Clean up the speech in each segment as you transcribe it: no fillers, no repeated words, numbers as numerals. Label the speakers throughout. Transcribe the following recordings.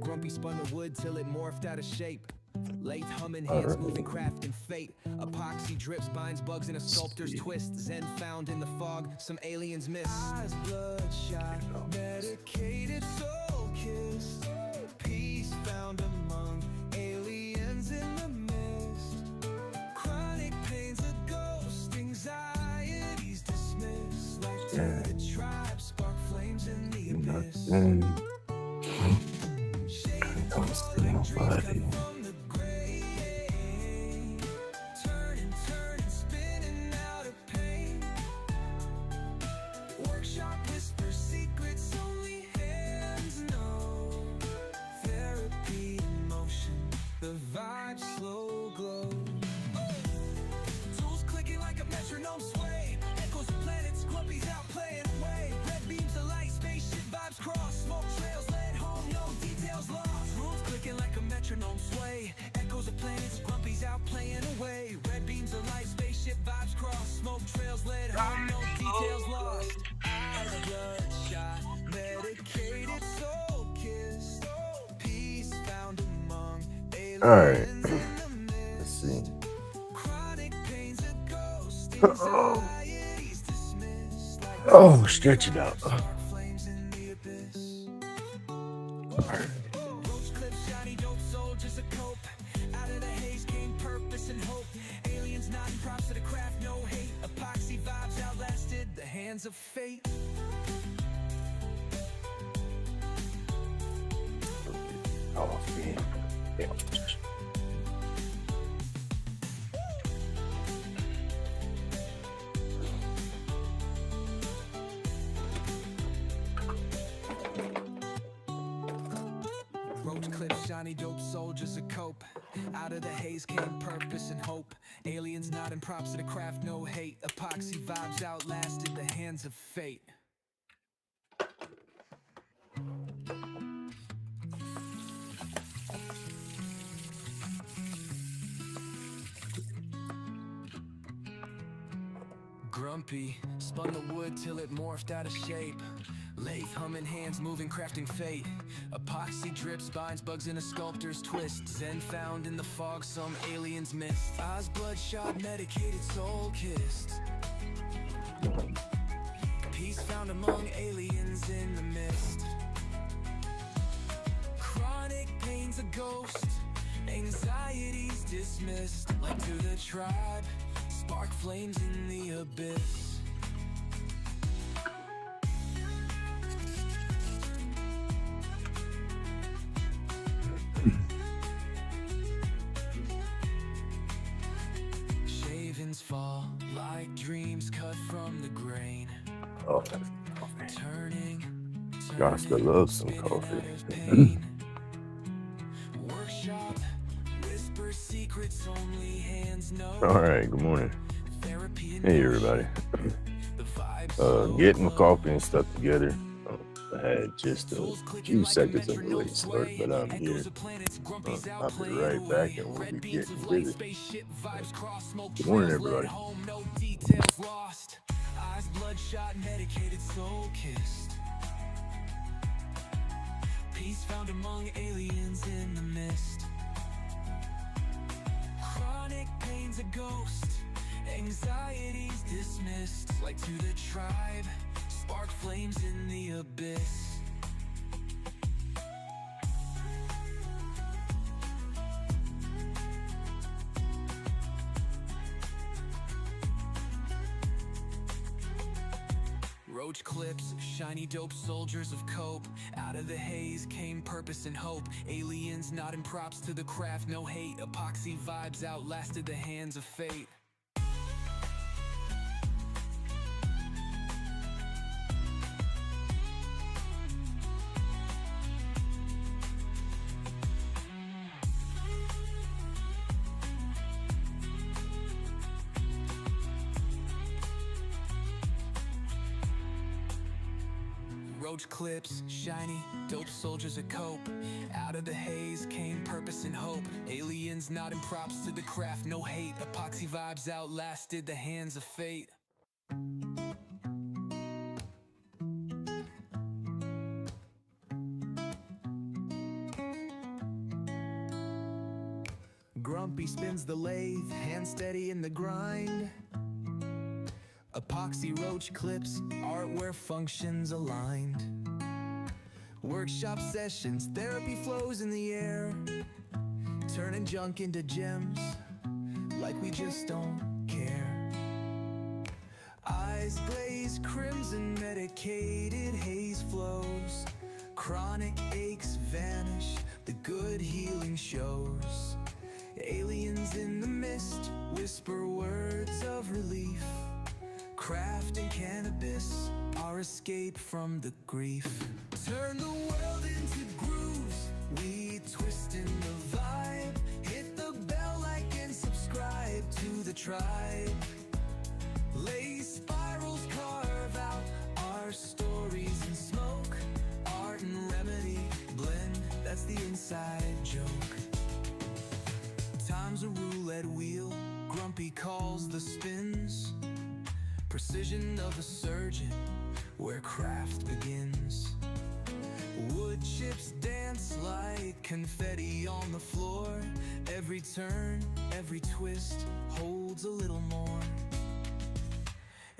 Speaker 1: Grumpy spun the wood till it morphed out of shape. Lathe humming, hands moving, craft and fate. Epoxy drips, binds bugs in a sculptor's twist. Zen found in the fog, some aliens miss. Eyes bloodshot, medicated, soul kissed. Peace found among aliens in the mist. Chronic pains, a ghost, anxieties dismissed. Life to the tribe, spark flames in the abyss. Shades falling, dreams come from the grave. Turning, spinning out of pain. Workshop whispers secrets only hands know. Therapy in motion, the vibe slow glow. Tools clicking like a metronome sway. Echoes of planets, Grumpy's out playing away. Red beams of light, spaceship vibes cross. Smoke trails led home, no details lost. Rules clicking like a metronome sway. Echoes of planets, Grumpy's out playing away. Red beams of light, spaceship vibes cross. Smoke trails led home, no details lost. Eyes bloodshot, medicated, soul kissed. Peace found among aliens in the mist.
Speaker 2: Let's see.
Speaker 1: Chronic pains, a ghost, anxieties dismissed. Like
Speaker 2: Oh, stretch it out.
Speaker 1: spark flames in the abyss. Roach clips, shiny dope, soldiers a cope. Out of the haze came purpose and hope. Aliens nodding, props to the craft, no hate. Epoxy vibes outlasted the hands of fate.
Speaker 2: Oh, man. Yeah.
Speaker 1: Roach clips, shiny dope, soldiers a cope. Out of the haze came purpose and hope. Aliens nodding, props to the craft, no hate. Epoxy vibes outlasted the hands of fate. Grumpy spun the wood till it morphed out of shape. Lathe humming, hands moving, crafting fate. Epoxy drips, binds bugs in a sculptor's twist. Zen found in the fog, some aliens missed. Eyes bloodshot, medicated, soul kissed. Peace found among aliens in the mist. Chronic pains, a ghost, anxieties dismissed. Like to the tribe, spark flames in the abyss. Shavings fall like dreams cut from the grain.
Speaker 2: Oh, that's coffee.
Speaker 1: Turning,
Speaker 2: Gotta still love some
Speaker 1: spinning
Speaker 2: coffee.
Speaker 1: out of pain. Workshop, whisper secrets only hands know.
Speaker 2: All right, good morning.
Speaker 1: Therapy in
Speaker 2: Hey,
Speaker 1: motion,
Speaker 2: everybody.
Speaker 1: the vibe slow
Speaker 2: Getting the
Speaker 1: glow.
Speaker 2: coffee and stuff together. I had just a
Speaker 1: Tools clicking
Speaker 2: few
Speaker 1: like a
Speaker 2: seconds of a
Speaker 1: metronome
Speaker 2: late start,
Speaker 1: sway.
Speaker 2: but I'm here.
Speaker 1: Echoes of planets, Grumpy's out
Speaker 2: I'll be
Speaker 1: playing
Speaker 2: right back
Speaker 1: away.
Speaker 2: and we'll be
Speaker 1: Red beams
Speaker 2: getting
Speaker 1: of light,
Speaker 2: busy.
Speaker 1: spaceship vibes cross. Smoke
Speaker 2: Good morning,
Speaker 1: trails led
Speaker 2: everybody.
Speaker 1: home, no details lost. Eyes bloodshot, medicated, soul kissed. Peace found among aliens in the mist. Chronic pains, a ghost, anxieties dismissed. Like to the tribe, spark flames in the abyss. Roach clips, shiny dope, soldiers of cope. Out of the haze came purpose and hope. Aliens nodding, props to the craft, no hate. Epoxy vibes outlasted the hands of fate. Roach clips, shiny, dope, soldiers a cope. Out of the haze came purpose and hope. Aliens nodding, props to the craft, no hate. Epoxy vibes outlasted the hands of fate. Grumpy spins the lathe, hand steady in the grind. Epoxy roach clips, art where functions aligned. Workshop sessions, therapy flows in the air. Turning junk into gems, like we just don't care. Eyes glaze crimson, medicated haze flows. Chronic aches vanish, the good healing shows. Aliens in the mist whisper words of relief. Craft and cannabis, our escape from the grief. Turn the world into grooves, we twist in the vibe. Hit the bell, like and subscribe to the tribe. Lace spirals carve out our stories in smoke. Art and remedy blend, that's the inside joke. Time's a roulette wheel, Grumpy calls the spins. Precision of a surgeon, where craft begins. Wood chips dance like confetti on the floor. Every turn, every twist holds a little more.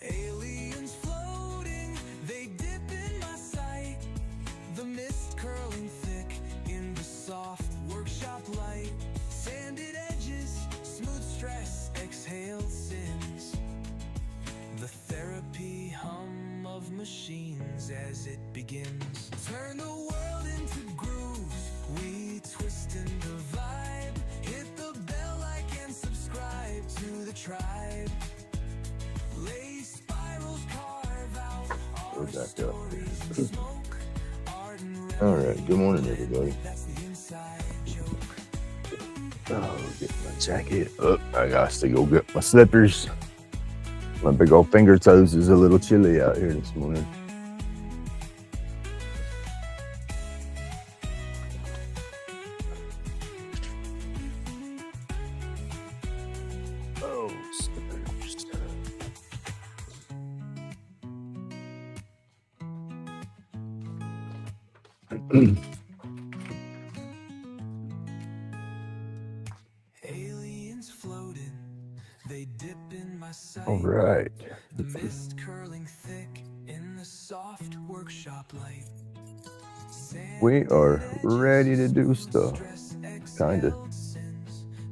Speaker 1: Aliens floating, they dip in my sight. The mist curling thick in the soft workshop light. Sanded edges, smooth stress, exhaled sins. The therapy hum of machines as it begins. Turn the world into grooves, we twist in the vibe. Hit the bell, like and subscribe to the tribe. Lay spirals carve out our stories in smoke. Art and
Speaker 2: Alright, good morning, everybody.
Speaker 1: that's the inside joke.
Speaker 2: Oh, get my jacket up. I got to go get my slippers. My big old finger toes is a little chilly out here this morning. Oh, slippers.
Speaker 1: Aliens floating, they dip in my sight.
Speaker 2: All right.
Speaker 1: The mist curling thick in the soft workshop light.
Speaker 2: We are ready to do stuff. Kinda.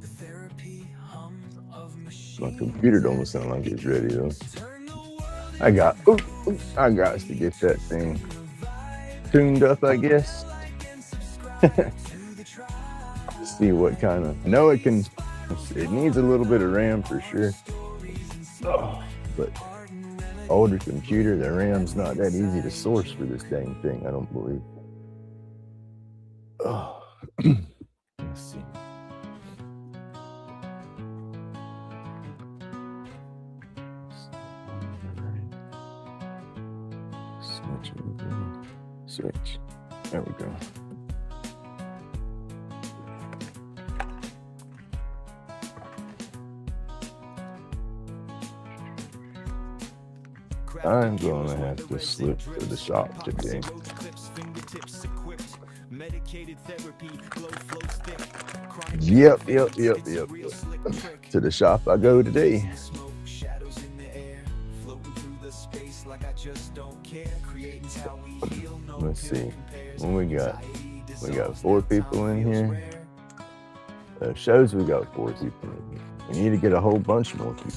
Speaker 1: The therapy hum of
Speaker 2: My
Speaker 1: machines.
Speaker 2: computer don't sound like it's ready though. I got to get that thing tuned up, I guess. See what kind of. I know it can. It needs a little bit of RAM for sure. Oh, but older computer, the RAM's not that easy to source for this dang thing. I don't believe. Oh, let's see. Switch. There we go. I'm going to have to slip to the shop today. Yep. To the shop I go today. Let's see. What we got? We got 4 people in here. Shows we got 4 people in here. We need to get a whole bunch more people.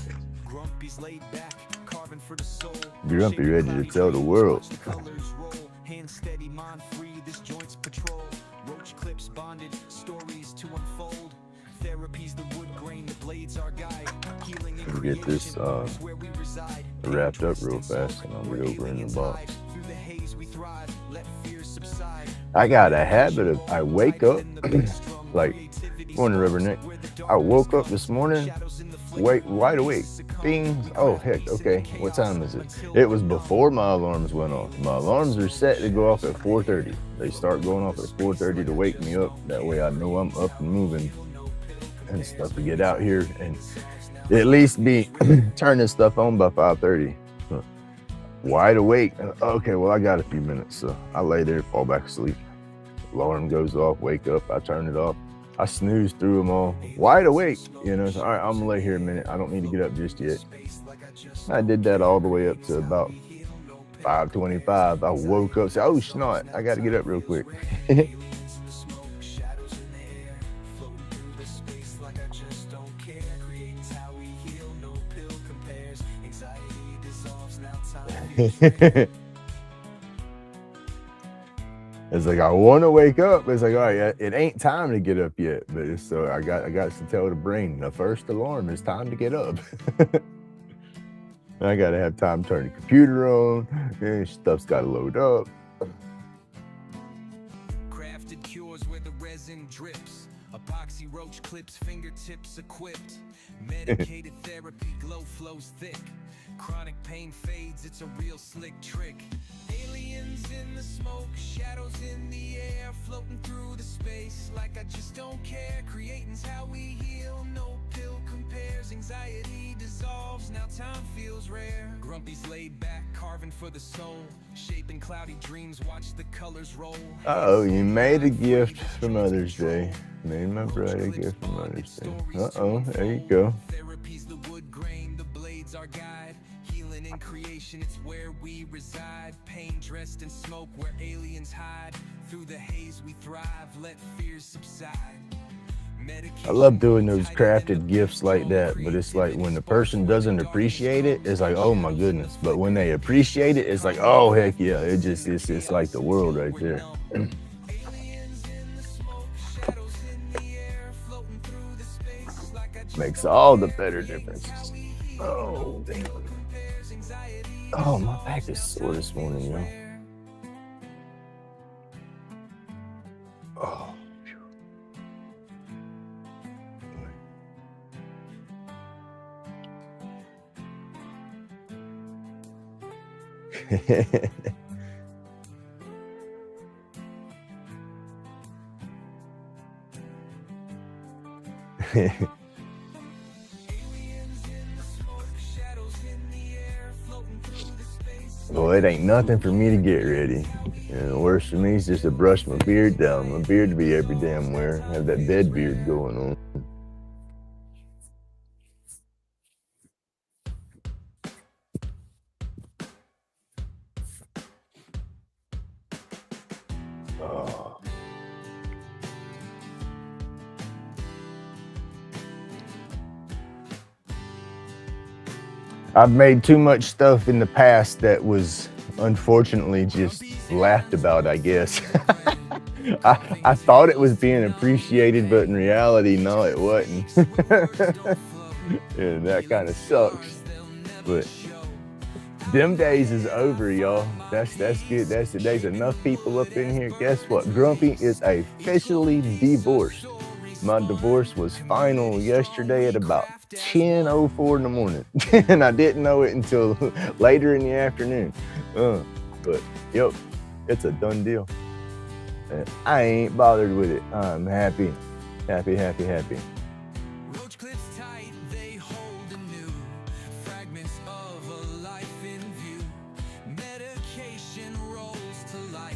Speaker 2: Grumpy ready to tell the world.
Speaker 1: Hand steady, mind free, this joint's patrol. Roach clips bonded, stories to unfold. Therapy's the wood grain, the blades our guide. Healing and
Speaker 2: Get this
Speaker 1: where we reside.
Speaker 2: wrapped up real fast and I'll be over in the box.
Speaker 1: Through the haze we thrive, let fear subside.
Speaker 2: I got a habit of, I wake up, like, morning River Nick. I woke up this morning, wide awake. Bing. Oh, heck, okay. What time is it? It was before my alarms went off. My alarms are set to go off at 4:30. They start going off at 4:30 to wake me up. That way I know I'm up and moving and stuff to get out here and at least be turning stuff on by 5:30. Wide awake. Okay, well, I got a few minutes, so I lay there, fall back asleep. Alarm goes off, wake up, I turn it off. I snoozed through them all, wide awake. You know, so, all right, I'm gonna lay here a minute. I don't need to get up just yet. I did that all the way up to about 5:25. I woke up, said, "Oh snot, I got to get up real quick." It's like I want to wake up. It's like, all right, it ain't time to get up yet, but it's, so I got to tell the brain the first alarm is time to get up. I got to have time to turn the computer on, and stuff's got to load up.
Speaker 1: Crafted cures where the resin drips. Epoxy roach clips, fingertips equipped. Medicated therapy, glow flows thick. Chronic pain fades, it's a real slick trick. Aliens in the smoke, shadows in the air, floating through the space like I just don't care. Creating's how we heal, no pill compares. Anxiety dissolves, now time feels rare. Grumpy's laid back, carving for the soul. Shaping cloudy dreams, watch the colors roll.
Speaker 2: Oh, you made a gift for Mother's Day. Made my bride a gift for Mother's Day. Uh-oh, there you go.
Speaker 1: Therapy's the wood grain, the blades our guide. Healing in creation, it's where we reside. Pain dressed in smoke, where aliens hide. Through the haze we thrive, let fears subside.
Speaker 2: I love doing those crafted gifts like that, but it's like when the person doesn't appreciate it, it's like, oh my goodness. But when they appreciate it, it's like, oh heck yeah, it's like the world right there. Makes all the better differences. Oh, damn. Oh, my back is sore this morning, yo. Oh. Well, it ain't nothing for me to get ready. And the worst for me is just to brush my beard down. My beard to be every damn where. Have that dead beard going on. Oh. I've made too much stuff in the past that was unfortunately just laughed about, I guess. I thought it was being appreciated, but in reality, no, it wasn't. And that kind of sucks. But them days is over, y'all. That's good. There's enough people up in here. Guess what? Grumpy is officially divorced. My divorce was final yesterday at about 10:04 in the morning. And I didn't know it until later in the afternoon. But yep, it's a done deal. And I ain't bothered with it. I'm happy. Happy.
Speaker 1: Roach clips tight, they hold anew. Fragments of a life in view. Medication rolls to light.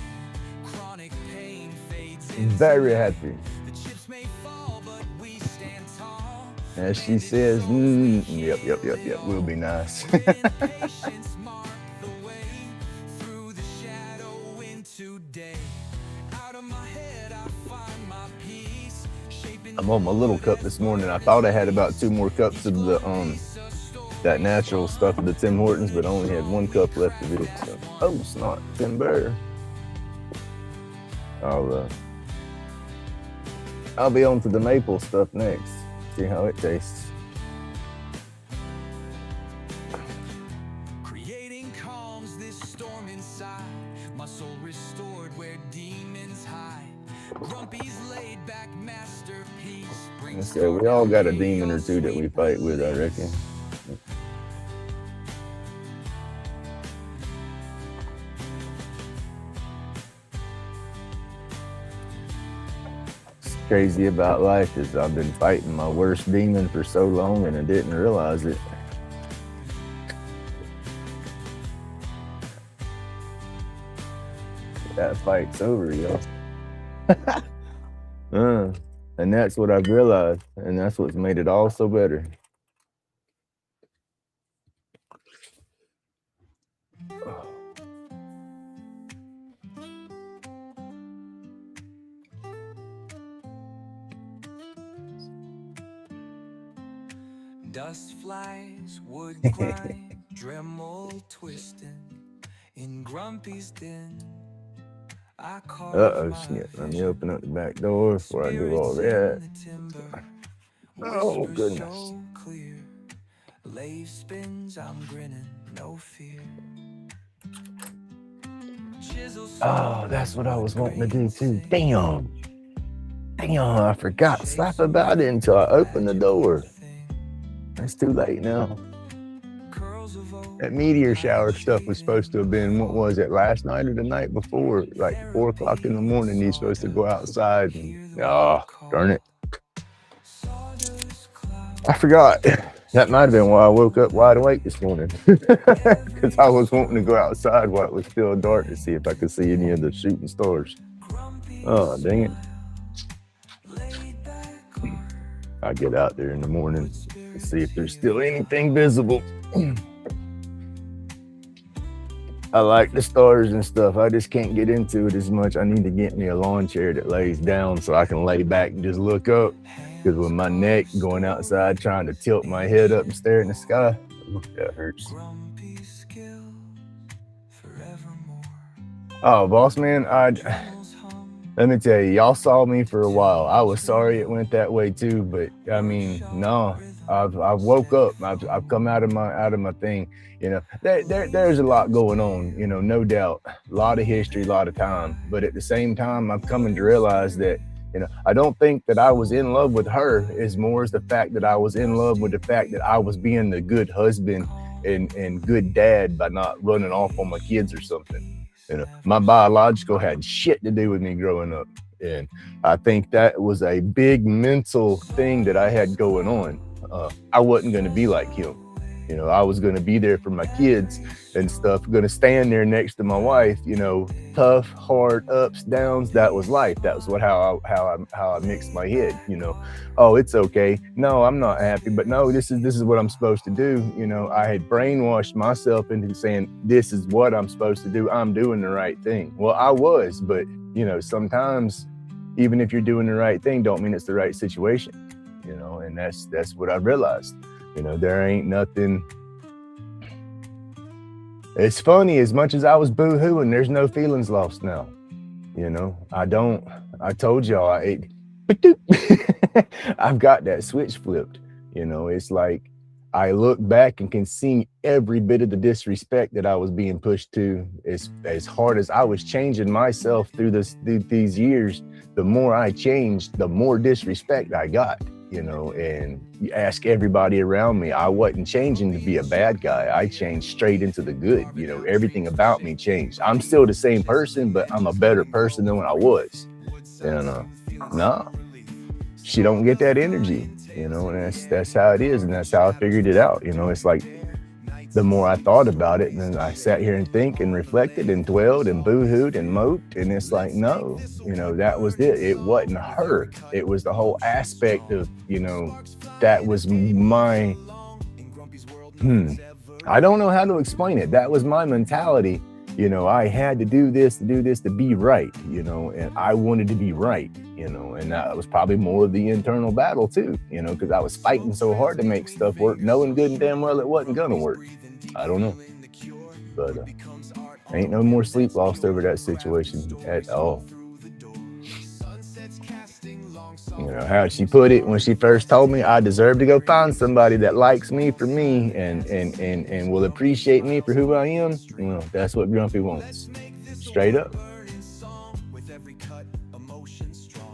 Speaker 1: Chronic pain fades in.
Speaker 2: Very happy.
Speaker 1: The chips may fall, but we stand tall.
Speaker 2: As she says, yep, will be nice.
Speaker 1: Patience mark the way through the shadow into day. Out of my head, I find my peace.
Speaker 2: I'm on my little cup this morning. I thought I had about 2 more cups of the that natural stuff of the Tim Hortons, but I only had 1 cup left of it. So, oh, snot, Timber. I'll be on to the maple stuff next. See how it tastes.
Speaker 1: Creating calms this storm inside. My soul restored where demons hide. Grumpy's laid back masterpiece.
Speaker 2: Okay, we all got a demon or 2 that we fight with, I reckon. Crazy about life is I've been fighting my worst demon for so long and I didn't realize it. That fight's over, yo. And that's what I've realized. And that's what's made it all so better.
Speaker 1: Dust flies, wood grind, Dremel twisting in Grumpy's den. I carve my
Speaker 2: Shit. Let me
Speaker 1: vision,
Speaker 2: open up the back door before I do all
Speaker 1: spirits
Speaker 2: that.
Speaker 1: in the timber,
Speaker 2: Oh,
Speaker 1: whispers
Speaker 2: goodness.
Speaker 1: so clear. Lathe spins, I'm grinning, no fear. Chisel
Speaker 2: Oh, that's what I was wanting to do too. Damn. I forgot. Slap about it until I opened the door. It's too late now. That meteor shower stuff was supposed to have been, what was it, last night or the night before? Like 4 o'clock in the morning, he's supposed to go outside. And, darn it. I forgot. That might have been why I woke up wide awake this morning. Because I was wanting to go outside while it was still dark to see if I could see any of the shooting stars. Oh, dang it. I get out there in the morning to see if there's still anything visible. I like the stars and stuff. I just can't get into it as much. I need to get me a lawn chair that lays down so I can lay back and just look up. Because with my neck going outside, trying to tilt my head up and stare in the sky, that hurts. Oh, boss man, let me tell you, y'all saw me for a while. I was sorry it went that way too, but I mean, no, I've woke up. I've come out of my thing. You know, there's a lot going on. You know, no doubt, a lot of history, a lot of time. But at the same time, I'm coming to realize that, you know, I don't think that I was in love with her as more as the fact that I was in love with the fact that I was being the good husband and good dad by not running off on my kids or something. You know, my biological had shit to do with me growing up. And I think that was a big mental thing that I had going on. I wasn't going to be like him. You know, I was going to be there for my kids and stuff, going to stand there next to my wife, you know, tough, hard ups, downs. That was life. That was how I mixed my head, you know. Oh, it's okay. No, I'm not happy, but no, this is what I'm supposed to do. You know, I had brainwashed myself into saying, this is what I'm supposed to do. I'm doing the right thing. Well, I was, but you know, sometimes even if you're doing the right thing, don't mean it's the right situation, you know, and that's what I realized. You know, there ain't nothing. It's funny, as much as I was boo-hooing, there's no feelings lost now. You know, I told y'all, I've got that switch flipped. You know, it's like I look back and can see every bit of the disrespect that I was being pushed to. As hard as I was changing myself through these years, the more I changed, the more disrespect I got. You know, and you ask everybody around me, I wasn't changing to be a bad guy. I changed straight into the good. You know, everything about me changed. I'm still the same person, but I'm a better person than when I was. And no, she don't get that energy, you know, and that's how it is. And that's how I figured it out. You know, it's like the more I thought about it, and then I sat here and think and reflected and dwelled and boo-hooed and moped, and it's like, no, you know, that was it. It wasn't her. It was the whole aspect of, you know, that was my, I don't know how to explain it. That was my mentality. You know, I had to do this to be right, you know, and I wanted to be right, you know, and that was probably more of the internal battle too, you know, because I was fighting so hard to make stuff work, knowing good and damn well it wasn't gonna work. I don't know, but ain't no more sleep lost over that situation at all. You know, how she put it when she first told me I deserve to go find somebody that likes me for me and will appreciate me for who I am. Well, that's what Grumpy wants. Straight up.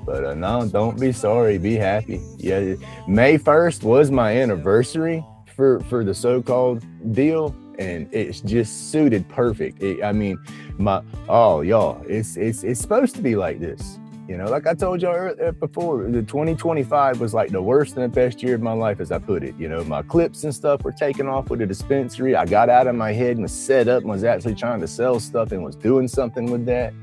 Speaker 2: But no, don't be sorry. Be happy. Yeah, May 1st was my anniversary for the so-called deal, and it's just suited perfect. I mean, y'all, it's supposed to be like this. You know, like I told y'all before, the 2025 was like the worst and the best year of my life, as I put it. You know, my clips and stuff were taken off with the dispensary. I got out of my head and was set up and was actually trying to sell stuff and was doing something with that,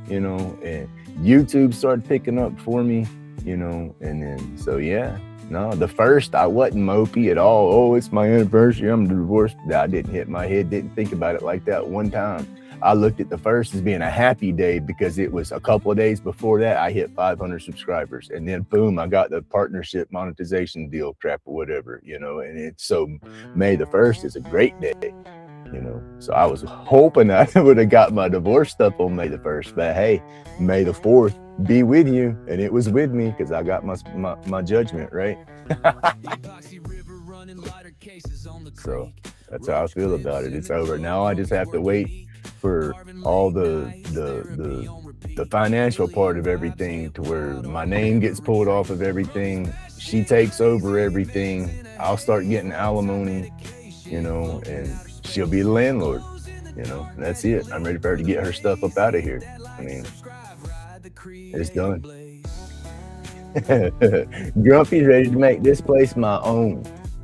Speaker 2: you know, and YouTube started picking up for me. you know, and then, so yeah. No, the first, I wasn't mopey at all. Oh, it's my anniversary, I'm divorced. I didn't hit my head, didn't think about it like that one time. I looked at the first as being a happy day because it was a couple of days before that I hit 500 subscribers, and then boom, I got the partnership monetization deal crap or whatever, you know. And it's so May the 1st is a great day, you know. So I was hoping I would have got my divorce stuff on May the 1st, but hey, May the 4th be with you, and it was with me because I got my judgment, right? So that's how I feel about it. It's over now. I just have to wait for all the financial part of everything, to where my name gets pulled off of everything. She takes over everything. I'll start getting alimony, you know, and she'll be the landlord, you know. And that's it. I'm ready for her to get her stuff up out of here. I mean, it's done. Grumpy's ready to make this place my own.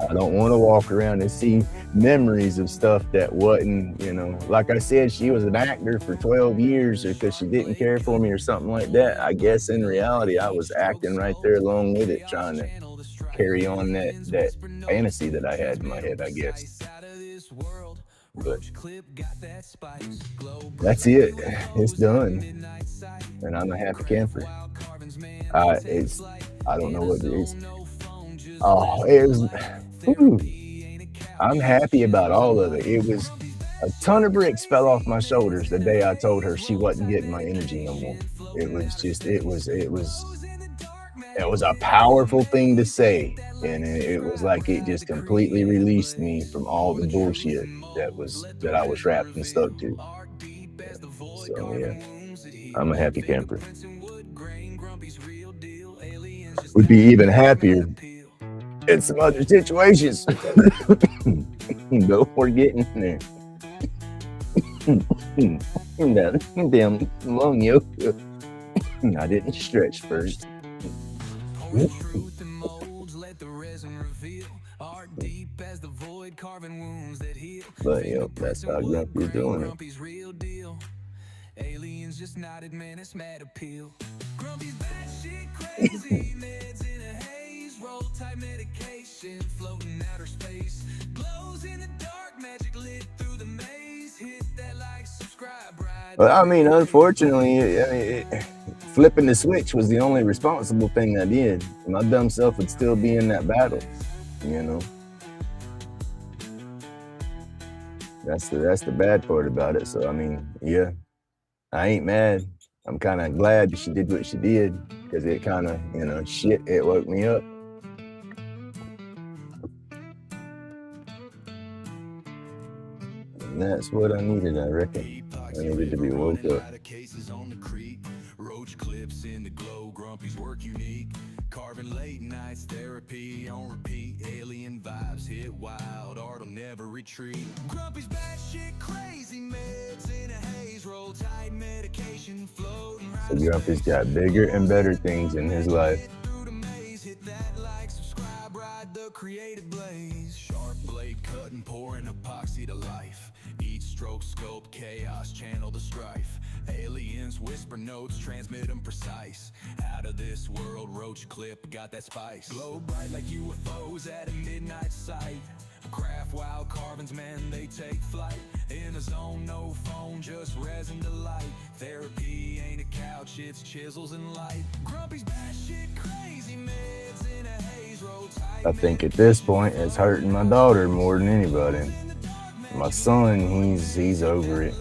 Speaker 2: I don't want to walk around and see memories of stuff that wasn't, you know, like I said, she was an actor for 12 years because she didn't care for me or something like that. I guess in reality, I was acting right there along with it, trying to carry on that fantasy that I had in my head, I guess. But that's it. It's done. And I'm a happy camper. I don't know what it is. Oh, it was, whew. I'm happy about all of it. It was a ton of bricks fell off my shoulders the day I told her she wasn't getting my energy no more. It was a powerful thing to say. And it was like it just completely released me from all the bullshit that I was wrapped and stuck to. So yeah, I'm a happy camper. Would be even happier in some other situations. But we're getting there. Damn ammonia. I didn't stretch first. But yep, that's how Grumpy's doing it. Aliens just nodded, man, it's mad appeal. Grumpy's bad shit crazy, meds in a haze, roll type medication, floating outer space, glows in the dark, magic lit through the maze, hit that like, subscribe, right? Well, I mean, unfortunately, flipping the switch was the only responsible thing I did. My dumb self would still be in that battle, you know. That's the bad part about it. So I mean, yeah, I ain't mad. I'm kind of glad that she did what she did, because it kind of, you know, shit, it woke me up. And that's what I needed, I reckon. I needed to be woke up. Roach clips in the glow, Grumpy's work unique. Carving late nights, therapy on repeat. Alien vibes hit wild, art'll never retreat. Grumpy's bad shit crazy, meds in a haze, roll tight medication, floating. So Grumpy's got bigger and better things in his life. Hit that like, subscribe, ride the creative blaze. Sharp blade cutting, pouring epoxy to life. Each stroke scope, chaos, channel the strife. Aliens whisper notes, transmit them precise. Out of this world, roach clip got that spice. Glow bright like UFOs at a midnight sight. Craft wild carvings, man, they take flight. In a zone, no phone, just resin to light. Therapy ain't a couch, it's chisels and light. Grumpy's bad shit crazy, meds in a haze, roll tight. I think at this point, it's hurting my daughter more than anybody. My son, he's over it.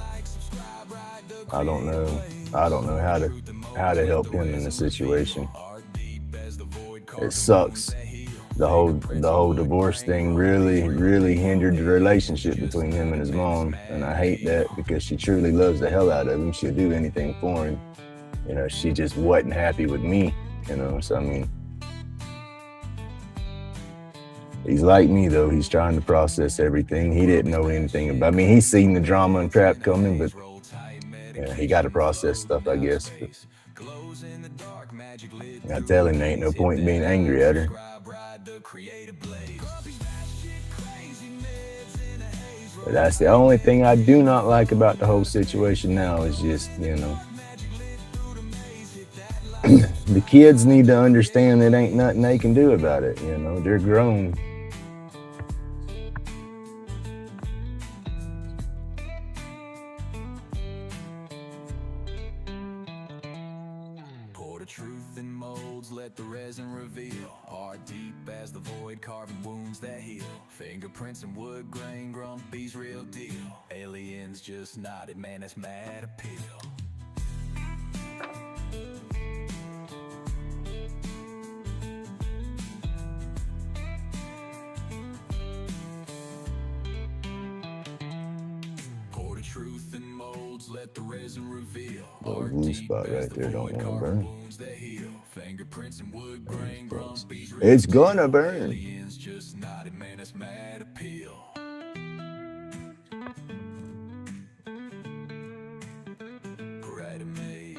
Speaker 2: I don't know how to help him in the situation. It sucks. The whole divorce thing really hindered the relationship between him and his mom, and I hate that, because she truly loves the hell out of him. She'll do anything for him. You know, she just wasn't happy with me, you know. So I mean, he's like me though. He's trying to process everything. He didn't know anything about. I mean, he's seen the drama and crap coming, but yeah, he got to process stuff, I guess. But I tell him there ain't no point in being angry at her. But that's the only thing I do not like about the whole situation now, is just, you know, The kids need to understand that ain't nothing they can do about it. You know, they're grown.
Speaker 1: Pour the truth in molds, let the resin reveal. Art deep as the void, carving wounds that heal. Fingerprints and wood grain, Grumpy's real deal. Aliens just nodded, man, that's mad appeal. Pour the truth in molds, let the resin reveal.
Speaker 2: Little blue spot right there, don't want to burn.
Speaker 1: Fingerprints and wood grain, Grumpy's real
Speaker 2: It's gonna burn.
Speaker 1: Aliens just nodded, man, that's mad appeal. Bright amaze.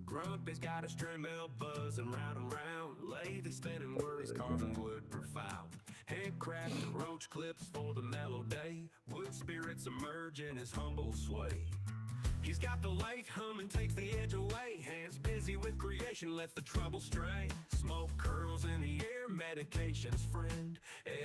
Speaker 1: Grumpy's got a string bell buzzing round and round. Lathe is spinning worries, carving wood profound. Handcrafted roach clips for the mellow day. Wood spirits emerge in his humble sway. He's got the lathe humming, takes the edge away. Hands busy with creation, let the trouble stray. Smoke curls in the air, medication's friend.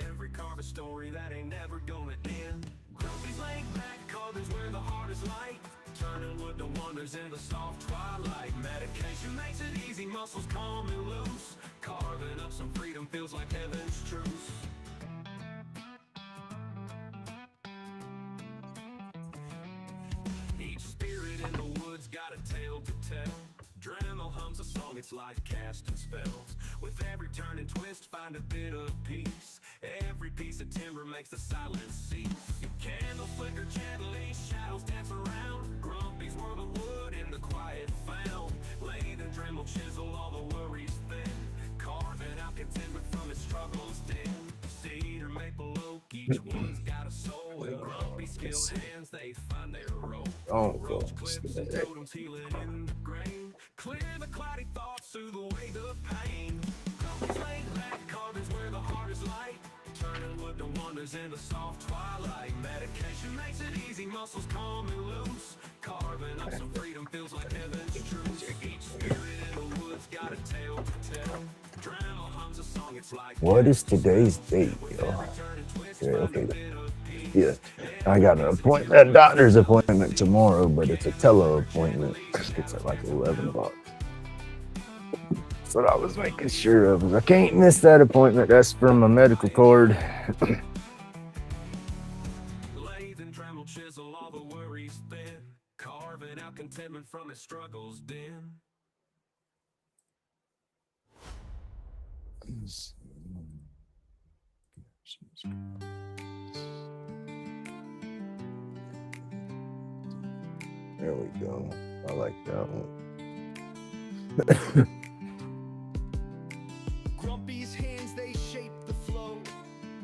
Speaker 1: Every carve a story that ain't never gonna end. Grumpy's laid back, carving's where the heart is light. Turning wood to wonders in the soft twilight. Medication makes it easy, muscles calm and loose. Carving up some freedom feels like heaven's truce. Each spirit in the woods got a tale to tell. Dremel hums a song, it's like casting spells. With every turn and twist, find a bit of peace. Every piece of timber makes the silence cease. Candles flicker gently, shadows dance around. Grumpy's world of wood in the quiet found. Lathe and Dremel chisel all the worries thin. Carving out contentment from his struggles dim. Cedar, maple, oak, each one's got a soul. And Grumpy skilled hands, they find their role. Roach clips and totems healing in the grain. Clear the cloudy thoughts, soothe away the pain. Grumpy's laid back, carving's where the heart is light. Turning wood to wonders in the soft twilight. Medication makes it easy, muscles calm and loose. Carving up some freedom feels like heaven's truth. Each spirit in the woods got a tale to tell. Dremel hums a song, it's like
Speaker 2: What is today's date, yo? Okay. Yeah, I got an appointment, a doctor's appointment tomorrow, but it's a tele appointment. It's at like 11 o'clock. That's what I was making sure of. I can't miss that appointment. That's for my medical card.
Speaker 1: Lathe and Dremel chisel all the worries thin. Carving out contentment from his struggles dim.
Speaker 2: There we go. I like that one.
Speaker 1: Grumpy's hands, they shape the flow.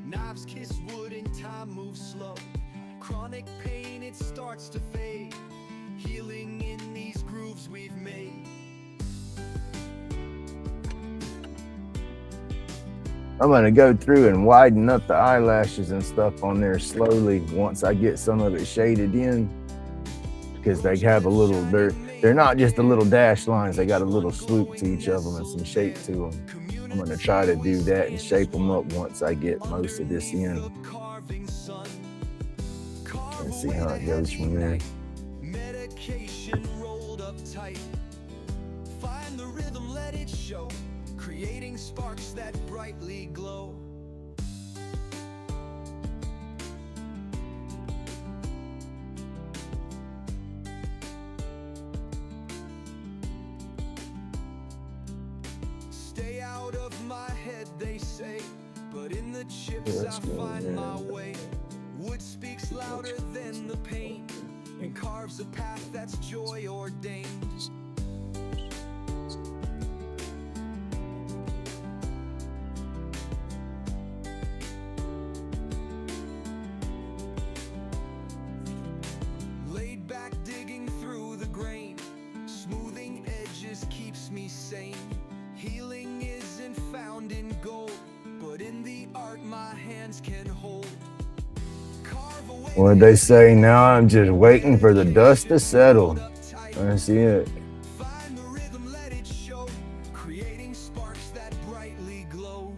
Speaker 1: Knives kiss wood and time moves slow. Chronic pain, it starts to fade. Healing in these grooves we've made.
Speaker 2: I'm gonna go through and widen up the eyelashes and stuff on there slowly once I get some of it shaded in, because they have a little, they're not just the little dash lines, they got a little swoop to each of them and some shape to them. I'm gonna try to do that and shape them up once I get most of this in. Let's see how it goes from there.
Speaker 1: Medication rolled up tight. Find the rhythm, let it show. Creating sparks that brightly glow. Stay out of my head, they say, but in the chips I find my way. Wood speaks louder than the pain and carves a path that's joy ordained. Laid back, digging through the grain, smoothing edges
Speaker 2: What they say now, I'm just waiting for the dust to settle. I see it.
Speaker 1: Find the rhythm, let it show, creating sparks that brightly glow.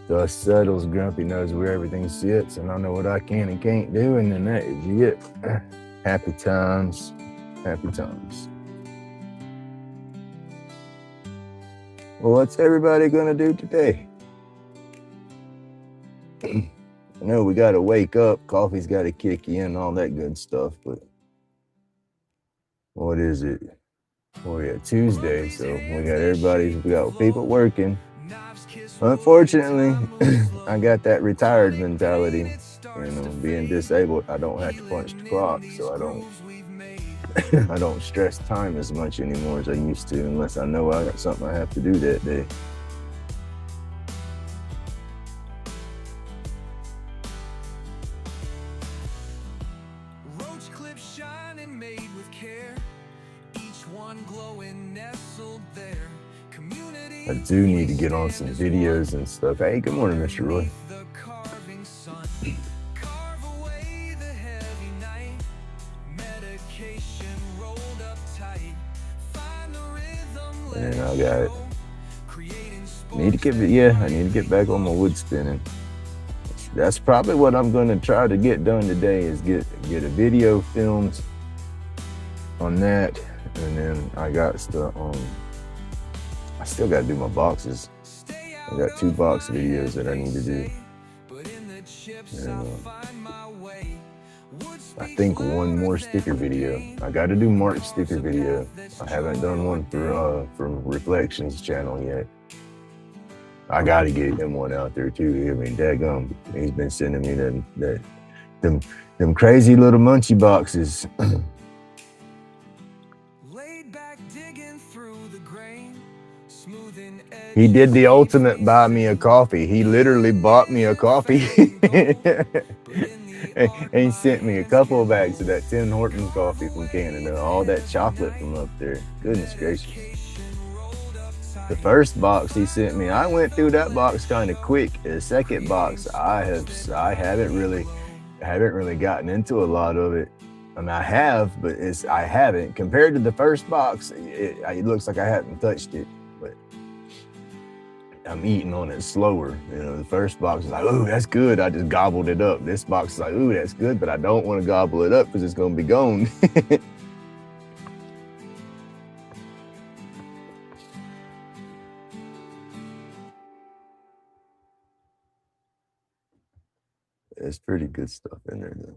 Speaker 2: Dust settles, Grumpy knows where everything sits, and I know what I can and can't do, and then that is it. Happy times. Happy times. Well, what's everybody gonna do today? I know we gotta wake up, coffee's gotta kick you in, all that good stuff, but what is it? Oh yeah, Tuesday, so we got people working. Unfortunately, I got that retired mentality. You know, being disabled, I don't have to punch the clock, so I don't stress time as much anymore as I used to, unless I know I got something I have to do that day.
Speaker 1: Roach clips shining, made with care, each one glowing, nestled there. Community
Speaker 2: I do need to get on some videos and stuff. Hey, good morning, Mr. Roy.
Speaker 1: the carving sun. Carve away the heavy night. Medication rolled up tight. Find the rhythm, let
Speaker 2: And I
Speaker 1: it
Speaker 2: got it.
Speaker 1: show. Creating
Speaker 2: I need to get back on my wood spinning. That's probably what I'm gonna try to get done today, is get a video filmed on that, and then I got stuff I still gotta do my boxes. I got 2 box videos that I need to do. And, I think one more sticker video. I gotta do Mark's sticker video. I haven't done one for Reflections channel yet. I gotta get him one out there too. I mean, daggum, he's been sending me them crazy little munchie boxes.
Speaker 1: Laid back, digging through the grain, smoothing
Speaker 2: He did the ultimate buy me a coffee. He literally bought me a coffee. And he sent me a couple of bags of that Tim Hortons coffee from Canada, all that chocolate from up there. Goodness gracious. The first box he sent me, I went through that box kind of quick. The second box, I haven't really gotten into a lot of it. I mean, I have, but I haven't. Compared to the first box, it looks like I haven't touched it, but I'm eating on it slower. You know, the first box is like, ooh, that's good. I just gobbled it up. This box is like, ooh, that's good, but I don't want to gobble it up because it's going to be gone. It's pretty good stuff in there, though.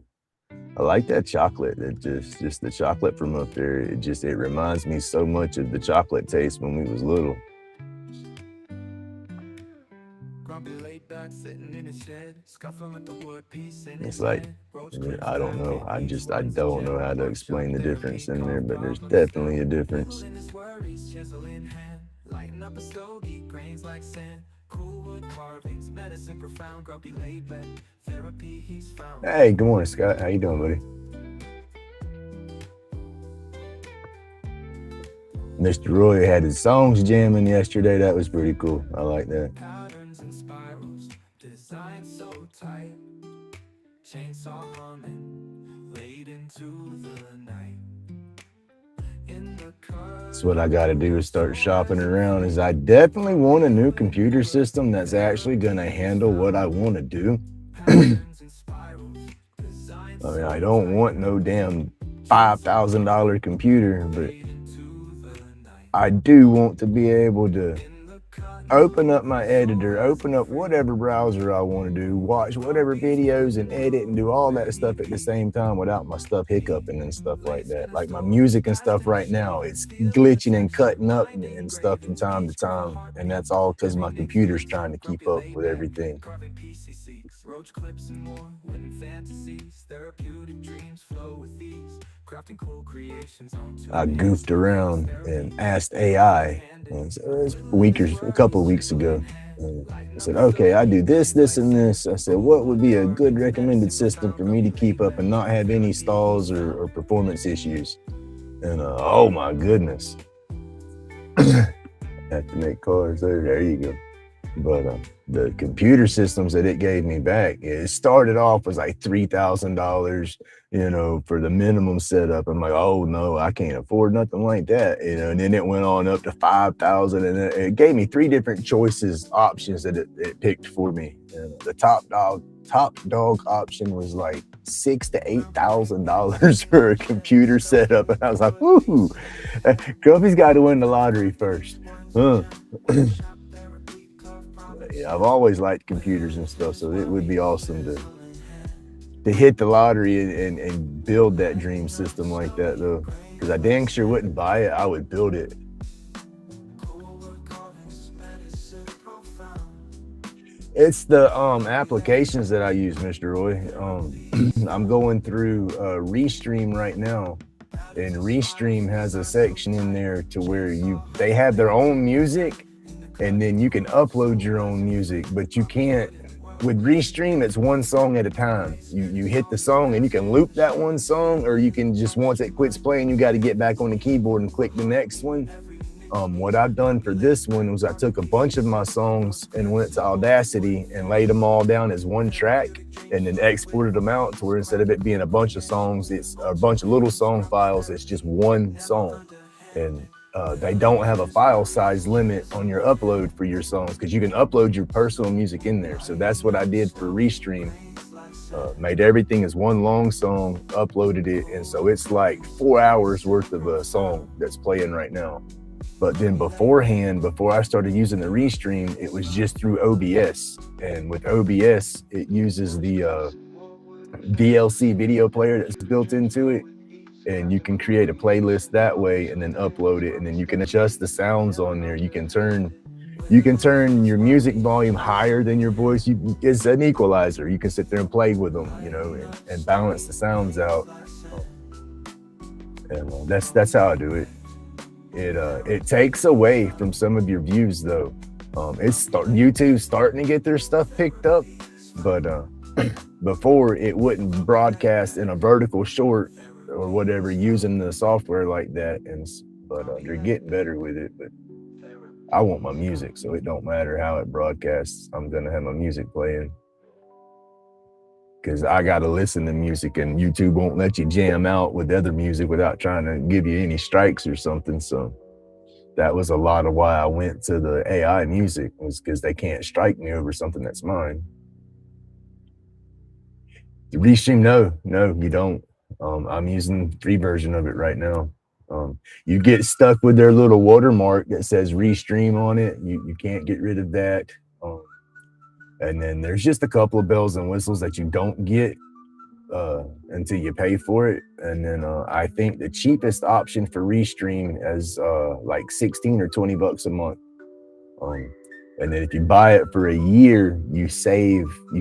Speaker 2: I like that chocolate. It just the chocolate from up there. It reminds me so much of the chocolate taste when we was little. It's like, I don't know. I don't know how to explain the difference in there, but there's definitely a difference. Hey, good morning, Scott. How you doing, buddy? Mr. Roy had his songs jamming yesterday. That was pretty cool. I like that.
Speaker 1: patterns and spirals, designed so tight. Chainsaw humming, late into the night. In the car.
Speaker 2: That's what I got to do, is start shopping around. Is I definitely want a new computer system that's actually going to handle what I want to do. I mean, I don't want no damn $5,000 computer, but I do want to be able to open up my editor, open up whatever browser I want to do, watch whatever videos and edit and do all that stuff at the same time without my stuff hiccuping and stuff like that. Like my music and stuff right now, it's glitching and cutting up and stuff from time to time. And that's all because my computer's trying to keep up with everything.
Speaker 1: Roach clips and more, winning fantasies, therapeutic dreams flow with ease, crafting cool creations on
Speaker 2: I goofed around and asked AI, and it was a couple of weeks ago. And I said, okay, I do this, this, and this. I said, what would be a good recommended system for me to keep up and not have any stalls or performance issues? And oh my goodness. I have to make cars. There you go. But the computer systems that it gave me back, it started off as like $3,000, for the minimum setup. I'm like, oh no, I can't afford nothing like that, and then it went on up to 5,000, and it gave me three different options that it picked for me. And the top dog option was like $6,000 to $8,000 for a computer setup, and I was like, ooh, Grumpy's got to win the lottery first. Yeah, I've always liked computers and stuff, so it would be awesome to hit the lottery and build that dream system like that, though, because I dang sure wouldn't buy it. I would build it. It's the applications that I use, Mr. Roy. I'm going through Restream right now, and Restream has a section in there to where they have their own music, and then you can upload your own music, but you can't. With Restream, it's one song at a time. You hit the song and you can loop that one song, or you can just, once it quits playing, you got to get back on the keyboard and click the next one. What I've done for this one was I took a bunch of my songs and went to Audacity and laid them all down as one track, and then exported them out to where instead of it being a bunch of songs, it's a bunch of little song files. It's just one song. And they don't have a file size limit on your upload for your songs, because you can upload your personal music in there. So that's what I did for Restream. Made everything as one long song, uploaded it, and so it's like 4 hours worth of a song that's playing right now. But then beforehand, before I started using the Restream, it was just through OBS. And with OBS, it uses the VLC video player that's built into it. And you can create a playlist that way and then upload it. And then you can adjust the sounds on there. You can turn your music volume higher than your voice. It's an equalizer. You can sit there and play with them, and balance the sounds out. And that's how I do it. It takes away from some of your views, though. YouTube's starting to get their stuff picked up, but before it wouldn't broadcast in a vertical short or whatever using the software like that, but they're getting better with it. But I want my music, so it don't matter how it broadcasts. I'm gonna have my music playing, because I gotta listen to music, and YouTube won't let you jam out with other music without trying to give you any strikes or something. So that was a lot of why I went to the AI music, was because they can't strike me over something that's mine. The Restream, no, you don't. I'm using the free version of it right now. You get stuck with their little watermark that says Restream on it. You can't get rid of that. And then there's just a couple of bells and whistles that you don't get until you pay for it. And then I think the cheapest option for Restream is like 16 or 20 bucks a month. And then if you buy it for a year, you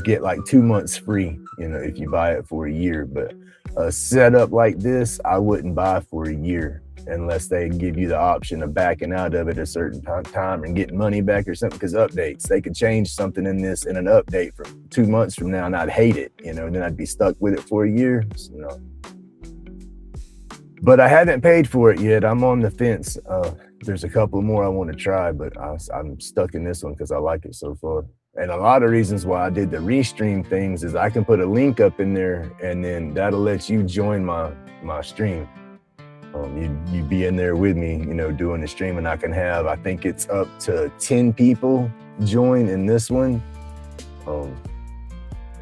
Speaker 2: get like 2 months free, if you buy it for a year. But a setup like this, I wouldn't buy for a year unless they give you the option of backing out of it a certain time and getting money back or something. Because updates, they could change something in this in an update from 2 months from now, and I'd hate it, and then I'd be stuck with it for a year. But I haven't paid for it yet. I'm on the fence. There's a couple more I want to try, but I'm stuck in this one because I like it so far. And a lot of reasons why I did the Restream things is I can put a link up in there, and then that'll let you join my stream. You'd be in there with me, doing the stream, and I can have, I think it's up to 10 people join in this one.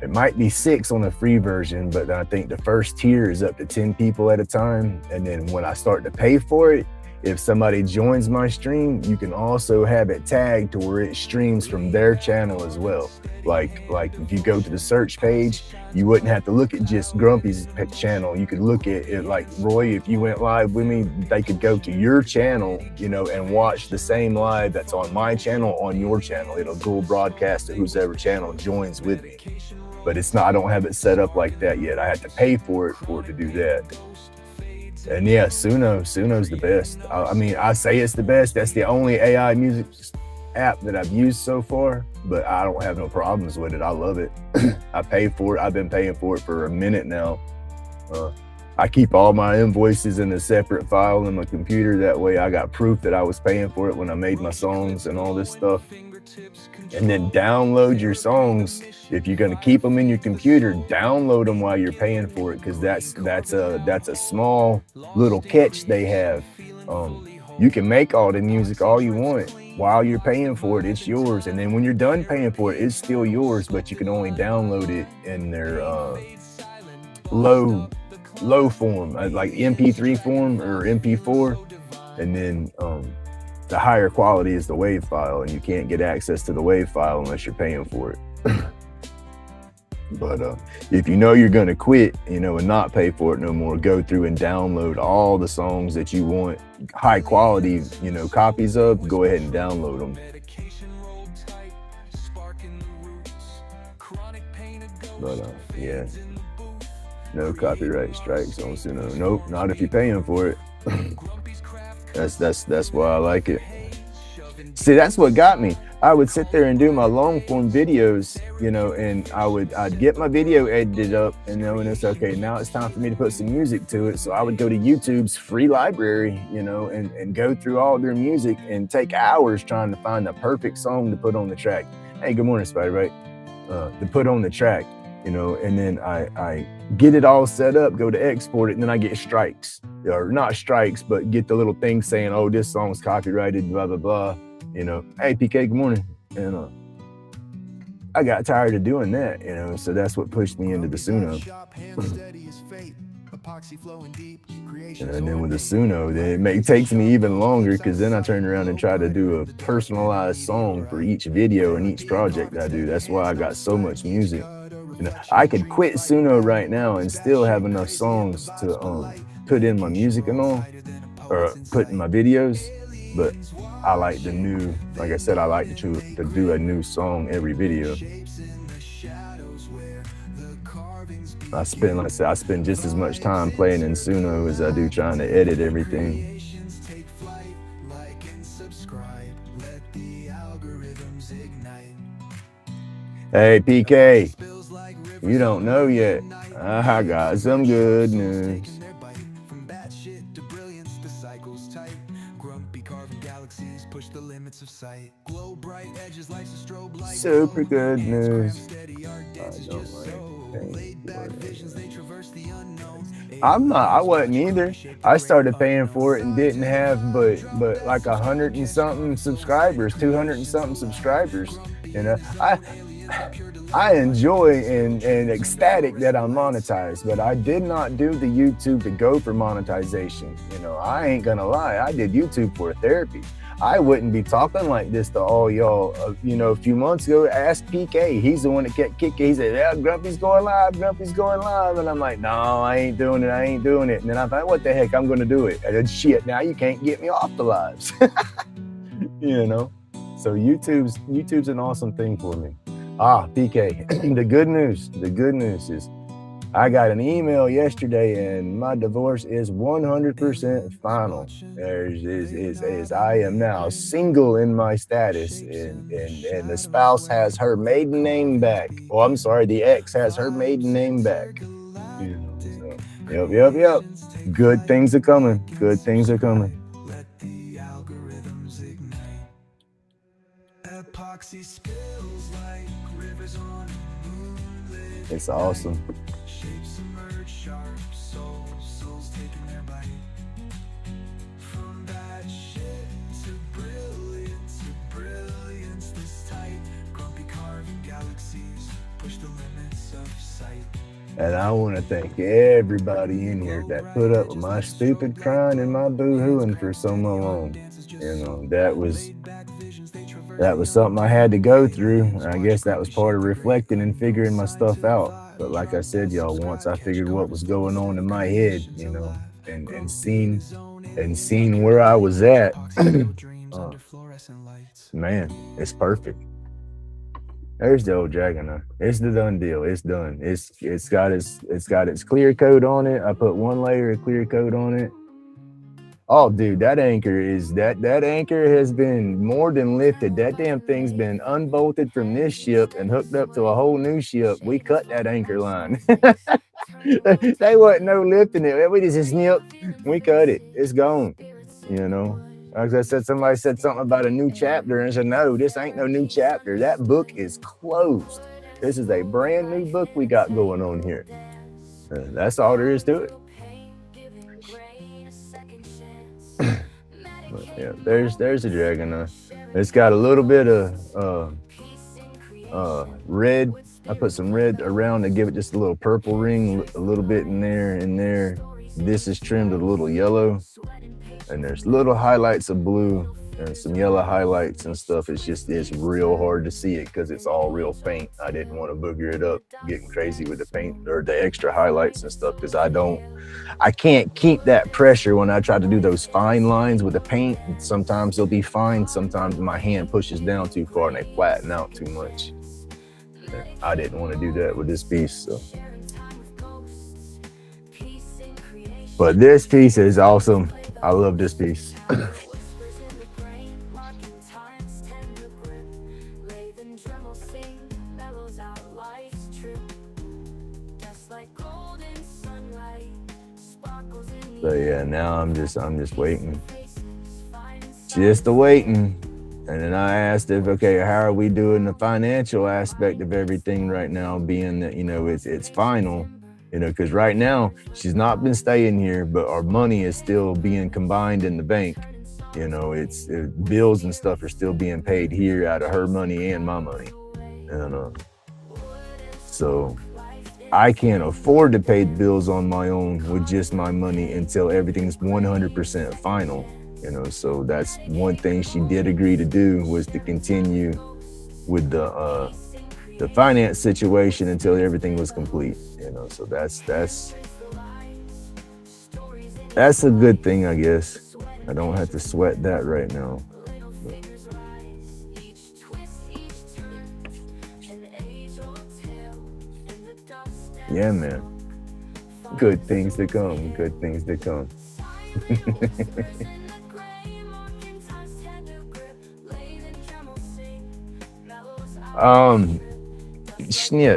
Speaker 2: It might be 6 on the free version, but I think the first tier is up to 10 people at a time. And then when I start to pay for it, if somebody joins my stream, you can also have it tagged to where it streams from their channel as well. Like if you go to the search page, you wouldn't have to look at just Grumpy's channel. You could look at it like, Roy, if you went live with me, they could go to your channel, and watch the same live that's on my channel on your channel. It'll dual broadcast to whoever channel joins with me. But I don't have it set up like that yet. I had to pay for it to do that. And yeah, Suno's the best. I say it's the best. That's the only AI music app that I've used so far, but I don't have no problems with it. I love it. I pay for it. I've been paying for it for a minute now. I keep all my invoices in a separate file in my computer. That way I got proof that I was paying for it when I made my songs and all this stuff. And then download your songs. If you're gonna keep them in your computer, download them while you're paying for it, because that's a small little catch they have. You can make all the music all you want while you're paying for it. It's yours, and then when you're done paying for it, it's still yours, but you can only download it in their low form, like MP3 form or MP4, and then the higher quality is the WAV file, and you can't get access to the WAV file unless you're paying for it. But if you know you're gonna quit, and not pay for it no more, go through and download all the songs that you want high quality, copies of. Go ahead and download them. But yeah, no copyright strikes on Suno. Nope, not if you're paying for it. That's why I like it. See, that's what got me. I would sit there and do my long form videos, and I'd get my video edited up, and then it's okay, now it's time for me to put some music to it. So I would go to YouTube's free library, and go through all their music and take hours trying to find the perfect song to put on the track. Hey, good morning, Spider, right? To put on the track, and then I get it all set up, go to export it, and then I get strikes, or not strikes, but get the little thing saying, oh, this song's copyrighted, blah, blah, blah. Hey, PK, good morning. And I got tired of doing that, so that's what pushed me into the Suno. And then with the Suno, then it takes me even longer, because then I turn around and try to do a personalized song for each video and each project I do. That's why I got so much music. I could quit Suno right now and still have enough songs to put in my music and all, or put in my videos. But I like the new, like I said, I like to do a new song every video. I spend just as much time playing in Suno as I do trying to edit everything. Hey, PK, you don't know yet. I got some good news. Super good news. I wasn't either. I started paying for it and didn't have but like 100 and something subscribers, 200 and something subscribers. I enjoy and ecstatic that I'm monetized, but I did not do the YouTube to go for monetization. I ain't gonna lie, I did YouTube for therapy. I wouldn't be talking like this to all y'all. A few months ago, ask PK. He's the one that kept kicking. He said, yeah, Grumpy's going live. And I'm like, no, I ain't doing it. And then I thought, what the heck, I'm going to do it. And then shit, now you can't get me off the lives. So YouTube's an awesome thing for me. PK, the good news is I got an email yesterday, and my divorce is 100% final. As I am now single in my status, and the spouse has her maiden name back. Oh, I'm sorry, the ex has her maiden name back. Yep. Good things are coming. It's awesome. And I want to thank everybody in here that put up with my stupid crying and my boo-hooing for so long. That was something I had to go through. I guess that was part of reflecting and figuring my stuff out. But like I said, y'all, once I figured what was going on in my head, and seen where I was at, man, it's perfect. There's the old dragon. It's the done deal. It's done. It's got its clear coat on it. I put one layer of clear coat on it. Oh, dude, that anchor has been more than lifted. That damn thing's been unbolted from this ship and hooked up to a whole new ship. We cut that anchor line. They wasn't no lifting it. We just snipped. We cut it. It's gone. As I said, somebody said something about a new chapter, and I said, no, this ain't no new chapter. That book is closed. This is a brand new book we got going on here. That's all there is to it. But yeah, there's a dragon. It's got a little bit of red. I put some red around to give it just a little purple ring, a little bit in there. This is trimmed with a little yellow, and there's little highlights of blue and some yellow highlights and stuff. It's real hard to see it because it's all real faint. I didn't want to booger it up, getting crazy with the paint or the extra highlights and stuff, because I can't keep that pressure when I try to do those fine lines with the paint. Sometimes they'll be fine, sometimes my hand pushes down too far and they flatten out too much. I didn't want to do that with this piece. So. But this piece is awesome. I love this piece. So yeah, now I'm just waiting. Just waiting. And then I asked if, okay, how are we doing the financial aspect of everything right now, being that, it's final, because right now she's not been staying here, but our money is still being combined in the bank. It's bills and stuff are still being paid here out of her money and my money. And so I can't afford to pay bills on my own with just my money until everything's 100% final. So that's one thing she did agree to do, was to continue with the finance situation until everything was complete. So that's a good thing, I guess. I don't have to sweat that right now. Yeah, man. Good things to come. Good things to come.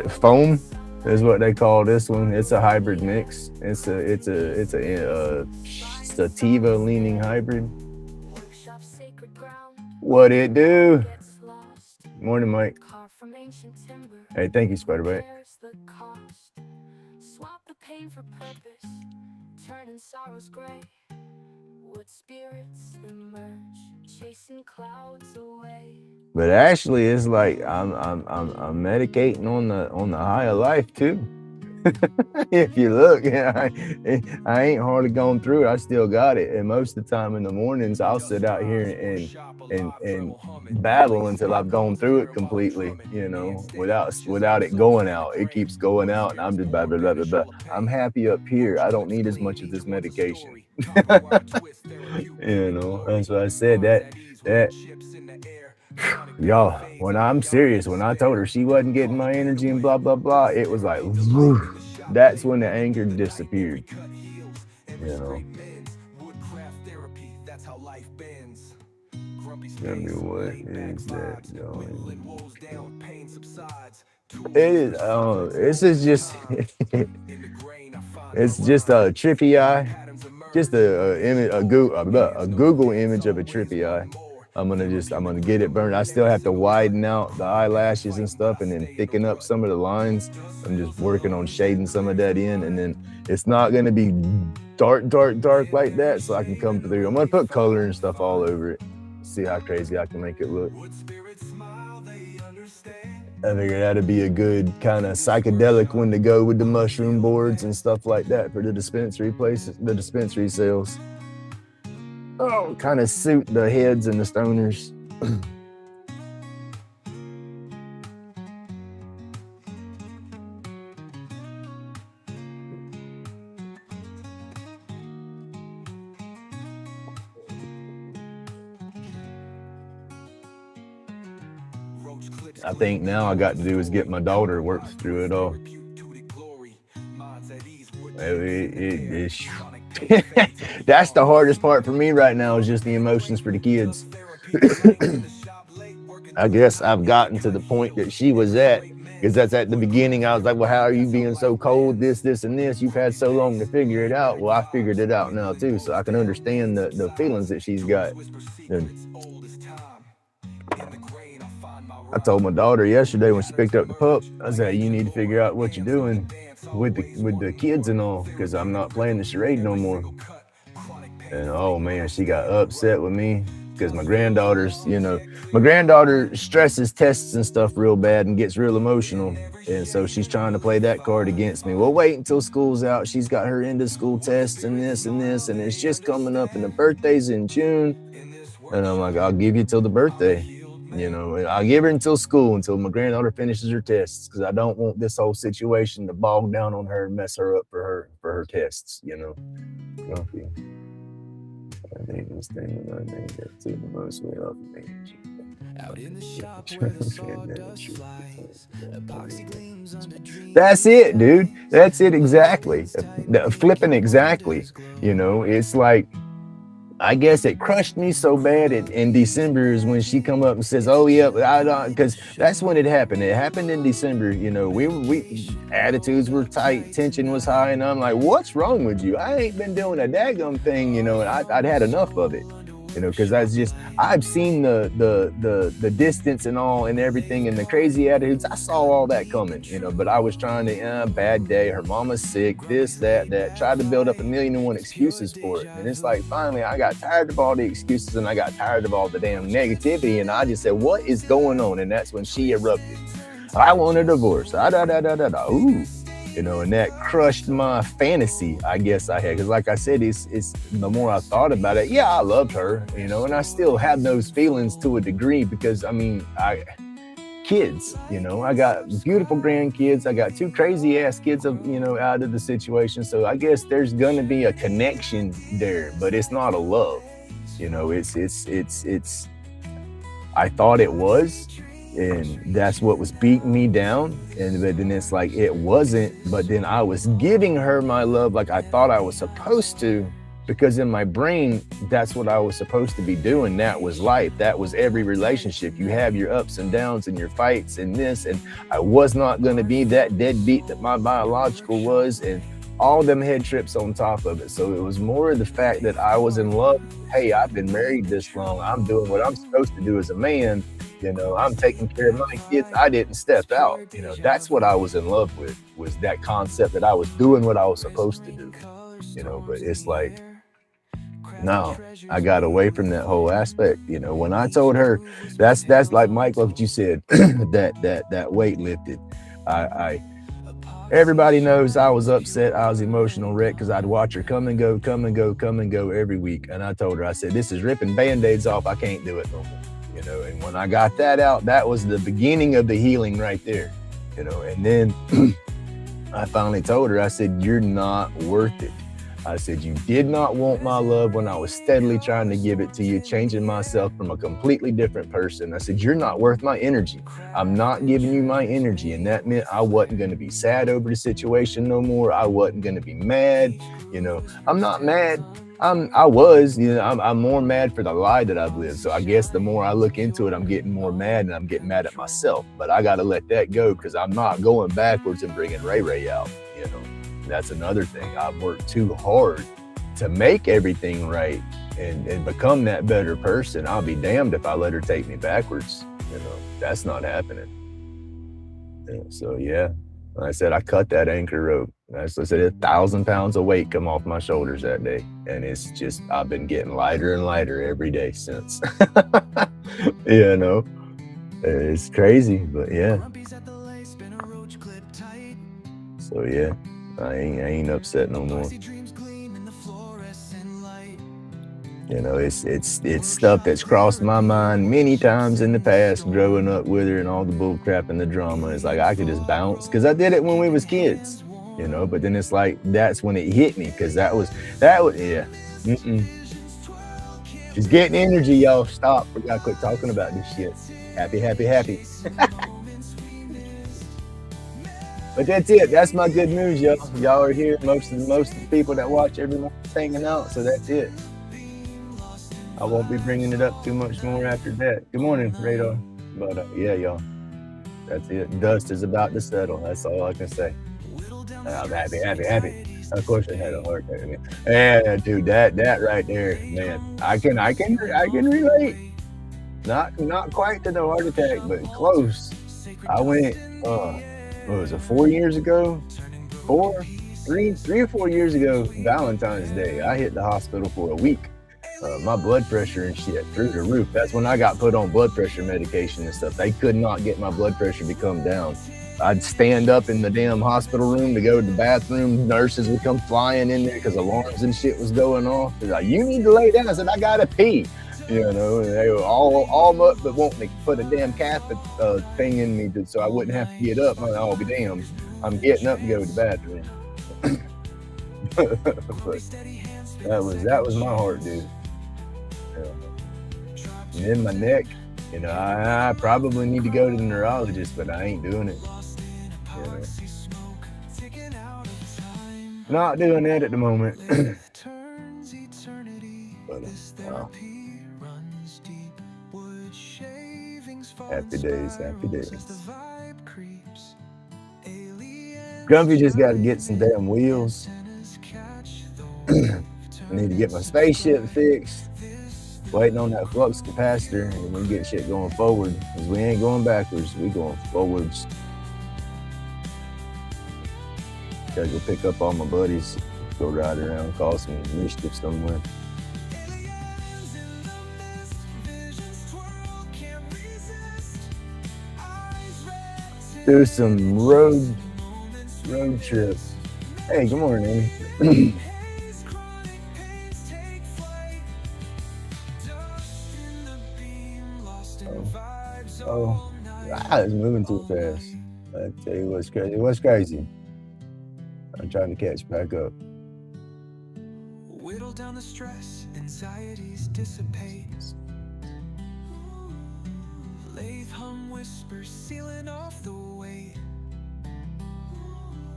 Speaker 2: Foam is what they call this one. It's a hybrid mix. It's a sativa leaning hybrid. What it do? Morning, Mike. Hey, thank you, Spiderbite. Swap the pain for purpose, turning sorrows gray. Would spirits emerge, chasing clouds away. But actually, it's like I'm medicating on the higher life too. If you look, I ain't hardly gone through it. I still got it, and most of the time in the mornings, I'll sit out here and babble until I've gone through it completely. Without it going out. It keeps going out, and I'm just blah blah blah blah blah. I'm happy up here. I don't need as much of this medication. That's what I said. That. Y'all, when I'm serious, when I told her she wasn't getting my energy and blah blah blah, it was like, whew, that's when the anger disappeared. Tell me what is that going? It is. This is just. It's just a trippy eye. Just a Google image of a trippy eye. I'm gonna get it burned. I still have to widen out the eyelashes and stuff, and then thicken up some of the lines. I'm just working on shading some of that in, and then it's not gonna be dark like that, so I can come through. I'm gonna put color and stuff all over it. See how crazy I can make it look. I figured that'd be a good kind of psychedelic one to go with the mushroom boards and stuff like that for the dispensary places, the dispensary sales. Oh, kind of suit the heads and the stoners. I think now I got to do is get my daughter worked through it all. That's the hardest part for me right now, is just the emotions for the kids. I guess I've gotten to the point that she was at Because that's at the beginning. I was like, well, how are you being so cold? This, and this. You've had so long to figure it out. Well, I figured it out now too, so I can understand the feelings that she's got. And I told my daughter yesterday when she picked up the pup, I said, you need to figure out what you're doing with the kids and all, because I'm not playing the charade no more. And oh man, she got upset with me because my granddaughter stresses tests and stuff real bad and gets real emotional. And so she's trying to play that card against me. Well, wait until school's out. She's got her end of school tests and this, and it's just coming up, and the birthday's in June. And I'm like, I'll give you till the birthday. I'll give her until school, until my granddaughter finishes her tests, because I don't want this whole situation to bog down on her and mess her up for her tests, Okay. I think this thing that I made that took the most weight off of me. Out in the shop where the sawdust flies, epoxy gleams under dreams. That's it, dude. That's it exactly. Flipping exactly. It's like, I guess it crushed me so bad in December is when she come up and says, oh yeah, I don't, because that's when it happened. It happened in December. We attitudes were tight, tension was high, and I'm like, what's wrong with you? I ain't been doing a daggum thing, and I'd had enough of it. Because I've seen the distance and all and everything and the crazy attitudes. I saw all that coming, but I was trying to, bad day, her mama's sick, this, that, tried to build up 1,000,001 excuses for it. And it's like, finally, I got tired of all the excuses and I got tired of all the damn negativity. And I just said, what is going on? And that's when she erupted. I want a divorce. Ooh. And that crushed my fantasy, I guess I had. Because like I said, it's the more I thought about it, yeah, I loved her, and I still have those feelings to a degree because, kids, I got beautiful grandkids. I got 2 crazy ass kids, out of the situation. So I guess there's going to be a connection there, but it's not a love. It's I thought it was. And that's what was beating me down. But then it's like, it wasn't, but then I was giving her my love like I thought I was supposed to, because in my brain, that's what I was supposed to be doing. That was life. That was every relationship. You have your ups and downs and your fights and this, and I was not going to be that deadbeat that my biological was, and all them head trips on top of it. So it was more of the fact that I was in love. Hey, I've been married this long. I'm doing what I'm supposed to do as a man. I'm taking care of my kids. I didn't step out. That's what I was in love with, was that concept that I was doing what I was supposed to do. But it's like, no, I got away from that whole aspect. When I told her, that's like Mike, what you said, that weight lifted. Everybody knows I was upset. I was emotional wreck because I'd watch her come and go every week. And I told her, I said, this is ripping Band-Aids off. I can't do it no more. And when I got that out, that was the beginning of the healing right there, and then I finally told her, I said, you're not worth it. I said, you did not want my love when I was steadily trying to give it to you, changing myself from a completely different person. I said, you're not worth my energy. I'm not giving you my energy. And that meant I wasn't going to be sad over the situation no more. I wasn't going to be mad. I'm not mad. I'm more mad for the lie that I've lived. So I guess the more I look into it, I'm getting more mad, and I'm getting mad at myself. But I got to let that go, because I'm not going backwards and bringing Ray out. That's another thing. I've worked too hard to make everything right and become that better person. I'll be damned if I let her take me backwards. That's not happening. So yeah, like I said, I cut that anchor rope. As I said, 1,000 pounds of weight come off my shoulders that day. And it's just, I've been getting lighter and lighter every day since. It's crazy, but yeah. So yeah, I ain't upset no more. It's stuff that's crossed my mind many times in the past, growing up with her and all the bull crap and the drama. It's like I could just bounce, because I did it when we was kids. But then it's like, that's when it hit me, because that was, yeah. She's getting energy, y'all. Stop. We gotta quit talking about this shit. Happy. But that's it. That's my good news, y'all. Y'all are here. Most of the people that watch every morning hanging out. So that's it. I won't be bringing it up too much more after that. Good morning, Radar. But yeah, y'all. That's it. Dust is about to settle. That's all I can say. I'm happy, happy, happy. Of course, I had a heart attack. And dude, that right there, man, I can relate. Not quite to the heart attack, but close. I went, what was it, 4 years ago? 3 or 4 years ago, Valentine's Day. I hit the hospital for a week. My blood pressure and shit through the roof. That's when I got put on blood pressure medication and stuff. They could not get my blood pressure to come down. I'd stand up in the damn hospital room to go to the bathroom. Nurses would come flying in there because alarms and shit was going off. They're like, "You need to lay down." I said, "I gotta pee." You know, and they were all up but wanting to put a damn catheter thing in me so I wouldn't have to get up. I'm like, "Oh, be damned. I'm getting up to go to the bathroom." But that was my heart, dude. And in my neck, you know, I probably need to go to the neurologist, but I ain't doing it. You know? Not doing that at the moment. But, happy days, happy days. Grumpy just got to get some damn wheels. I need to get my spaceship fixed. Waiting on that flux capacitor, and we get shit going forward. Because we ain't going backwards, we going forwards. Gotta go pick up all my buddies, go ride around, cause some mischief somewhere. Do some road trip. Hey, good morning, Amy. It's moving too fast. I tell you what's crazy. What's crazy? I'm trying to catch back up. Whittle down the stress, anxieties dissipate. Lathe hum whispers, sealing off the weight.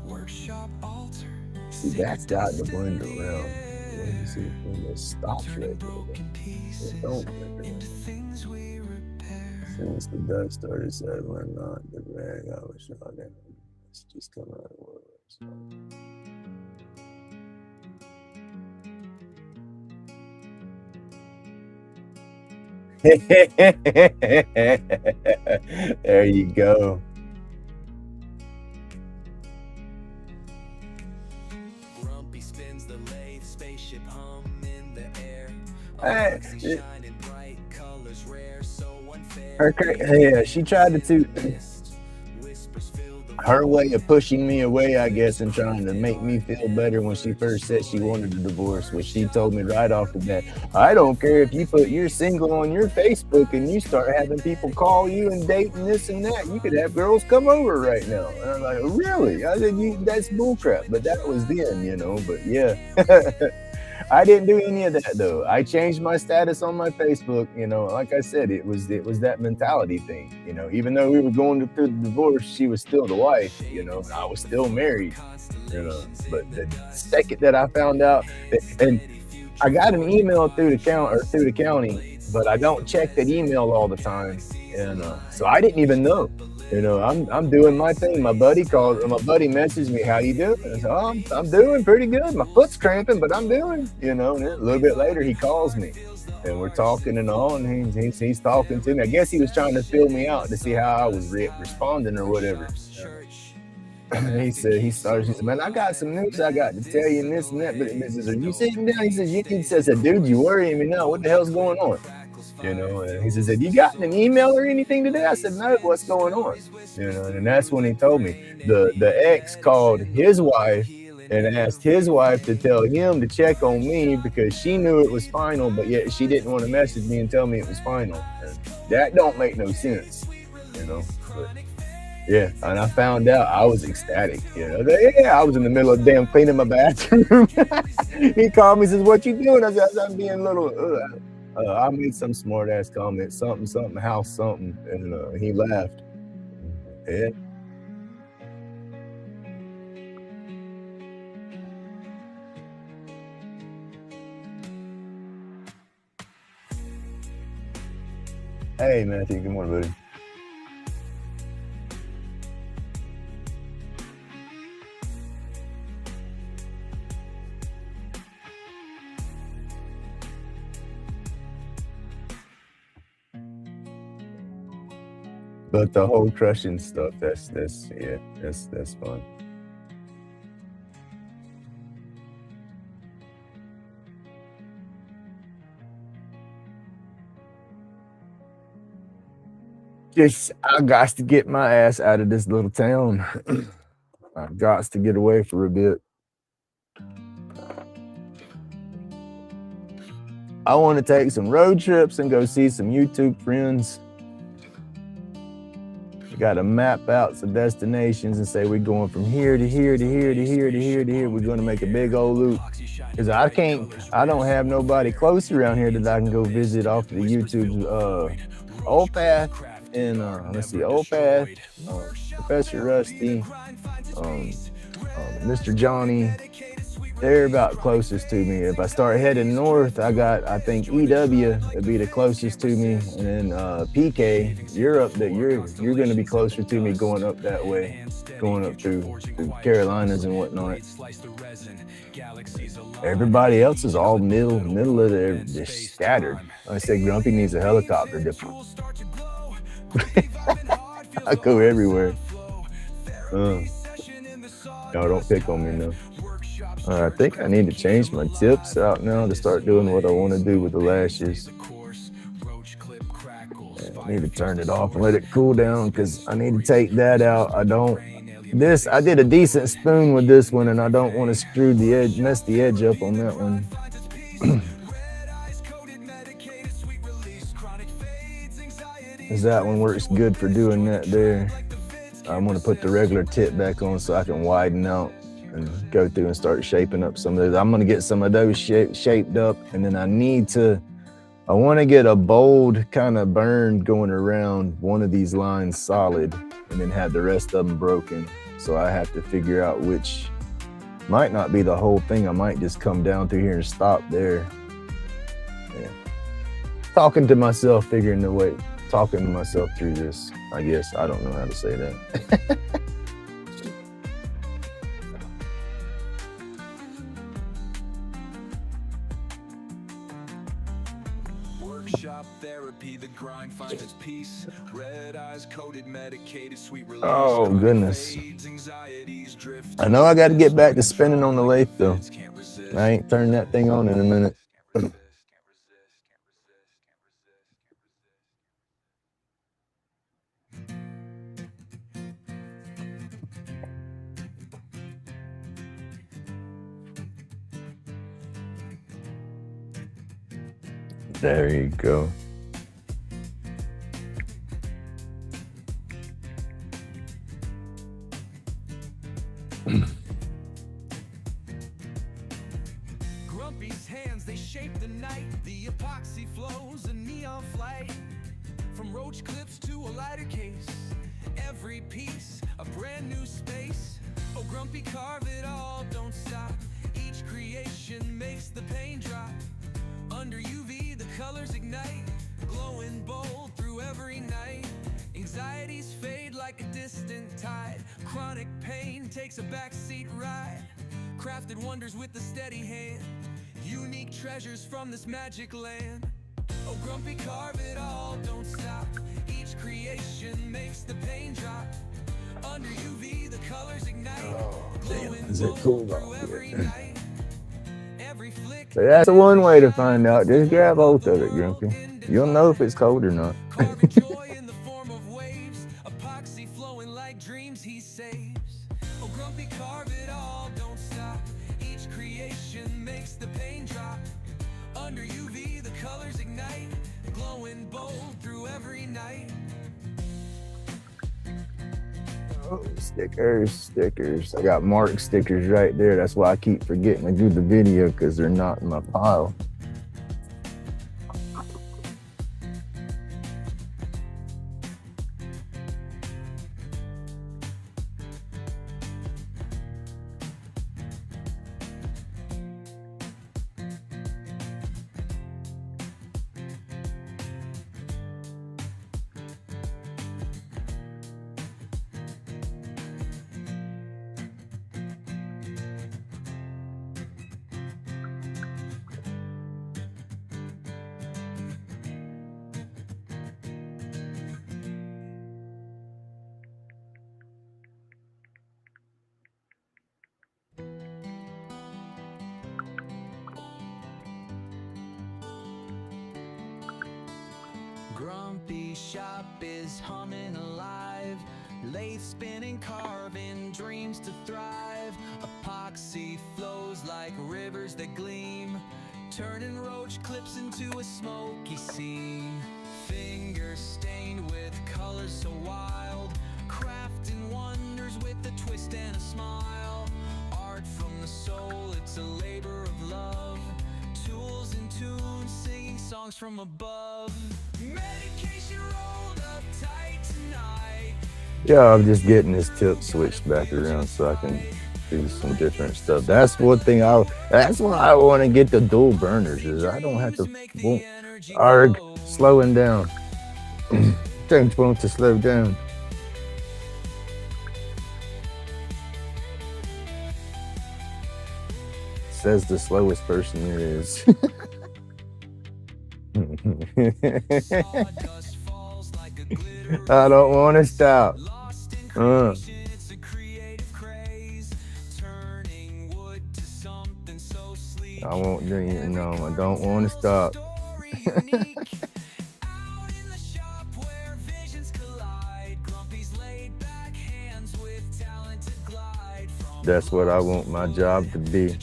Speaker 2: Workshop altar. See, backed out the window around. Let me see when it stops right there. Don't. Since the dust started settling on the rag, I was shot in. It's just coming out of the world. There you go. Grumpy spins the lathe, spaceship hum in the air. Shining bright, colors rare, so unfair. Yeah, she tried to toot her way of pushing me away, I guess, and trying to make me feel better when she first said she wanted a divorce, which she told me right off the bat, "I don't care if you put you're single on your Facebook and you start having people call you and date and this and that. You could have girls come over right now." And I'm like, "Really?" I said, "That's bullcrap." But that was then, you know, but yeah. I didn't do any of that though. I changed my status on my Facebook, you know, like I said, it was that mentality thing, you know, even though we were going through the divorce, she was still the wife, you know, and I was still married, you know. But the second that I found out, and I got an email through the county, but I don't check that email all the time, and so I didn't even know. You know, I'm doing my thing. My buddy messaged me, "How you doing?" I said, "Oh, I'm doing pretty good. My foot's cramping, but I'm doing." You know, and a little bit later he calls me, and we're talking and all, and he's talking to me. I guess he was trying to feel me out to see how I was responding or whatever. He said, "Man, I got some news I got to tell you and this and that." But he says, "Are you sitting down?" He says, "Dude, you worrying me now. What the hell's going on?" You know, and he says, "Have you gotten an email or anything today?" I said, "No, what's going on?" You know, and that's when he told me the ex called his wife and asked his wife to tell him to check on me because she knew it was final, but yet she didn't want to message me and tell me it was final. And that don't make no sense, you know. But yeah, and I found out, I was ecstatic, you know. Yeah, I was in the middle of damn cleaning my bathroom. He called me, says, "What you doing?" I said, "I'm being a little I made some smart ass comment, something, house something," and he laughed. Yeah. Hey, Matthew, good morning, buddy. But the whole crushing stuff, yeah, that's fun. Just I got to get my ass out of this little town. I got to get away for a bit. I want to take some road trips and go see some YouTube friends. We got to map out some destinations and say we're going from here to here to here to here to here to here. We're going to make a big old loop. Because I don't have nobody close around here that I can go visit off the YouTube Old Path and let's see, Old Path, Professor Rusty, Mr. Johnny. They're about closest to me. If I start heading north, I think EW would be the closest to me, and then PK, you're going to be closer to me going up that way, going up through Carolinas and whatnot. Everybody else is all middle of there, just scattered. I say Grumpy needs a helicopter. I go everywhere. Y'all don't pick on me now. I think I need to change my tips out now to start doing what I want to do with the lashes. I need to turn it off and let it cool down because I need to take that out. I did a decent spoon with this one and I don't want to screw the edge, mess the edge up on that one. Because that one works good for doing that there. I'm going to put the regular tip back on so I can widen out and go through and start shaping up some of those. I'm going to get some of those shaped up, and then I want to get a bold kind of burn going around one of these lines solid and then have the rest of them broken. So I have to figure out which might not be the whole thing. I might just come down through here and stop there. Yeah. Talking to myself through this, I guess. I don't know how to say that. Oh goodness. I know I got to get back to spinning on the lathe though. I ain't turning that thing on in a minute. There you go.
Speaker 1: Grumpy's hands, they shape the night. The epoxy flows, a neon flight. From roach clips to a lighter case. Every piece, a brand new space. Oh, Grumpy, carve it all, don't stop. Each creation makes the pain drop. Under UV, the colors ignite, glowing bold through every night. Anxieties fade like a distant tide. Chronic pain takes a backseat ride. Crafted wonders with a steady hand. Unique treasures from this magic land. Oh, Grumpy, carve it all, don't stop. Each creation makes the pain drop. Under UV, the colors ignite.
Speaker 2: Oh, damn, is it cool though? So
Speaker 1: That's
Speaker 2: that's one way to find out. Just grab hold of it, Grumpy. You'll know if it's cold or not.
Speaker 1: Epoxy flowing like dreams he saves. Oh, Grumpy, carve it all, don't stop. Each creation makes the pain drop. Under UV, the colors ignite, glowing bold through every night.
Speaker 2: Oh, stickers. I got Mark stickers right there. That's why I keep forgetting to do the video because they're not in my pile.
Speaker 1: Grumpy shop is humming alive. Lathe spinning, carving dreams to thrive. Epoxy flows like rivers that gleam, turning roach clips into a smoky scene. Fingers stained with colors so wild, crafting wonders with a twist and a smile. Art from the soul, it's a labor of love. Tools in tune, singing songs from above. Medication rolled up tight tonight.
Speaker 2: Yeah, I'm just getting this tip switched back around so I can do some different stuff. That's one thing that's why I want to get the dual burners, is I don't have to slowing down. Don't want to slow down. Says the slowest person there is. I don't want to stop. I won't do it. No, I don't want to stop. That's what I want my job to be.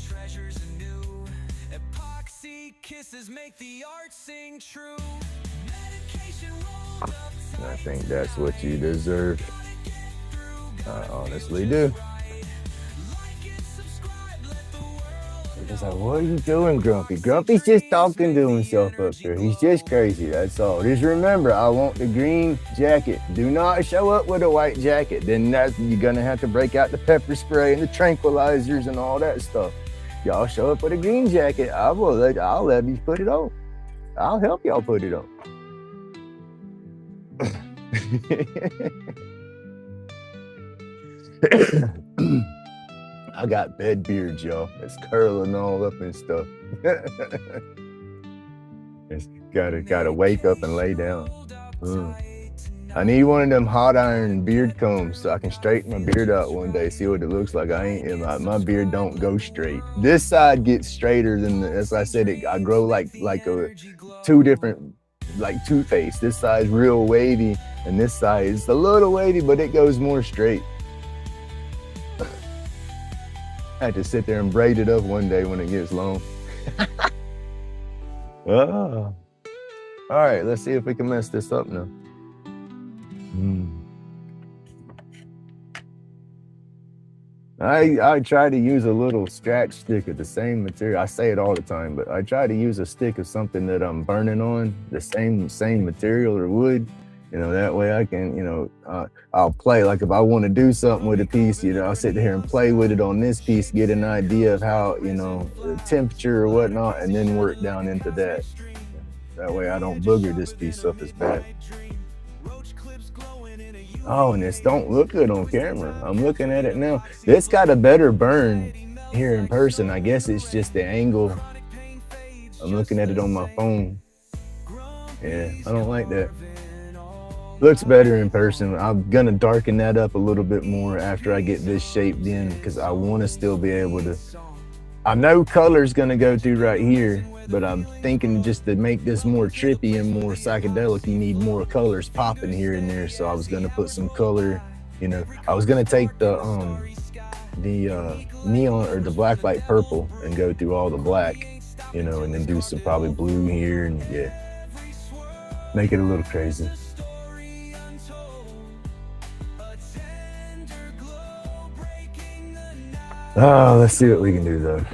Speaker 2: I think that's what you deserve. I honestly do. It's like, what are you doing, Grumpy? Grumpy's just talking to himself up there. He's just crazy, that's all. Just remember, I want the green jacket. Do not show up with a white jacket. Then you're gonna have to break out the pepper spray and the tranquilizers and all that stuff. Y'all show up with a green jacket, I'll let you put it on. I'll help y'all put it on. I got bed beards, y'all. It's curling all up and stuff. It's gotta wake up and lay down. I need one of them hot iron beard combs so I can straighten my beard out one day, see what it looks like. My beard don't go straight. This side gets straighter than as I said, I grow like two different, like Two-Face. This side's real wavy, and this side is a little wavy, but it goes more straight. I had to sit there and braid it up one day when it gets long. Oh. All right, let's see if we can mess this up now. I try to use a little scratch stick of the same material. I say it all the time, but I try to use a stick of something that I'm burning on, the same material or wood. That way I can, I'll play. Like if I want to do something with a piece, I'll sit here and play with it on this piece, get an idea of how, the temperature or whatnot, and then work down into that. That way I don't booger this piece up as bad. Oh, and this don't look good on camera. I'm looking at it now. This got a better burn here in person. I guess it's just the angle. I'm looking at it on my phone. Yeah, I don't like that. Looks better in person. I'm gonna darken that up a little bit more after I get this shaped in, because I want to still be able to. I know color's gonna go through right here, but I'm thinking just to make this more trippy and more psychedelic, you need more colors popping here and there. So I was gonna put some color. I was gonna take the neon or the black light purple and go through all the black, and then do some probably blue here and make it a little crazy. Oh, let's see what we can do though.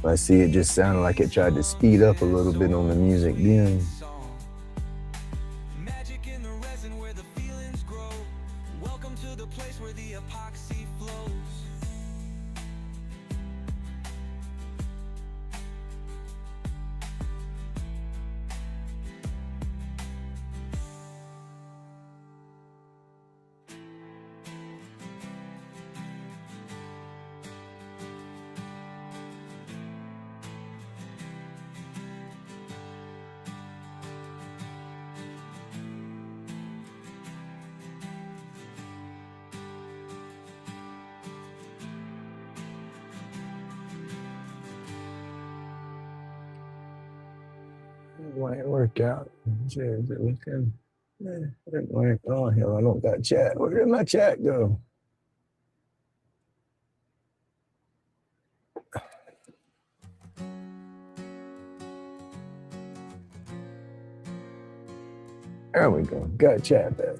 Speaker 2: I see it just sounded like it tried to speed up a little bit on the music then. It might work out. Is it looking? It might. Oh hell, I don't got chat. Where did my chat go? There we go. Got chat back.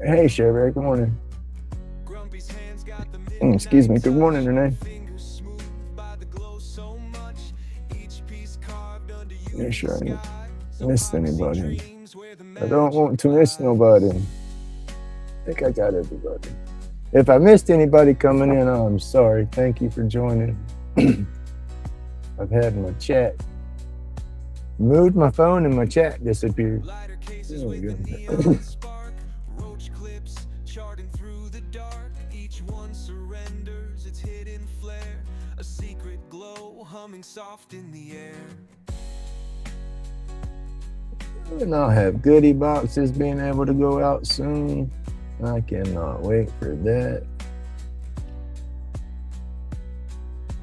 Speaker 2: Hey, Sherry. Good morning. Excuse me. Good morning, Renee. Make sure I didn't miss anybody. I don't want to miss nobody. I think I got everybody. If I missed anybody coming in, I'm sorry. Thank you for joining. I've had my chat. Moved my phone and my chat disappeared. There we go. Soft in the air. And I'll have goodie boxes being able to go out soon. I cannot wait for that.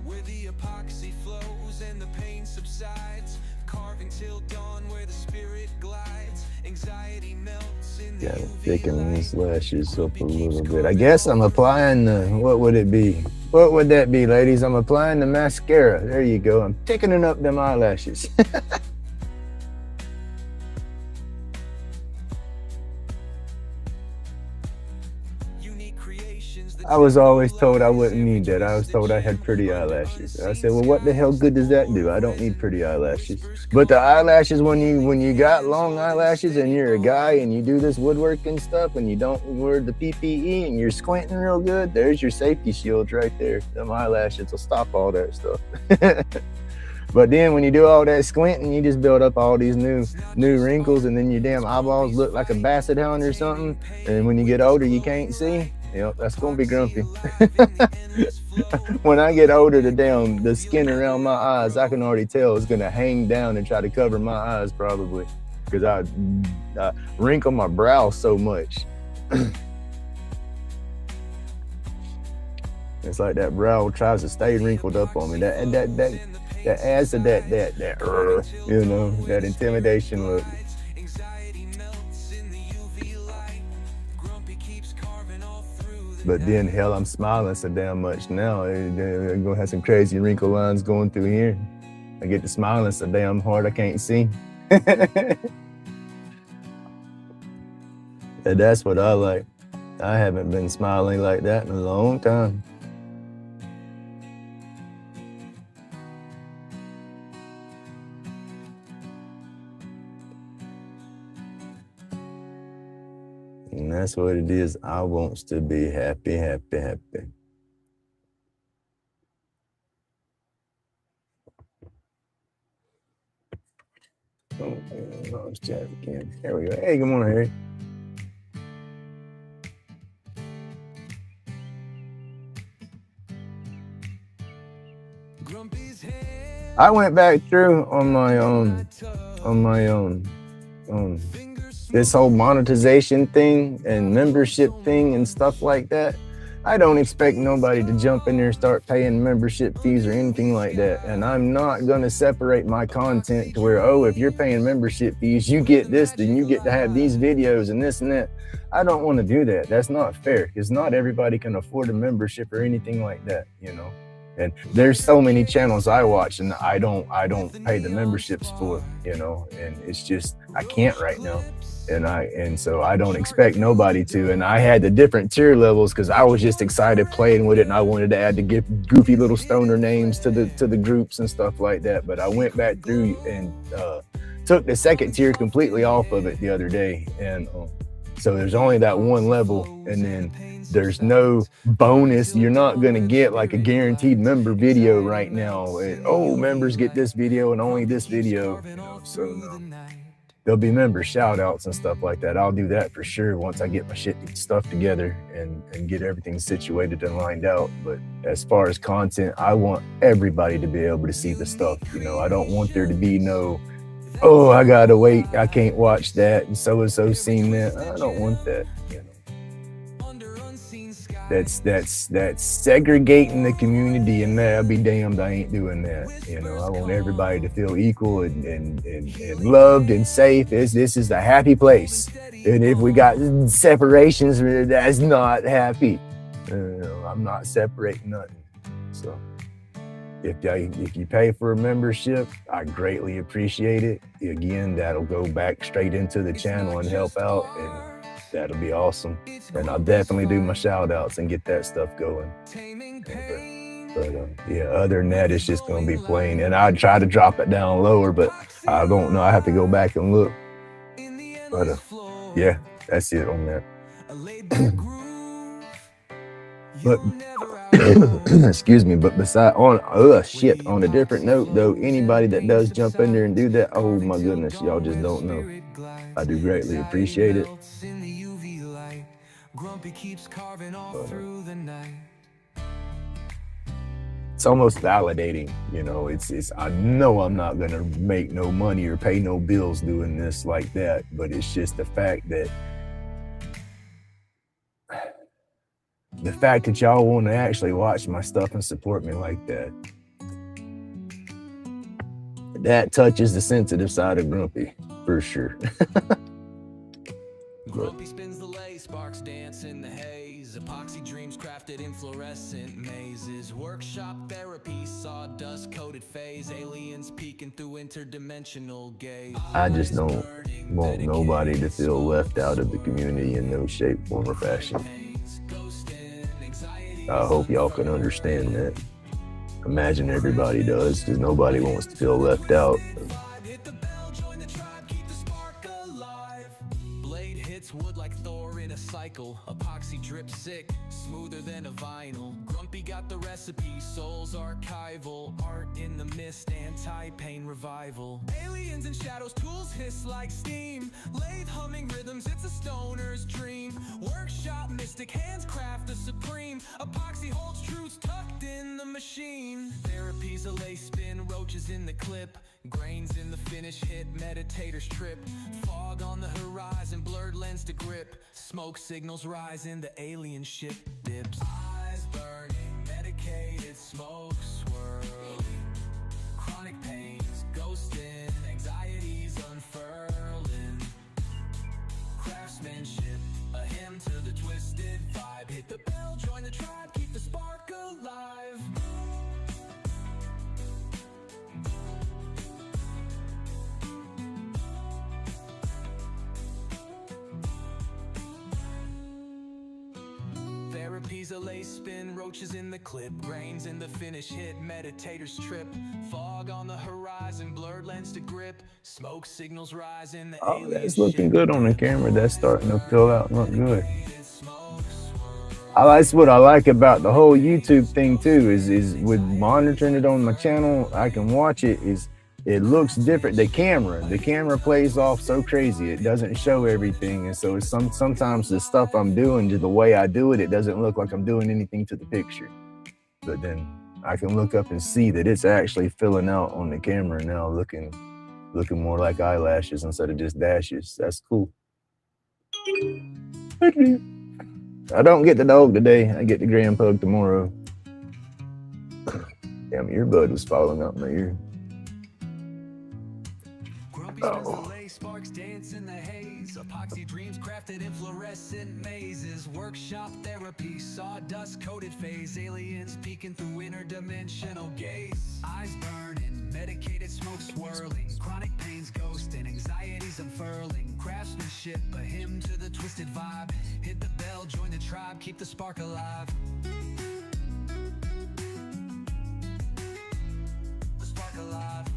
Speaker 2: Where the epoxy flows and the pain subsides, carving till dawn where the spirit glides. Anxiety melts in the UV thicken these lashes up a little bit. I guess I'm applying the, what would it be? What would that be, ladies? I'm applying the mascara. There you go. I'm thickening up them eyelashes. I was always told I wouldn't need that. I was told I had pretty eyelashes. I said, well, what the hell good does that do? I don't need pretty eyelashes. But the eyelashes, when you got long eyelashes and you're a guy and you do this woodworking stuff and you don't wear the PPE and you're squinting real good, there's your safety shield right there. Them eyelashes will stop all that stuff. But then when you do all that squinting, you just build up all these new wrinkles, and then your damn eyeballs look like a basset hound or something. And when you get older, you can't see. Yep, that's gonna be grumpy. When I get older, the skin around my eyes, I can already tell it's gonna hang down and try to cover my eyes probably, because I wrinkle my brow so much. It's like that brow tries to stay wrinkled up on me. That adds to that you know, that intimidation look. But then, hell, I'm smiling so damn much now. I'm gonna have some crazy wrinkle lines going through here. I get to smiling so damn hard I can't see. And that's what I like. I haven't been smiling like that in a long time. And that's what it is. I want to be happy, happy, happy. Oh, let's chat again. There we go. Hey, good morning, Harry. I went back through on my own this whole monetization thing and membership thing and stuff like that. I don't expect nobody to jump in there and start paying membership fees or anything like that. And I'm not going to separate my content to where, oh, if you're paying membership fees, you get this, then you get to have these videos and this and that. I don't want to do that. That's not fair, because not everybody can afford a membership or anything like that, you know. And there's so many channels I watch and I don't pay the memberships for, you know, and it's just, I can't right now. And so I don't expect nobody to. And I had the different tier levels because I was just excited playing with it, and I wanted to add the goofy little stoner names to the groups and stuff like that. But I went back through and took the second tier completely off of it the other day, and so there's only that one level, and then there's no bonus. You're not going to get like a guaranteed member video right now. Oh, members get this video and only this video, you know, so no. There'll be member shout outs and stuff like that. I'll do that for sure once I get my stuff together and get everything situated and lined out. But as far as content, I want everybody to be able to see the stuff. You know, I don't want there to be no, oh, I gotta wait, I can't watch that, and so seen that. I don't want that, you know. that's segregating the community, and I'll be damned I ain't doing that. You know, I want everybody to feel equal and loved and safe. This is a happy place. And if we got separations, that's not happy. I'm not separating nothing. So if you pay for a membership, I greatly appreciate it. Again, that'll go back straight into the channel and help out, and that'll be awesome. And I'll definitely do my shout outs and get that stuff going. But yeah, other than that, it's just gonna be plain. And I'd try to drop it down lower, but I don't know. I have to go back and look. But yeah, that's it on that. But excuse me, but on a different note though, anybody that does jump in there and do that, oh my goodness, y'all just don't know. I do greatly appreciate it. It's almost validating, you know. It's I know I'm not gonna make no money or pay no bills doing this like that, but it's just the fact that y'all want to actually watch my stuff and support me like that, that touches the sensitive side of Grumpy, for sure.
Speaker 1: Grumpy spins the lay, sparks dance in the haze, epoxy dreams crafted in fluorescent mazes, workshop therapy, sawdust coated phase, aliens peeking through interdimensional gaze.
Speaker 2: I just don't want nobody to feel left out of the community in no shape, form, or fashion. I hope y'all can understand that. Imagine everybody does, because nobody wants to feel left out.
Speaker 1: Blade hits wood like Thor in a cycle. Epoxy drip sick, smoother than a vinyl. Grumpy got the recipe, soul's archival. Art in the mist, anti-pain revival. Aliens and shadows, tools hiss like steam. Lathe humming rhythms, it's a stoner's dream. Workshop mystic, hands craft the supreme. Epoxy holds truths tucked in the machine. Therapy's a lace spin, roaches in the clip. Grains in the finish hit, meditator's trip. Fog on the horizon, blurred lens to grip. Smoke signals rising, the alien ship dips. Eyes burning, medicated smoke swirling. Chronic pains, ghosting, anxieties unfurling. Craftsmanship, a hymn to the twisted vibe. Hit the bell, join the tribe, keep the spark alive. Therapy's a lace spin, roaches in the clip. Grains in the finish hit, meditator's trip. Fog on the horizon, blurred lens to grip. Smoke signals rising, the
Speaker 2: oh, that's looking good on the camera. That's starting to fill out and look good. That's what I like about the whole YouTube thing too, is with monitoring it on my channel, I can watch it, it looks different. The camera plays off so crazy. It doesn't show everything. And so sometimes the stuff I'm doing, just the way I do it, it doesn't look like I'm doing anything to the picture. But then I can look up and see that it's actually filling out on the camera now, looking more like eyelashes instead of just dashes. That's cool. I don't get the dog today. I get the grand pug tomorrow. Damn, earbud was falling out my ear. Oh. Sparks dance in the haze. Epoxy dreams crafted in fluorescent mazes. Workshop therapy, sawdust coated phase. Aliens peeking through interdimensional gaze. Eyes burning, medicated smoke swirling. Chronic pains ghosting, anxieties unfurling. Craftsmanship, a hymn to the twisted vibe. Hit the bell, join the tribe, keep the spark alive. The spark alive.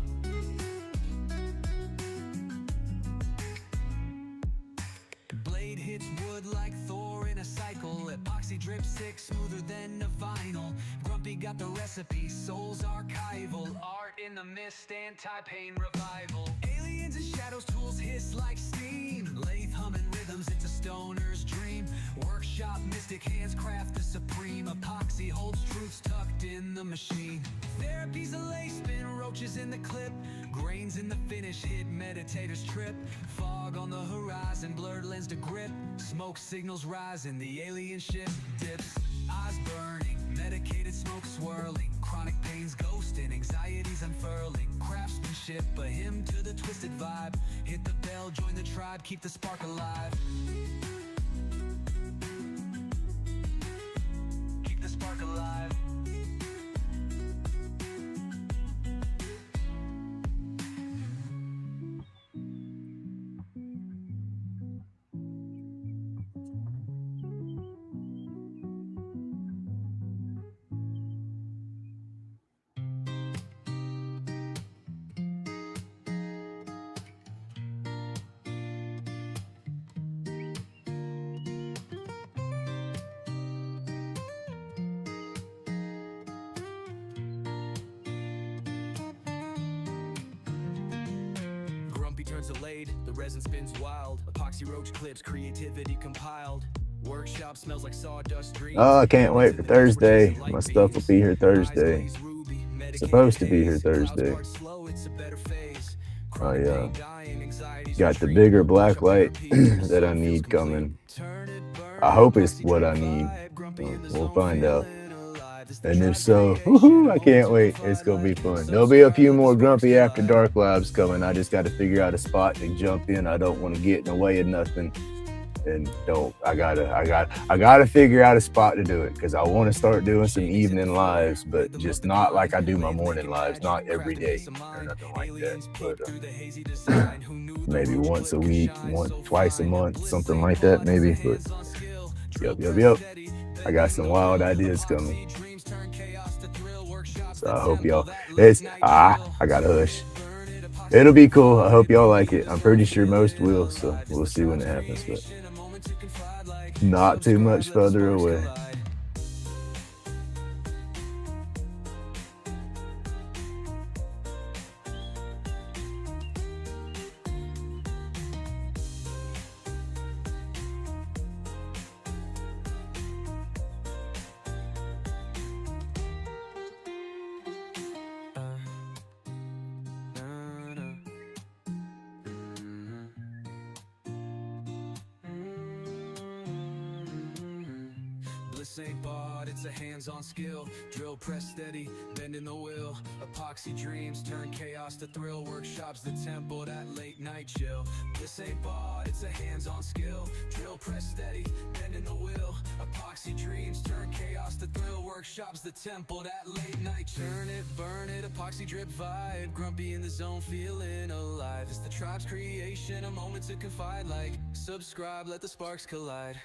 Speaker 2: Blade hits wood like Thor in a cycle. Epoxy drip sick, smoother than a vinyl. Grumpy got the recipe, soul's archival. Art in the mist, anti-pain revival. Aliens and shadows, tools hiss like steam. Lathe humming rhythms, it's a stoner's dream. Workshop mystic, hands craft the supreme. Epoxy holds truths tucked in the machine. Therapy's a lace spin, roaches in the clip. Grains in the finish hit, meditator's trip. Fog on the horizon, blurred lens to grip. Smoke signals rising, the alien ship dips.
Speaker 1: eyes burning, medicated smoke swirling, chronic pains ghosting, anxieties unfurling, craftsmanship, a hymn to the twisted vibe. Hit the bell, join the tribe, keep the spark alive. Keep the spark alive. Turns delayed, the resin spins wild. Epoxy roach clips, creativity compiled. Workshop smells like sawdust dreams.
Speaker 2: Oh, I can't wait for Thursday. My stuff will be here Thursday. Supposed to be here Thursday. Oh yeah. Got the bigger black light that I need coming. I hope it's what I need. We'll find out. And if so, woohoo, I can't wait. It's gonna be fun. There'll be a few more Grumpy After Dark labs coming. I just got to figure out a spot to jump in. I don't want to get in the way of nothing. And I gotta figure out a spot to do it, because I want to start doing some evening lives, but just not like I do my morning lives, not every day or nothing like that. But maybe once a week, twice a month, something like that, maybe. But yep. I got some wild ideas coming. So I hope y'all, I gotta hush. It'll be cool. I hope y'all like it. I'm pretty sure most will, so we'll see when it happens, but not too much further away.
Speaker 1: Ain't bought, it's a hands-on skill. Drill, press steady, bending the wheel. Epoxy dreams turn chaos to thrill. Workshops the tempo, that late night chill. This ain't bought, it's a hands-on skill. Drill, press steady, bending the wheel. Epoxy dreams turn chaos to thrill. Workshops the tempo, that late night chill. Turn it, burn it, epoxy drip vibe. Grumpy in the zone, feeling alive. It's the tribe's creation, a moment to confide. Like, subscribe, let the sparks collide.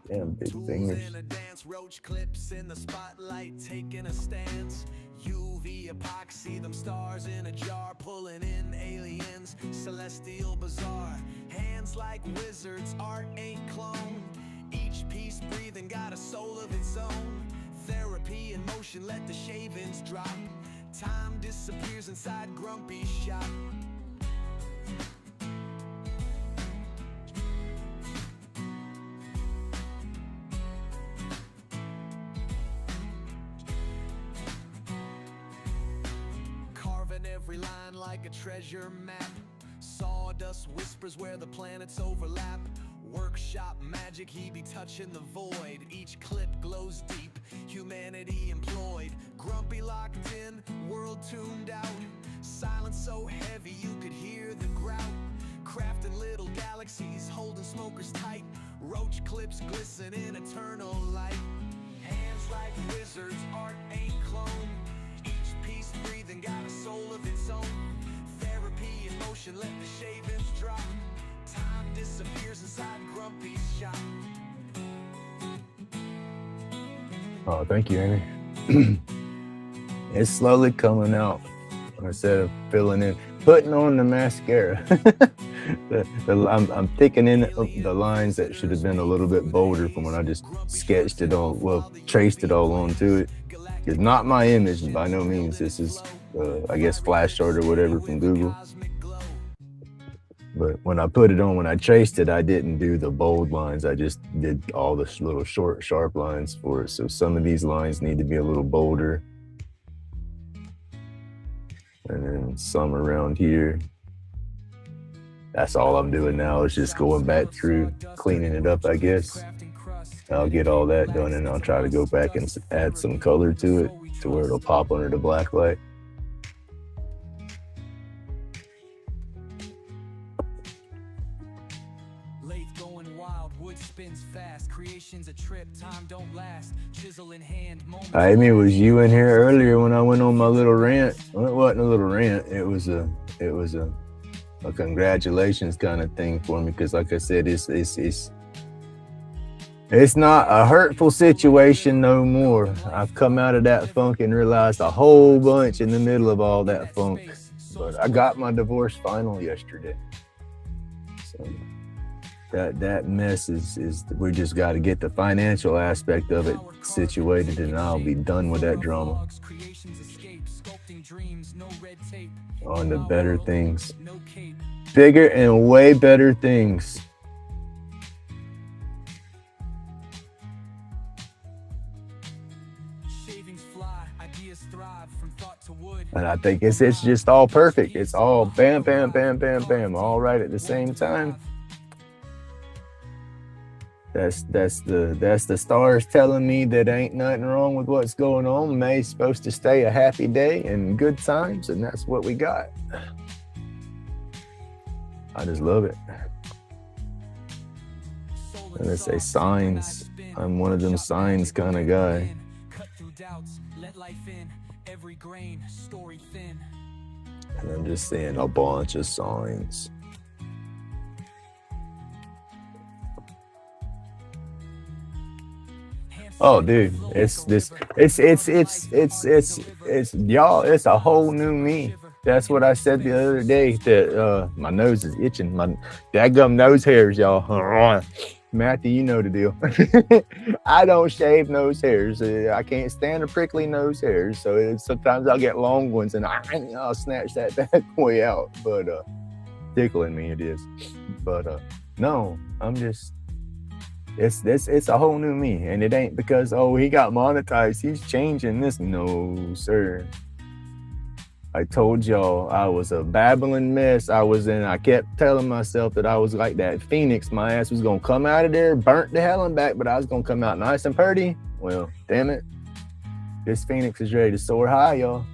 Speaker 2: Damn, big fingers.
Speaker 1: Roach clips in the spotlight, taking a stance. UV epoxy, them stars in a jar, pulling in aliens, celestial bizarre. Hands like wizards, art ain't clone. Each piece breathing, got a soul of its own. Therapy in motion, let the shavings drop. Time disappears inside Grumpy's shop. Every line like a treasure map. Sawdust whispers where the planets overlap. Workshop magic, he be touching the void. Each clip glows deep, humanity employed. Grumpy locked in, world tuned out. Silence so heavy you could hear the grout. Crafting little galaxies, holding smokers tight. Roach clips glisten in eternal light. Hands like wizards, art ain't clone. Piece breathing, got a soul of its own. Therapy in motion, let the shavings drop. Time
Speaker 2: Oh, thank you, Amy. It's slowly coming out instead of filling in, putting on the mascara. I'm thickening the lines that should have been a little bit bolder from when I just sketched it all, well, traced it all onto it. It's not my image by no means. This is, I guess, flash art or whatever from Google. But when I put it on, when I traced it, I didn't do the bold lines. I just did all the little short, sharp lines for it. So some of these lines need to be a little bolder. And then some around here. That's all I'm doing now is just going back through, cleaning it up, I guess. I'll get all that done and I'll try to go back and add some color to it to where it'll pop under the black light. Amy, was you in here earlier when I went on my little rant? Well, it wasn't a little rant. It was a congratulations kind of thing for me because, like I said, it's not a hurtful situation no more. I've come out of that funk and realized a whole bunch in the middle of all that funk. But I got my divorce final yesterday. So that mess is we just got to get the financial aspect of it situated and I'll be done with that drama. On to better things. Bigger and way better things. And I think it's just all perfect. It's all bam, bam, bam, bam, bam, all right at the same time. That's the stars telling me that ain't nothing wrong with what's going on. May's supposed to stay a happy day and good times, and that's what we got. I just love it. And they say signs. I'm one of them signs kind of guy. And I'm just seeing a bunch of signs. Oh, dude, it's y'all. It's a whole new me. That's what I said the other day. That my nose is itching. My daggum nose hairs, y'all. Matthew, you know the deal. I don't shave nose hairs. I can't stand the prickly nose hairs. So sometimes I'll get long ones, and I'll snatch that bad boy out. But tickling me it is. But no, I'm just. It's a whole new me, and it ain't because he got monetized, he's changing this. No, sir. I told y'all I was a babbling mess. I kept telling myself that I was like that phoenix. My ass was gonna come out of there, burnt to hell and back, but I was gonna come out nice and pretty. Well, damn it. This phoenix is ready to soar high, y'all.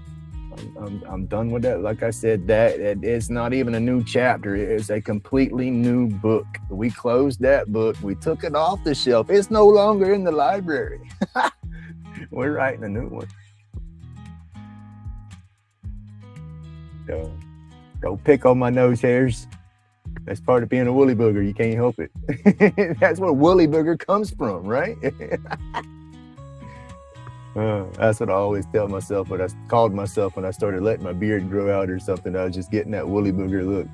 Speaker 2: I'm done with that. Like I said, that it's not even a new chapter. It's a completely new book. We closed that book. We took it off the shelf. It's no longer in the library. We're writing a new one. Don't pick on my nose hairs. That's part of being a woolly booger. You can't help it. That's where woolly booger comes from, right? That's what I always tell myself, what I called myself when I started letting my beard grow out or something. I was just getting that woolly booger look.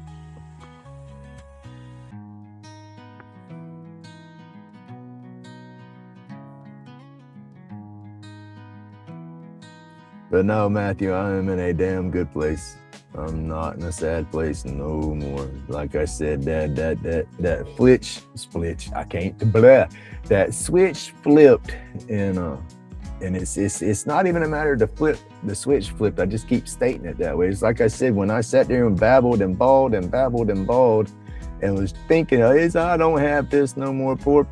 Speaker 2: But no, Matthew, I am in a damn good place. I'm not in a sad place no more. Like I said, that switch, I can't blah. That switch flipped, and it's not even a matter to flip. The switch flipped. I just keep stating it that way. It's like I said, when I sat there and babbled and bawled and babbled and bawled and was thinking, I don't have this no more. Poor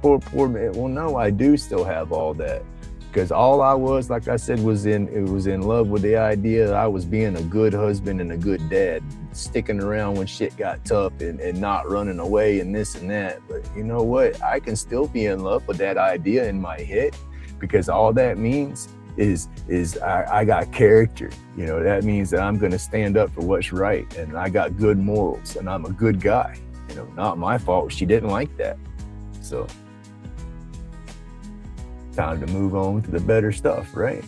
Speaker 2: man. Well, no, I do still have all that. Because all I was, like I said, was in love with the idea that I was being a good husband and a good dad, sticking around when shit got tough and not running away and this and that. But you know what? I can still be in love with that idea in my head, because all that means is I got character. That means that I'm going to stand up for what's right, and I got good morals, and I'm a good guy. not my fault. She didn't like that. So time to move on to the better stuff, right?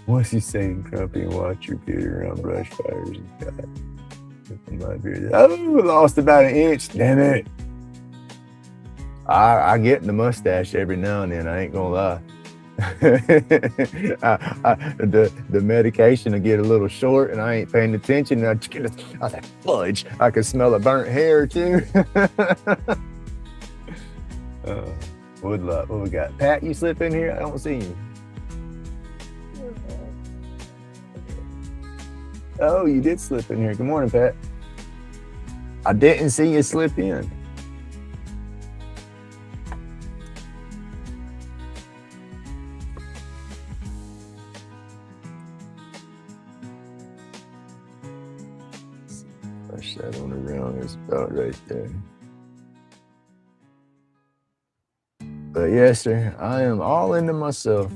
Speaker 2: What's he saying, Grumpy? Watch your beard around brush fires and God. My beard. Oh, lost about an inch. Damn it. I get the mustache every now and then. I ain't gonna lie. The medication will get a little short, and I ain't paying attention. I was like, fudge! I can smell a burnt hair too. What we got? Pat, you slip in here? I don't see you. Oh, you did slip in here. Good morning, Pat. I didn't see you slip in. Push that on around. It's about right there. But yes, sir, I am all into myself.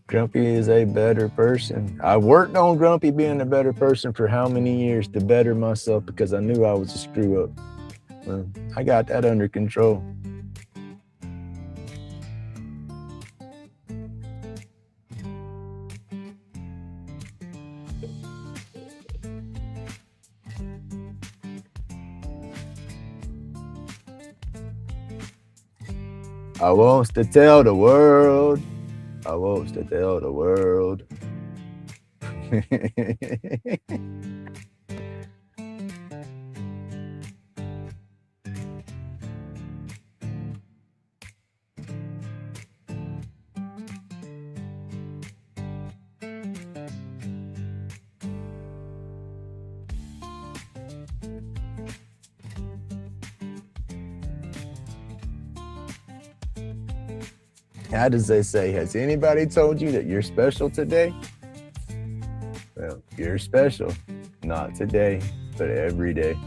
Speaker 2: Grumpy is a better person. I worked on Grumpy being a better person for how many years to better myself because I knew I was a screw up. Well, I got that under control. I wants to tell the world. I wants to tell the world. How does they say, has anybody told you that you're special today? Well, you're special. Not today, but every day.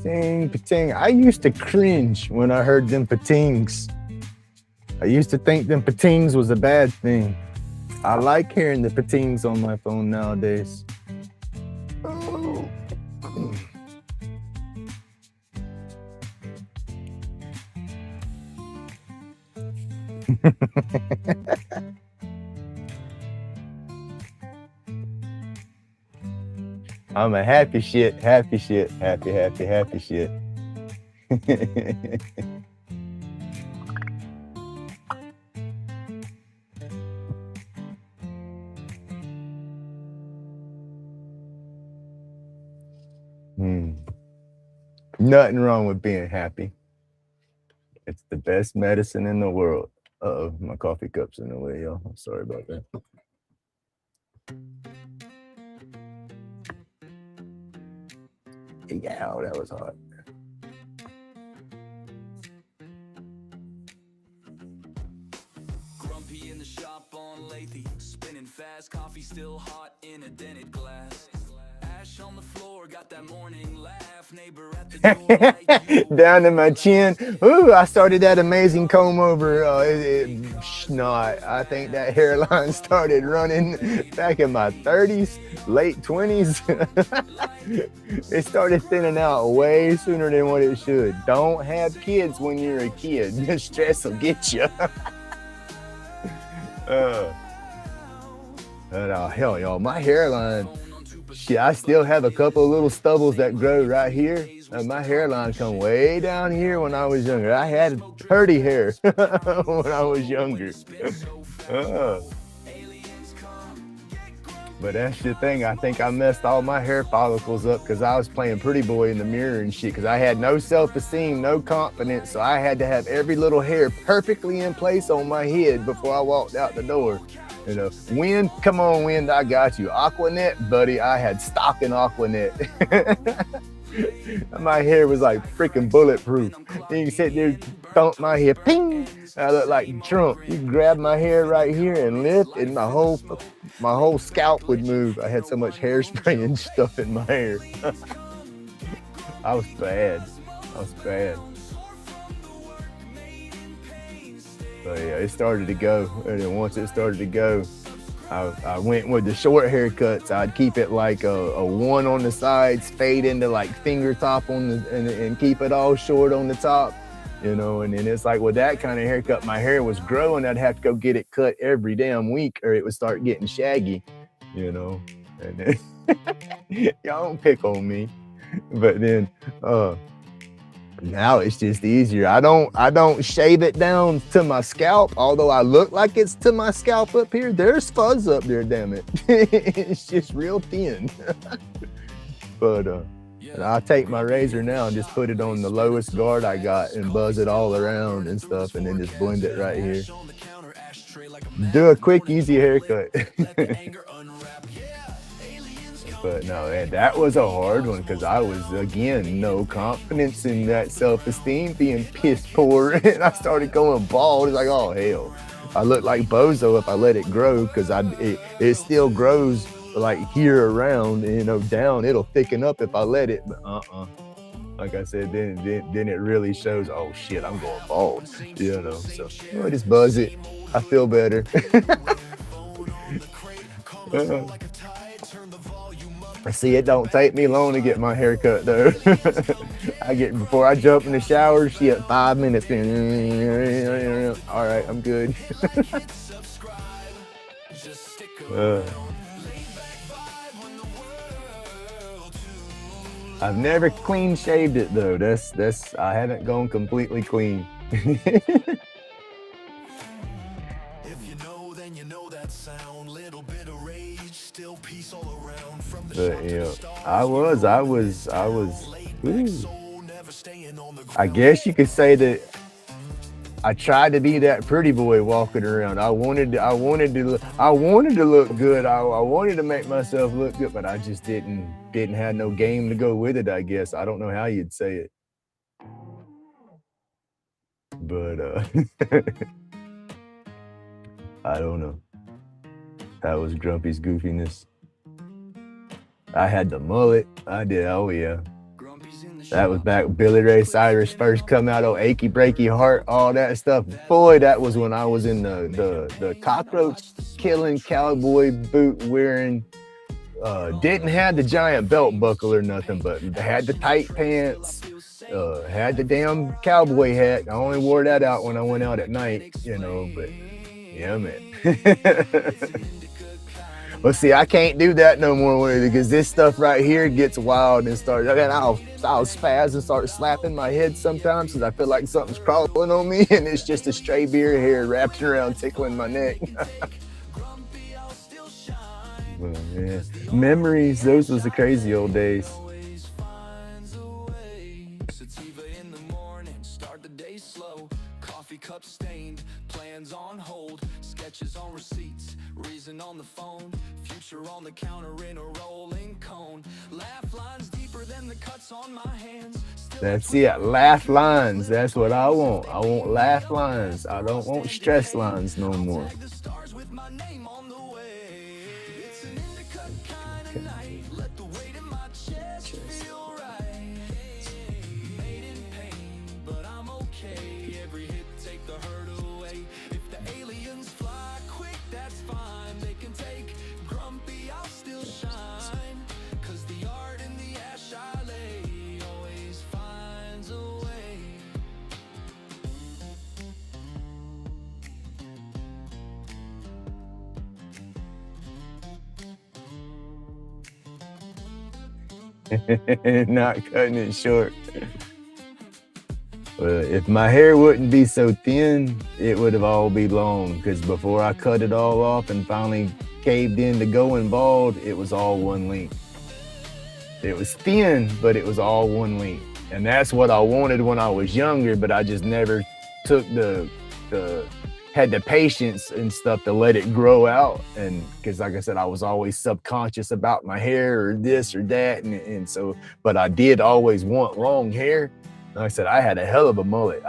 Speaker 2: Pating, pating. I used to cringe when I heard them patings. I used to think them patings was a bad thing. I like hearing the patings on my phone nowadays. Oh. I'm a happy shit, happy shit, happy shit. Nothing wrong with being happy. It's the best medicine in the world. Uh-oh, my coffee cup's in the way, y'all. I'm sorry about that. Yeah, that was hot.
Speaker 1: Grumpy in the shop on Lathy, spinning fast, coffee still hot in a dented glass. Ash on the floor, got that morning laugh. Neighbor at the door.
Speaker 2: Down to my chin. Ooh, I started that amazing comb over. Snot. I think that hairline started running back in my 30s, late 20s. It started thinning out way sooner than what it should. Don't have kids when you're a kid. Stress will get you. Hell, y'all, my hairline. Shit, I still have a couple of little stubbles that grow right here. My hairline come way down here when I was younger. I had pretty hair when I was younger. But that's the thing. I think I messed all my hair follicles up because I was playing pretty boy in the mirror and shit. Because I had no self-esteem, no confidence, so I had to have every little hair perfectly in place on my head before I walked out the door. You know, wind, come on, wind, I got you. Aquanet, buddy, I had stock in Aquanet. My hair was like freaking bulletproof. You can sit there, thump my hair, ping. I look like Trump. You grab my hair right here and lift, and my whole scalp would move. I had so much hairspray and stuff in my hair. I was bad. So yeah, it started to go, and then once it started to go, I went with the short haircuts. I'd keep it like a one on the sides, fade into like finger top on and keep it all short on the top, you know. And then it's like with that kind of haircut, my hair was growing. I'd have to go get it cut every damn week, or it would start getting shaggy, you know. And then, y'all don't pick on me, but then now it's just easier. I don't shave it down to my scalp, although I look like it's to my scalp up here. There's fuzz up there, damn it. It's just real thin. But I take my razor now and just put it on the lowest guard I got and buzz it all around and stuff, and then just blend it right here. Do a quick, easy haircut. But no, man, that was a hard one because I was, again, no confidence in that self-esteem, being piss poor, and I started going bald. It's like, oh, hell. I look like Bozo if I let it grow because it still grows like here around, you know, down. It'll thicken up if I let it, but like I said, then it really shows, oh, shit, I'm going bald, you know. So I just buzz it. I feel better. See, it don't take me long to get my hair cut though. Before I jump in the shower, shit, 5 minutes. All right, I'm good. I've never clean shaved it though. That's I haven't gone completely clean. But yeah, I was. Ooh. I guess you could say that I tried to be that pretty boy walking around. I wanted to look good. I wanted to make myself look good, but I just didn't have no game to go with it. I guess I don't know how you'd say it, but I don't know. That was Grumpy's goofiness. I had the mullet. I did. Oh yeah. That was back Billy Ray Cyrus first come out. Oh, achy breaky heart, all that stuff. Boy, that was when I was in the cockroach killing cowboy boot wearing. Didn't have the giant belt buckle or nothing, but had the tight pants. Had the damn cowboy hat. I only wore that out when I went out at night, you know. But yeah, man. Well, see, I can't do that no more because this stuff right here gets wild and starts. And I'll spaz and start slapping my head sometimes because I feel like something's crawling on me, and it's just a stray beard hair wrapped around tickling my neck. Well, yeah. Memories, those was the crazy old days. Cup stained, plans on hold, sketches on receipts, reason on the phone, future on the counter in a rolling cone, laugh lines deeper than the cuts on my hands. That's it, laugh lines, that's what I want. I want laugh lines. I don't want stress lines no more. Not cutting it short. If my hair wouldn't be so thin, it would have all be long, because before I cut it all off and finally caved into going bald, it was all one length. It was thin, but it was all one length. And that's what I wanted when I was younger, but I just never took had the patience and stuff to let it grow out. And because like I said, I was always subconscious about my hair or this or that. And so, but I did always want long hair. Like I said, I had a hell of a mullet.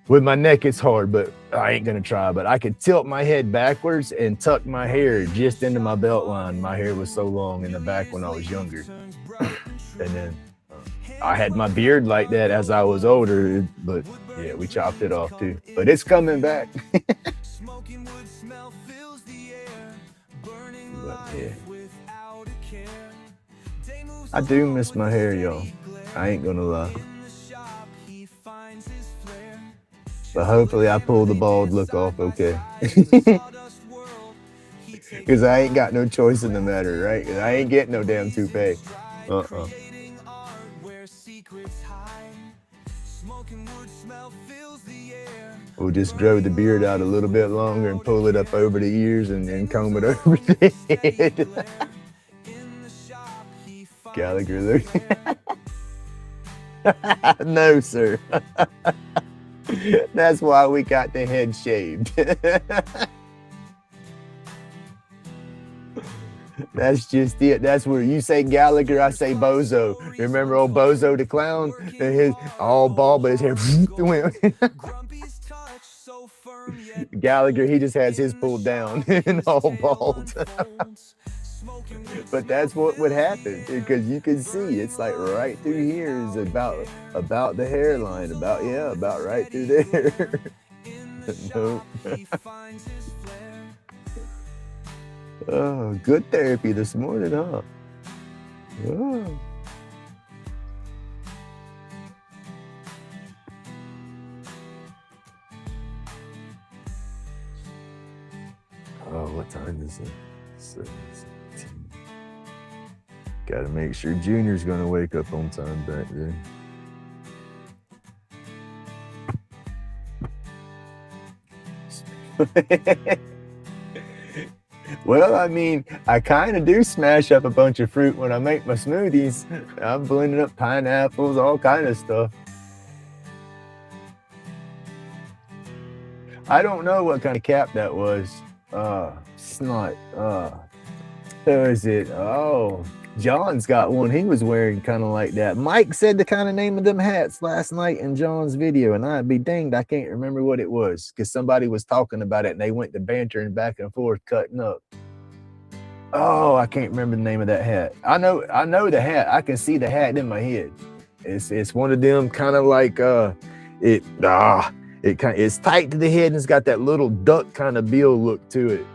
Speaker 2: With my neck, it's hard, but I ain't gonna try. But I could tilt my head backwards and tuck my hair just into my belt line. My hair was so long in the back when I was younger. And then I had my beard like that as I was older, but yeah, we chopped it off too. But it's coming back. But yeah, I do miss my hair, y'all. I ain't gonna lie. But hopefully I pull the bald look off okay. Because I ain't got no choice in the matter, right? I ain't getting no damn toupee. We'll just grow the beard out a little bit longer and pull it up over the ears and then comb it over the head. Gallagher, look. No, sir. That's why we got the head shaved. That's just it. That's where you say Gallagher, I say Bozo. Remember old Bozo the clown? And his all bald, but his hair went. Gallagher, he just has his pulled down and all bald. But that's what would happen, because you can see it's like right through here is about the hairline, about right through there. Nope. Oh, good therapy this morning, huh? Oh. Oh, what time is it? 7:17. Gotta make sure Junior's gonna wake up on time back there. Well, I mean, I kind of do smash up a bunch of fruit when I make my smoothies. I'm blending up pineapples, all kind of stuff. I don't know what kind of cap that was. Snot. Who is it? Oh, John's got one. He was wearing kind of like that. Mike said the kind of name of them hats last night in John's video, and I'd be danged, I can't remember what it was, because somebody was talking about it and they went to bantering back and forth, cutting up. Oh, I can't remember the name of that hat. I know the hat. I can see the hat in my head. It's one of them kind of like it's tight to the head and it's got that little duck kind of bill look to it.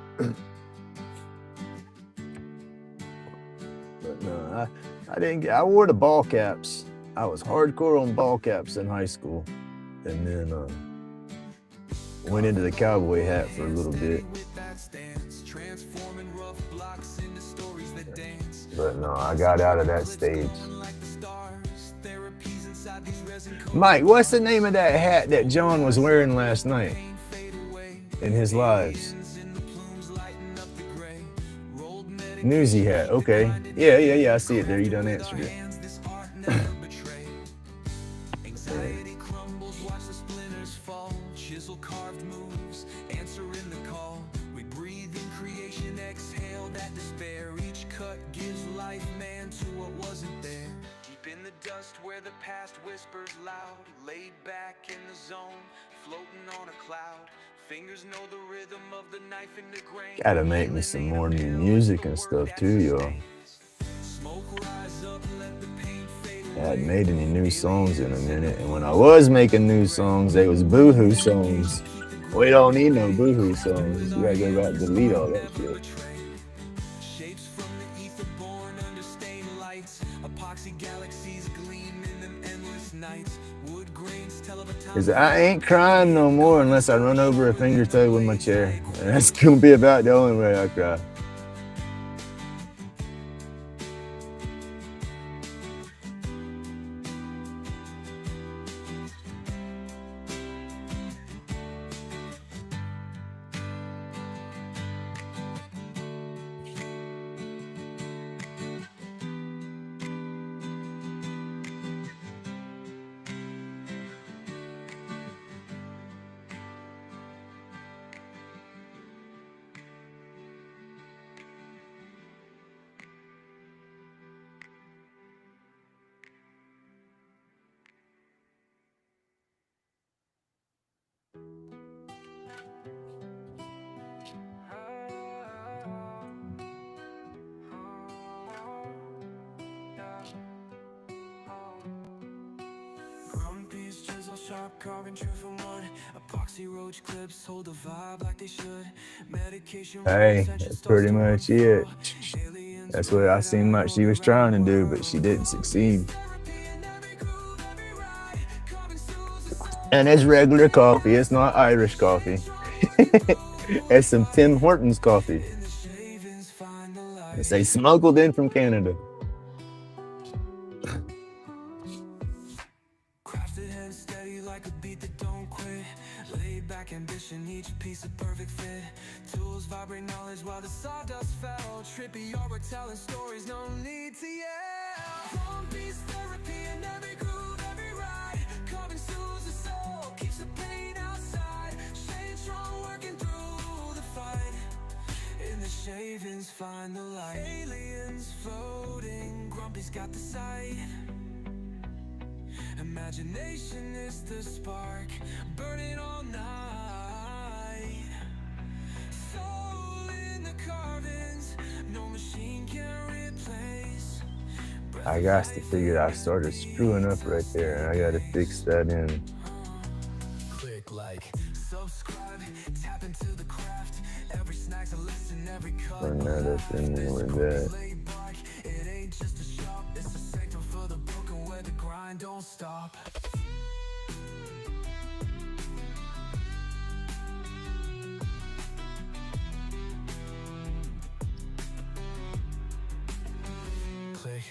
Speaker 2: But no, I wore the ball caps. I was hardcore on ball caps in high school, and then went into the cowboy hat for a little bit. But no, I got out of that stage. Mike, what's the name of that hat that John was wearing last night in his lives? Newsy hat, okay. Yeah, I see it there. You done answered it.
Speaker 1: Where the past whispers loud, laid back in the zone, floating on a cloud. Fingers know the rhythm of the knife in the grain.
Speaker 2: Gotta make me some more new music and stuff too, y'all. I hadn't made any new songs in a minute, and when I was making new songs, they was boohoo songs. We don't need no boohoo songs. We gotta go back and delete all that shit. Shapes from the ether born under stained lights, epoxy galaxies gleam in them endless nights. Wood grains tell of a time. I ain't crying no more unless I run over a finger toe with my chair. And that's gonna be about the only way I cry.
Speaker 1: sharp, carving true from wood. Epoxy roach clips hold the vibe like they should. Medication.
Speaker 2: Hey, that's pretty much it. That's what I seemed like she was trying to do, but she didn't succeed. And it's regular coffee. It's not Irish coffee. It's some Tim Hortons coffee. It's they smuggled in from Canada.
Speaker 1: Crafted and steady like a beat that don't quit. Laid back ambition, each piece a perfect fit. Tools vibrate knowledge while the sawdust fell. Trippy artwork telling stories, no need to yell. Zombies therapy in every groove, every ride. Carving soothes the soul, keeps the pain outside. Staying strong, working through the fight. In the shavings, find the light. Aliens floating, Grumpy's got the sight. Imagination is the spark, burning all night. Soul in the carvings, no machine can replace.
Speaker 2: I got to figure I started screwing up right there, and I got to fix that in.
Speaker 1: Click like, subscribe, tap into the craft. Every snack's a lesson, every cut.
Speaker 2: Run that up in there with that.
Speaker 1: It ain't just a shop, it's a sanctum for the broken where the grind don't stop. Click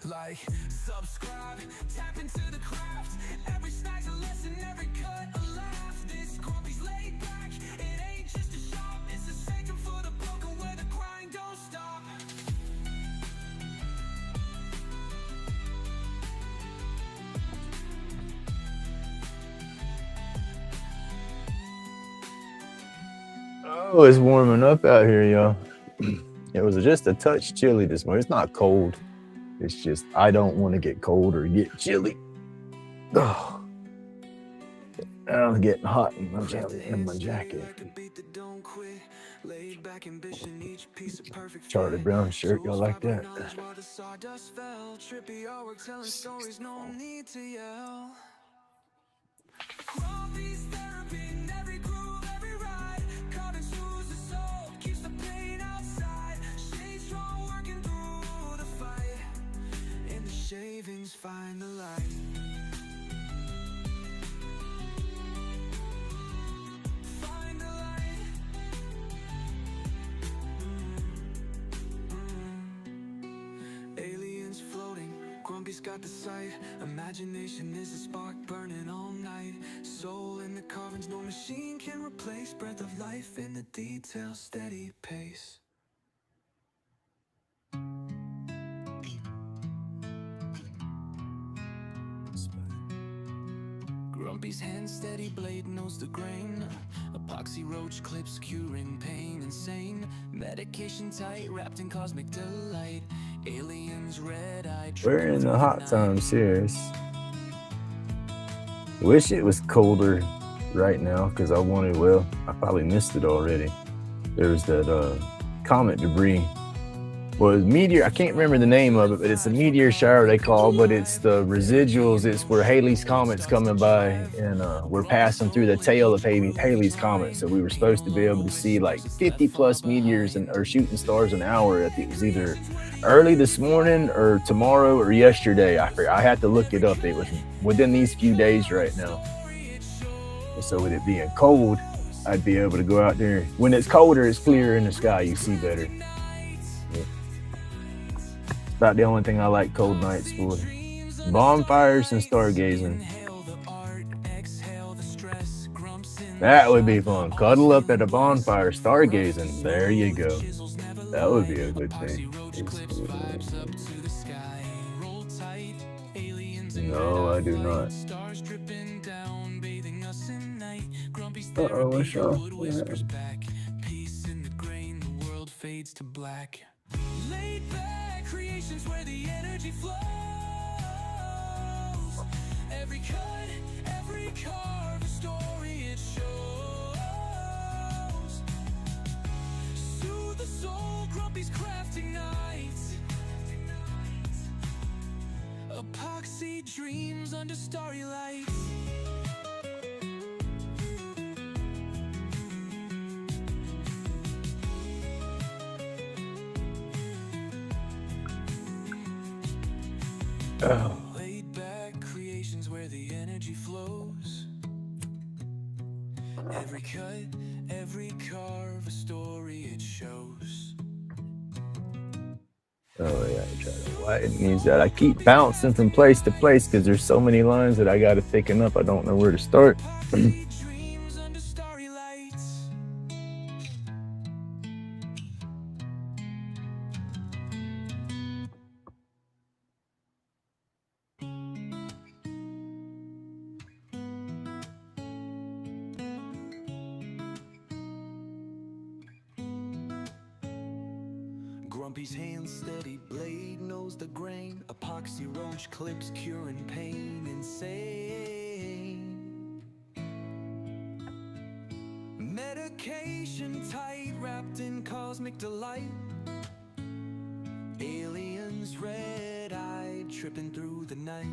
Speaker 1: like, subscribe, tap into the craft. Every snack's a lesson, every cut a laugh. This Grumpy's laid back, it ain't just a shop, it's a sanctum for the broken where the grind don't stop.
Speaker 2: Oh, it's warming up out here, y'all. It was just a touch chilly this morning. It's not cold. It's just I don't want to get cold or get chilly. Oh, I'm getting hot in my jacket. Charlie Brown shirt, y'all like that?
Speaker 1: Shavings find the light. Find the light. Aliens floating, Grumpy's got the sight. Imagination is a spark burning all night. Soul in the carvings, no machine can replace. Breath of life in the detail, steady pace. Grumpy's hand steady, blade knows the grain. Epoxy roach clips curing pain. Insane medication tight, wrapped in cosmic delight. Aliens red-eyed.
Speaker 2: We're in the hot time series. Wish it was colder right now because I wanted, well, I probably missed it already. There was that comet debris. Well, it was meteor, I can't remember the name of it, but it's a meteor shower they call, but it's the residuals. It's where Halley's Comet's coming by, and we're passing through the tail of Halley's Comet. So we were supposed to be able to see like 50 plus meteors or shooting stars an hour. It was either early this morning or tomorrow or yesterday. I had to look it up. It was within these few days right now. And so with it being cold, I'd be able to go out there. When it's colder, it's clearer in the sky. You see better. About the only thing I like cold nights for. Bonfires and stargazing. That would be fun. Cuddle up at a bonfire, stargazing. There you go. That would be a good thing. No, I do not. Uh-oh, what's wrong?
Speaker 1: Peace in the grain, the world fades to black. Laid back creations where the energy flows. Every cut, every carve, a story it shows. Soothe the soul, Grumpy's crafting nights. Epoxy dreams under starry lights.
Speaker 2: Oh.
Speaker 1: Laid back creations where the energy flows. Every cut, every carve, a story it shows.
Speaker 2: Oh yeah, I try to widen these out. I keep bouncing from place to place because there's so many lines that I got to thicken up. I don't know where to start.
Speaker 1: Dreams under starry lights. Grumpy's hand steady, blade knows the grain. Epoxy roach clips curing pain. Insane. Medication tight, wrapped in cosmic delight. Aliens red-eyed, tripping through the night.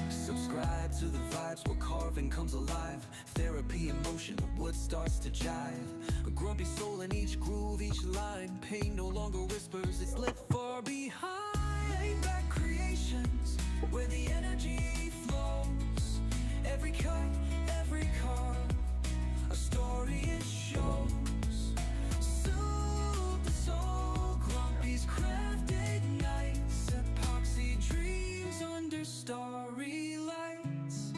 Speaker 1: Subscribe to the vibes where carving comes alive. Therapy in motion, wood starts to jive. A grumpy soul in each groove, each line. Pain no longer whispers, it's left far behind. Laid back creations, where the energy flows. Every cut, every carve, a story it shows. Soothe the soul, Grumpy's craft ignites. Epoxy dreams under starry lights.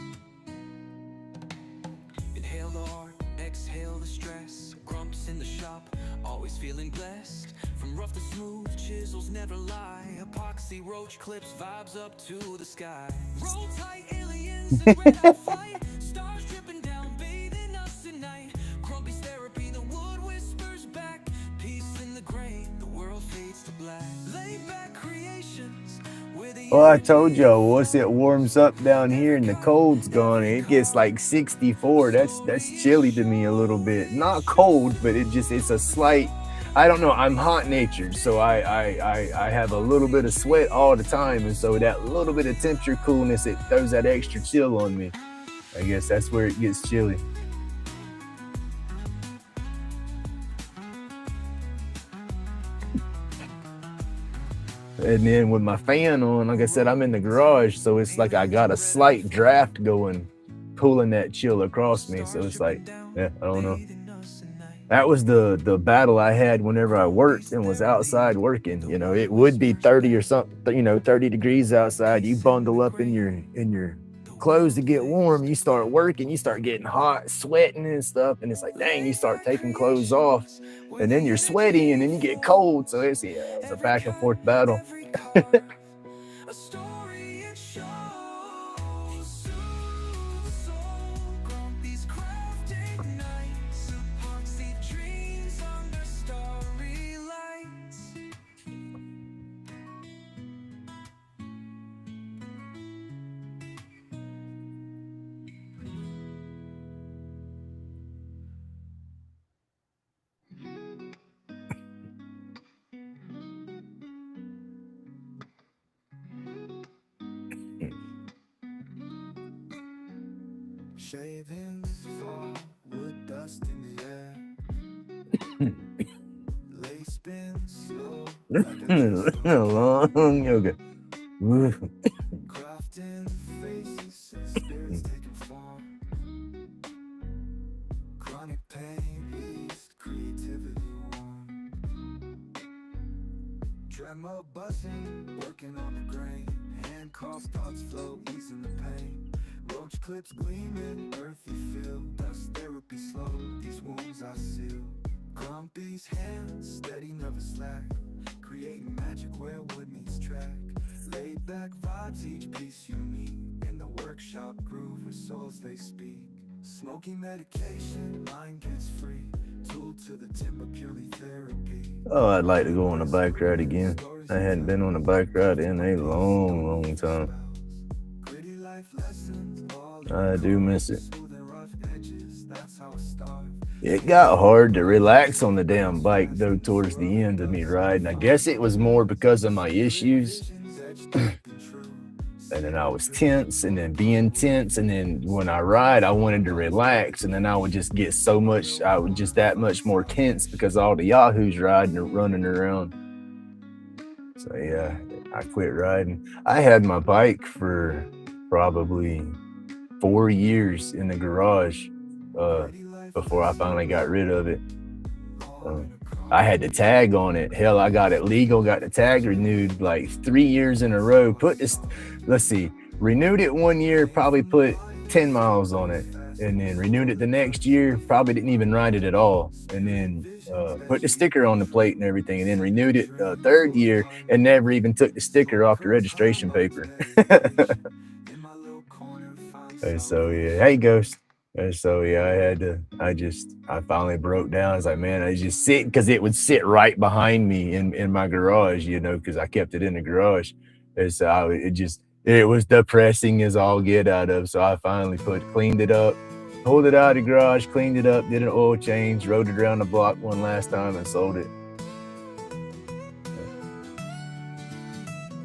Speaker 1: Inhale the art, exhale the stress. Grumps in the shop, always feeling blessed. From rough to smooth, chisels never lie. Epoxy roach clips, vibes up to the sky. Roll tight, aliens in red-hot flight. Stars dripping down, bathing us at night. Grumpy's therapy, the wood whispers back. Peace in the grain, the world fades to black. Laid back creations.
Speaker 2: Well, I told y'all once it warms up down here and the cold's gone, it gets like 64. That's chilly to me a little bit. Not cold, but it's a slight. I don't know. I'm hot natured, so I have a little bit of sweat all the time, and so that little bit of temperature coolness, it throws that extra chill on me. I guess that's where it gets chilly. And then with my fan on, like I said, I'm in the garage, so it's like I got a slight draft going, pulling that chill across me. So it's like, yeah, I don't know. That was the battle I had whenever I worked and was outside working. You know, it would be 30 or something, 30 degrees outside. You bundle up in your clothes to get warm. You start working, you start getting hot, sweating and stuff. And it's like, dang, you start taking clothes off, and then you're sweaty, and then you get cold. So it's a back and forth battle.
Speaker 1: A story it shows. Grumpy's craft ignites. Epoxy dreams under starry lights. Shavings fall, wood dust in the air. Lace spins slow,
Speaker 2: Long yoga.
Speaker 1: crafting faces, spirits taking form. Chronic pain eased, creativity warm. Tremor buzzing, working on the grain. Hand carved thoughts flow, easing the pain. Roach clips gleaming, earthy feel. Dust therapy slow, these wounds I seal. Grumpy's hands, steady, never slack. Creating magic where wood meets track. Laid back vibes, each piece unique. In the workshop groove with souls they speak. Smoking medication, mind gets free. Tool to the timber, purely therapy.
Speaker 2: Oh, I'd like to go on a bike ride again. I hadn't been on a bike ride in a long time. I do miss it. It got hard to relax on the damn bike though towards the end of me riding. I guess it was more because of my issues. And then I was tense, and then being tense, and then when I ride, I wanted to relax, and then I would just get that much more tense because all the yahoos riding and running around. So yeah, I quit riding. I had my bike for probably 4 years in the garage uh, before I finally got rid of it. I had the tag on it. Hell, I got it legal, got the tag renewed like 3 years in a row. Put this, let's see, renewed it 1 year, probably put 10 miles on it. And then renewed it the next year, probably didn't even ride it at all. And then put the sticker on the plate and everything. And then renewed it third year and never even took the sticker off the registration paper. And so, yeah, hey, Ghost. And so, yeah, I finally broke down. I was like, man, I just sit, because it would sit right behind me in my garage, you know, because I kept it in the garage. And so it was depressing as all get out of. So I finally cleaned it up, pulled it out of the garage, cleaned it up, did an oil change, rode it around the block one last time and sold it.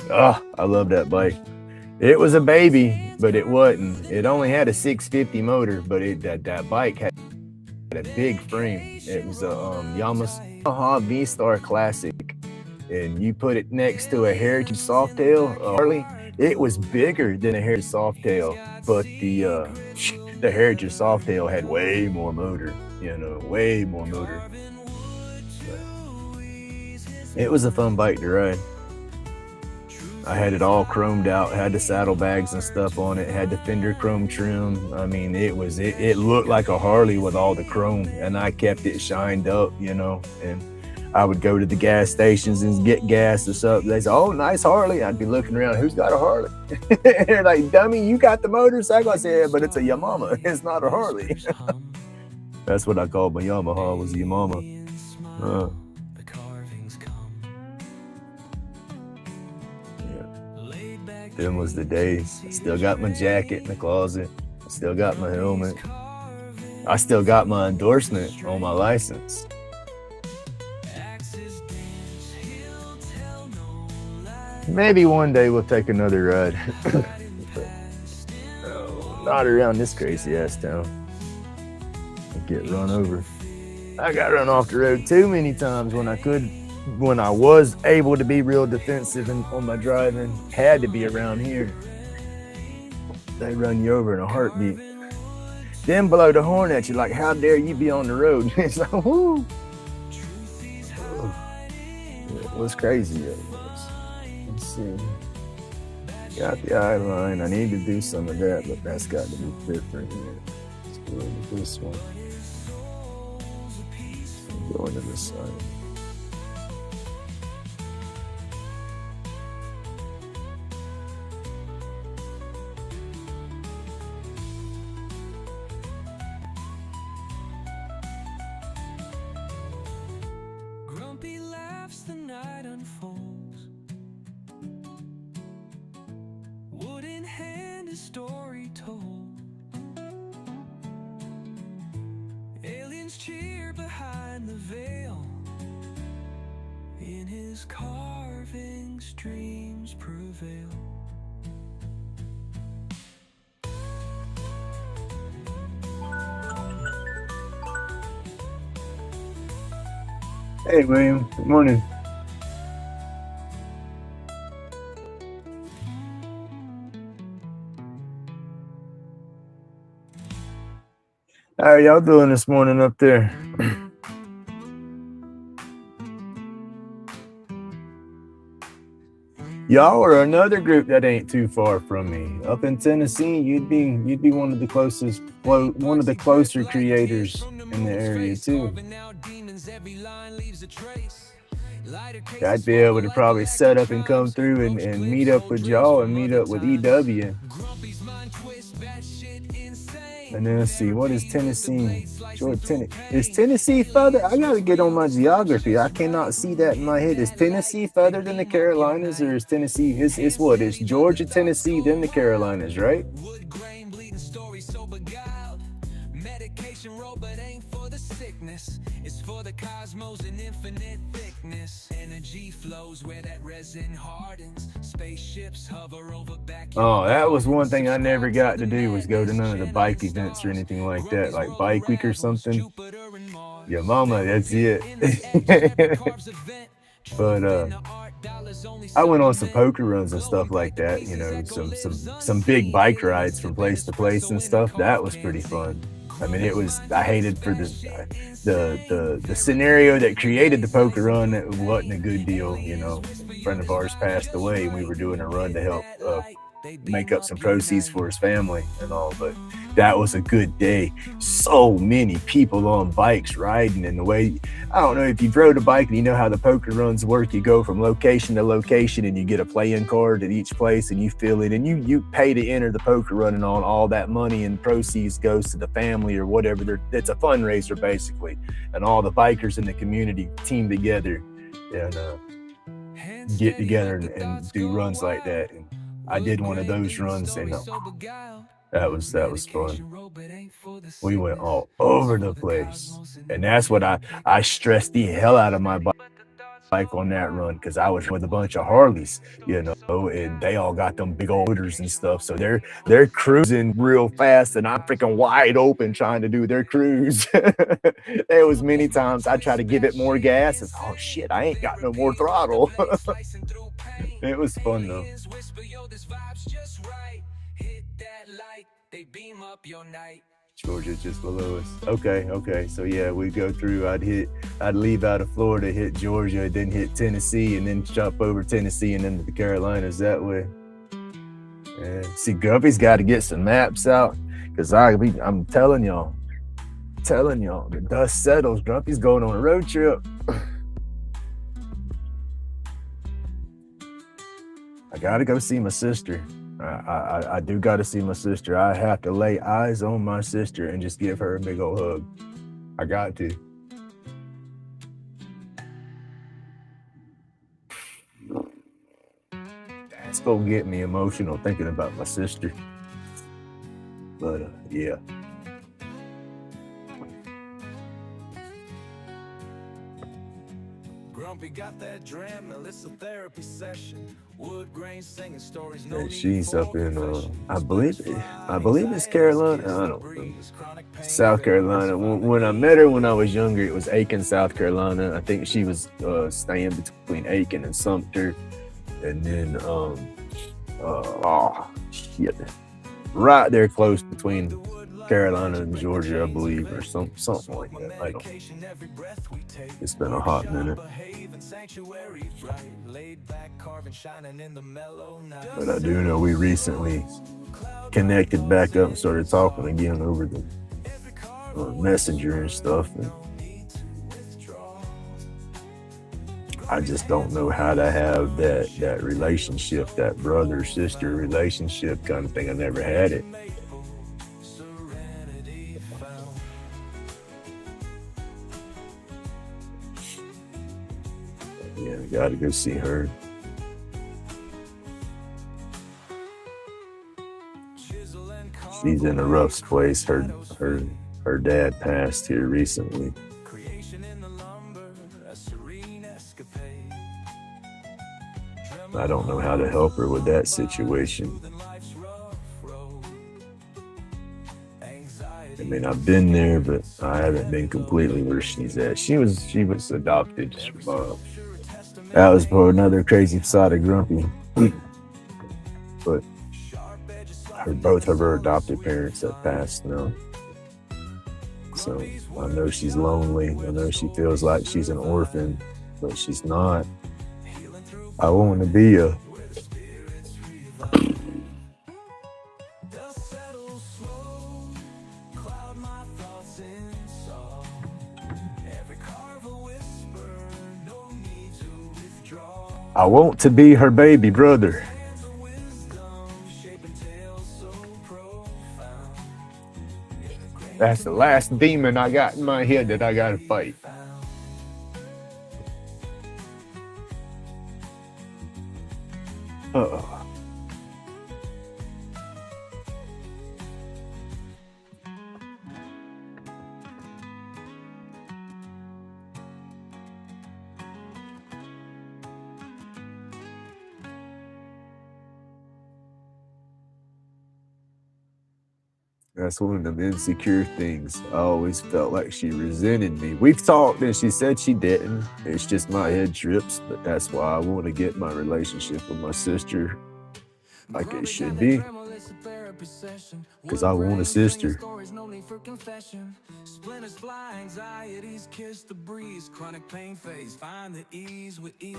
Speaker 2: Oh, I love that bike. It was a baby, but it wasn't. It only had a 650 motor, but that bike had a big frame. It was a Yamaha V-Star Classic, and you put it next to a Heritage Softail, Harley. It was bigger than a Heritage Softail, but the Heritage Softail had way more motor. You know, way more motor. But it was a fun bike to ride. I had it all chromed out, had the saddlebags and stuff on it, had the fender chrome trim. I mean, it looked like a Harley with all the chrome, and I kept it shined up, you know. And I would go to the gas stations and get gas or something. They say, "Oh, nice Harley." I'd be looking around, who's got a Harley? They're like, "Dummy, you got the motorcycle?" I said, "Yeah, but it's a Yamaha. It's not a Harley." That's what I called my Yamaha, was Yamaha. Them was the days. I still got my jacket in the closet. I still got my helmet. I still got my endorsement on my license. Maybe one day we'll take another ride. No, not around this crazy ass town. I get run over. I got run off the road too many times when I was able to be real defensive on my driving. Had to be around here. They run you over in a heartbeat. Then blow the horn at you like, how dare you be on the road? It's like, whoo. It was crazy. It was. Let's see. Got the eye line. I need to do some of that, but that's got to be different here. Let's go into this one. Go into this side.
Speaker 1: The night unfolds, wood in hand, a story told. Aliens cheer behind the veil. In his carvings, dreams prevail.
Speaker 2: Hey, William. Good morning. How are y'all doing this morning up there? Y'all are another group that ain't too far from me. Up in Tennessee, you'd be one of the closer creators in the area too. I'd be able to probably set up and come through and meet up with y'all and meet up with EW. And then let's see, what is Tennessee? Is Tennessee further? I gotta get on my geography. I cannot see that in my head. Is Tennessee further than the Carolinas, or is Tennessee? It's what? It's Georgia, Tennessee, then the Carolinas, right? Medication roll, but ain't for the sickness. It's for the cosmos and infinite thickness. Energy flows where that resin hardens. Spaceships hover over back. Oh, that was one thing I never got to do, was go to none of the bike events or anything like that, like Bike Week or something. Your mama, that's it. But I went on some poker runs and stuff like that, you know, some big bike rides from place to place and stuff. That was pretty fun. I mean, it was. I hated for the scenario that created the poker run. It wasn't a good deal, you know. A friend of ours passed away, and we were doing a run to help make up some proceeds for his family and all. But that was a good day. So many people on bikes riding, and the way, I don't know if you've rode a bike and you know how the poker runs work. You go from location to location and you get a playing card at each place and you fill it and you pay to enter the poker run, and all that money and proceeds goes to the family or whatever. It's a fundraiser basically, and all the bikers in the community team together and get together and do runs like that. And I did one of those runs, and that was fun. We went all over the place, and that's what I stressed the hell out of my bike on that run, because I was with a bunch of Harleys, you know, and they all got them big old motors and stuff, so they're cruising real fast, and I'm freaking wide open trying to do their cruise. There was many times I try to give it more gas, and oh shit, I ain't got no more throttle. It was fun though. Georgia just below us. Okay. So yeah, we go through. I'd leave out of Florida, hit Georgia, then hit Tennessee, and then jump over Tennessee and into the Carolinas that way. And see, Grumpy's got to get some maps out, because I'm telling y'all, the dust settles. Grumpy's going on a road trip. I gotta go see my sister. I do gotta see my sister. I have to lay eyes on my sister and just give her a big old hug. I got to. That's gonna get me emotional thinking about my sister. But yeah. Got that dram, it's a therapy session. Wood grain singing stories. No, she's up in I believe it's Carolina. I don't know. South Carolina. When I met her when I was younger, it was Aiken, South Carolina. I think she was staying between Aiken and Sumter, and then shit, right there close between Carolina and Georgia, I believe, or something like that. I don't. It's been a hot minute. But I do know we recently connected back up and started talking again over the messenger and stuff. And I just don't know how to have that relationship, that brother-sister relationship kind of thing. I never had it. Yeah, I gotta go see her. She's in a rough place. Her dad passed here recently. I don't know how to help her with that situation. I mean, I've been there, but I haven't been completely where she's at. She was adopted. That was for another crazy side of Grumpy. But both of her adopted parents have passed now. So I know she's lonely. I know she feels like she's an orphan, but she's not. I want to be a. I want to be her baby brother. That's the last demon I got in my head that I gotta fight.
Speaker 3: That's one of them insecure things. I always felt like she resented me. We've talked and she said she didn't. It's just my head trips, but that's why I want to get my relationship with my sister like it should be. Because I want a sister.
Speaker 1: Splinters fly, anxieties kiss the breeze. Chronic pain phase, find the ease with ease.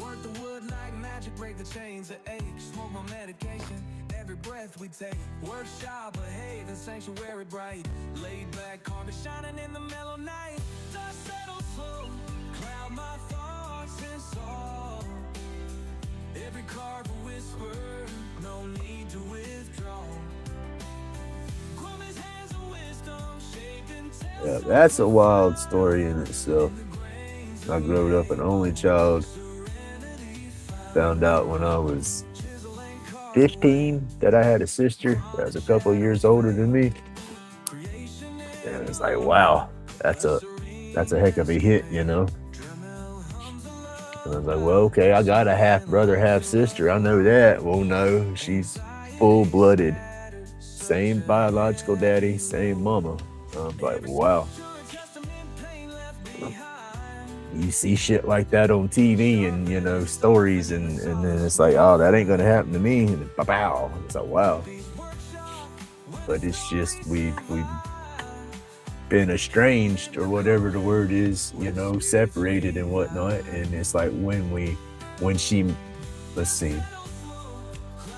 Speaker 1: Work the wood like magic, break the chains of ache. Smoke my medication, every breath we take. Work shy, behave in sanctuary bright. Laid back, karma shining in the mellow night. Dust settles slow, cloud my thoughts and soul. Every card a whisper, no need to withdraw. Chrome's hands of wisdom, shaping
Speaker 3: Yeah, that's a wild story in itself. I grew up an only child. Found out when I was 15 that I had a sister that was a couple of years older than me. And it's like, wow, that's a heck of a hit, you know? And I was like, well, okay, I got a half brother, half sister. I know that. Well, no, she's full blooded. Same biological daddy, same mama. I'm like, wow. You see shit like that on TV and, you know, stories, and then it's like, oh, that ain't gonna happen to me. And pow. It's like, wow. But it's just we've been estranged, or whatever the word is, you know, separated and whatnot. And it's like when she, let's see,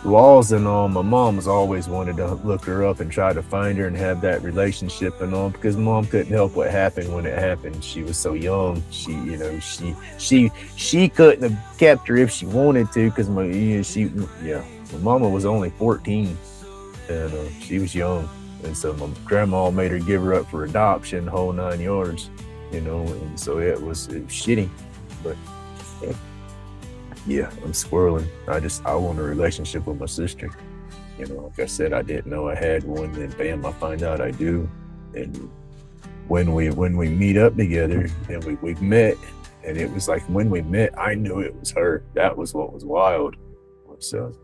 Speaker 3: laws and all, my mom's always wanted to look her up and try to find her and have that relationship and all, because mom couldn't help what happened when it happened. She was so young. She, you know, she couldn't have kept her if she wanted to, because my mama was only 14, and she was young. And so my grandma made her give her up for adoption, the whole 9 yards, you know, and so it was shitty. But yeah, I'm squirreling. I want a relationship with my sister. You know, like I said, I didn't know I had one, then bam, I find out I do. And when we meet up together and we met, and it was like when we met, I knew it was her. That was what was wild. So,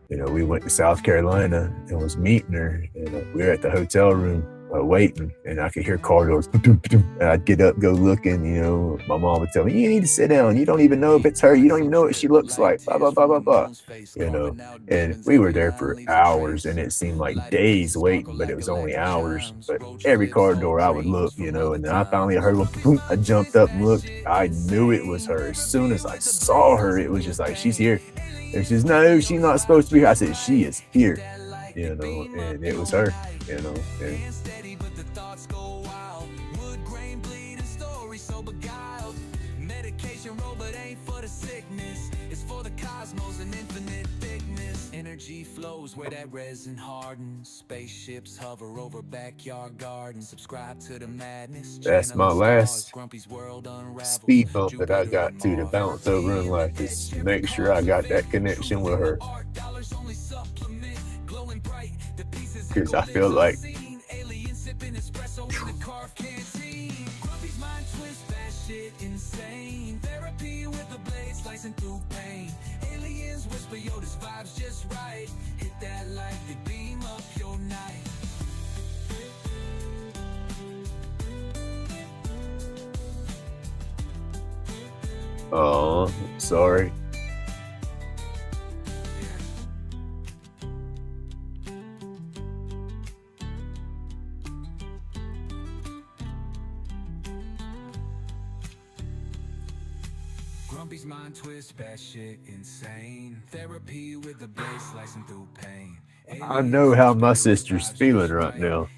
Speaker 3: you know, we went to South Carolina and was meeting her, and we were at the hotel room waiting, and I could hear car doors, and I'd get up, go looking, you know. My mom would tell me, you need to sit down. You don't even know if it's her. You don't even know what she looks like, blah, blah, blah, blah, blah, you know. And we were there for hours, and it seemed like days waiting, but it was only hours. But every car door I would look, you know, and then I finally heard one, boom, I jumped up and looked. I knew it was her. As soon as I saw her, it was just like, she's here. And she says, no, she's not supposed to be here. I said, she is here, you know, and it was her, you know. And
Speaker 1: energy flows where that resin hardens. Spaceships hover over backyard gardens. Subscribe to the madness.
Speaker 3: that's my last speed bump that I got to bounce over in life, is make sure I got that connection with her. Because I feel like whisper, yo, this vibe's just right. Hit that light, they beam up your night. Oh, sorry.
Speaker 1: Grumpy's mind twist, batshit insane. Therapy with the bass slicing through pain.
Speaker 3: I know how my sister's feeling right now.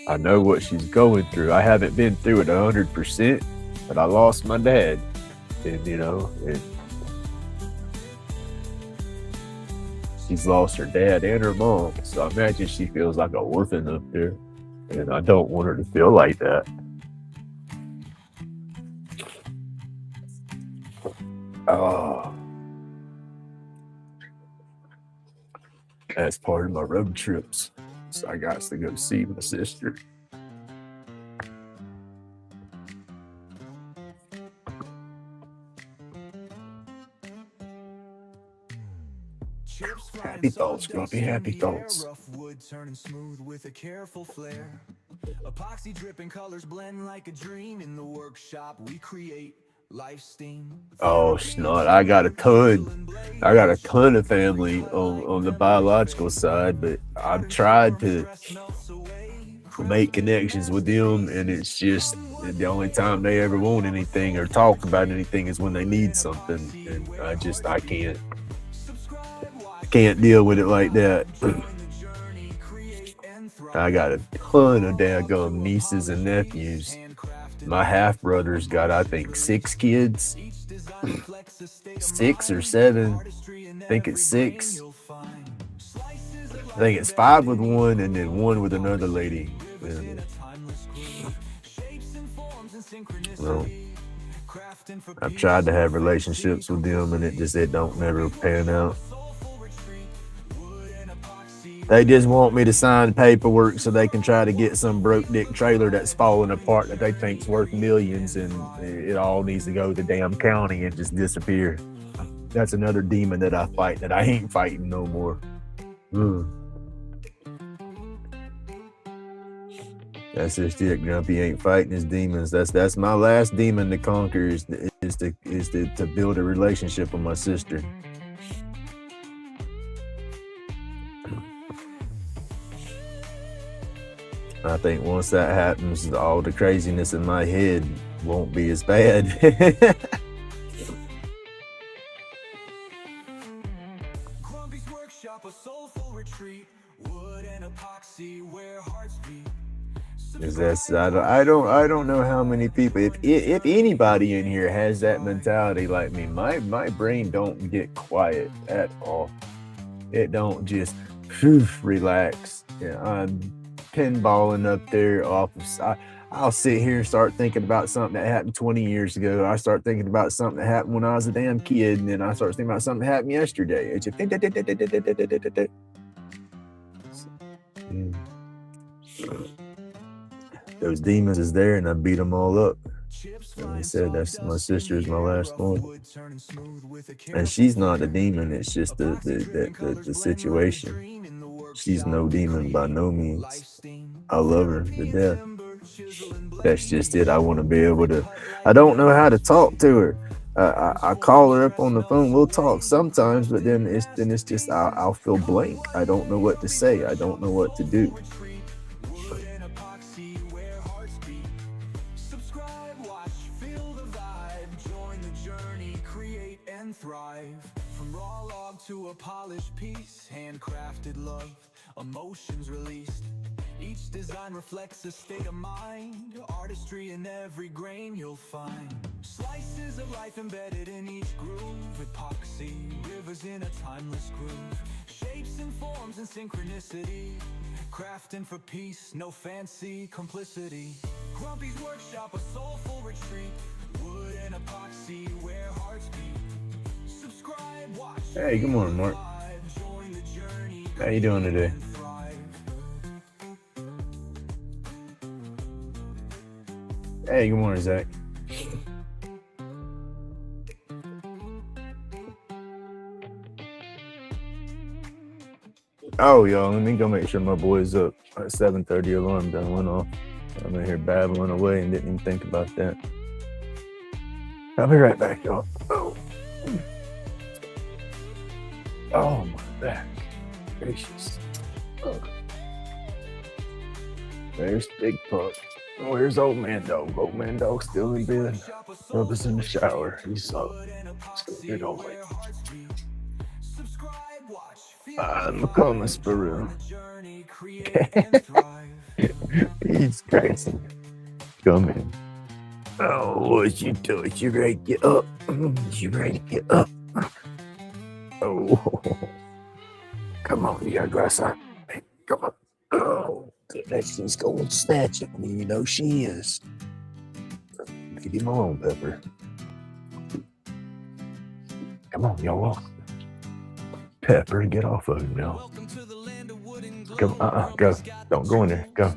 Speaker 3: I know what she's going through. I haven't been through it 100%, but I lost my dad, and you know, and she's lost her dad and her mom. So I imagine she feels like an orphan up there, and I don't want her to feel like that. Oh, that's part of my road trips. So I got to go see my sister. Happy thoughts, Grumpy. Happy thoughts.
Speaker 1: Rough wood turning smooth with a careful flair. Epoxy dripping colors blend like a dream. In the workshop we create life steam.
Speaker 3: Oh snot! I got a ton. I got a ton of family on the biological side, but I've tried to make connections with them, and it's just the only time they ever want anything or talk about anything is when they need something, and I can't deal with it like that. I got a ton of daggum nieces and nephews. My half brother's got, I think, 6 kids, 6 or 7. I think it's 6. I think it's 5 with one and then 1 with another lady. And, well, I've tried to have relationships with them, and it don't never pan out. They just want me to sign paperwork so they can try to get some broke dick trailer that's falling apart that they think's worth millions, and it all needs to go to the damn county and just disappear. That's another demon that I fight that I ain't fighting no more. That's just it. Grumpy ain't fighting his demons. That's my last demon to conquer is to build a relationship with my sister. I think once that happens, all the craziness in my head won't be as bad.
Speaker 1: Grumpy's workshop, a soulful retreat. Wood and epoxy where hearts beat.
Speaker 3: I don't know how many people, if anybody in here has that mentality like me, my brain don't get quiet at all. It don't just relax. Yeah, I'm pinballing up there off of. I'll sit here and start thinking about something that happened 20 years ago. I start thinking about something that happened when I was a damn kid, and then I start thinking about something that happened yesterday. It's just those demons is there, and I beat them all up. Like I said, that's my sister is my last one, and she's not a demon. It's just the situation. She's no demon by no means. I love her to death. That's just it. I want to be able to. I don't know how to talk to her. I call her up on the phone. We'll talk sometimes, but then it's just I'll feel blank. I don't know what to say. I don't know what to do.
Speaker 1: From raw log to a polished piece, handcrafted love, emotions released. Each design reflects a state of mind, artistry in every grain you'll find. Slices of life embedded in each groove, epoxy, rivers in a timeless groove. Shapes and forms and synchronicity, crafting for peace, no fancy complicity. Grumpy's workshop, a soulful retreat, wood and epoxy where hearts beat.
Speaker 3: Hey, good morning, Mark. How you doing today? Hey, good morning, Zach. Oh, y'all, let me go make sure my boy's up. At 7:30 alarm done went off. I'm in here babbling away and didn't even think about that. I'll be right back, y'all. Oh, my back. Gracious. Oh. There's Big Pup. Where's Old Man Dog? Old Man Dog still in bed. Bubba's in the shower. He's up. Still here, don't wait. I'm coming for real. He's crazy. Come in. Oh, what you doing? You ready to get up? You ready to get up? Oh, come on, you gotta go outside. Hey, come on. Oh, she's going to snatch at me. You know she is. Leave him alone, Pepper. Come on, y'all. Pepper, get off of him now. Come, go. Don't go in there. Go.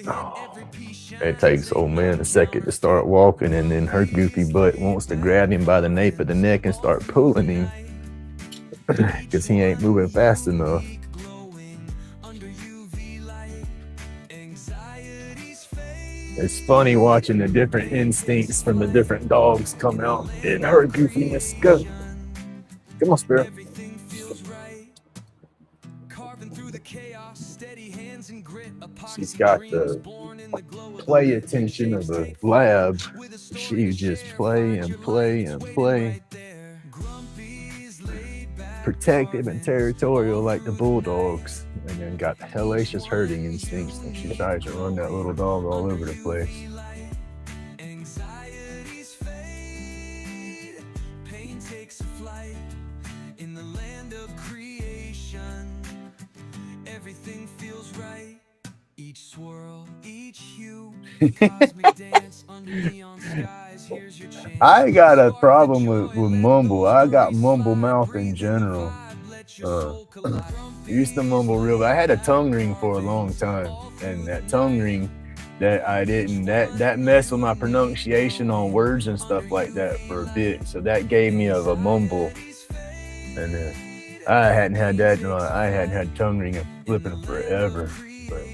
Speaker 3: Oh.
Speaker 2: It takes old man a second to start walking, and then her goofy butt wants to grab him by the nape of the neck and start pulling him because he ain't moving fast enough. It's funny watching the different instincts from the different dogs come out in her goofiness. Go. Come on, Spirit. She's got the play attention of a lab. She just play and play and play. Protective and territorial like the bulldogs, and then got the hellacious herding instincts, and she tries to run that little dog all over the place. I got a problem with mumble. I got mumble mouth in general. Used to mumble real bad. I had a tongue ring for a long time, and that tongue ring that I didn't, that messed with my pronunciation on words and stuff like that for a bit. So that gave me of a mumble, and I hadn't had that. I hadn't had tongue ring and flipping forever. But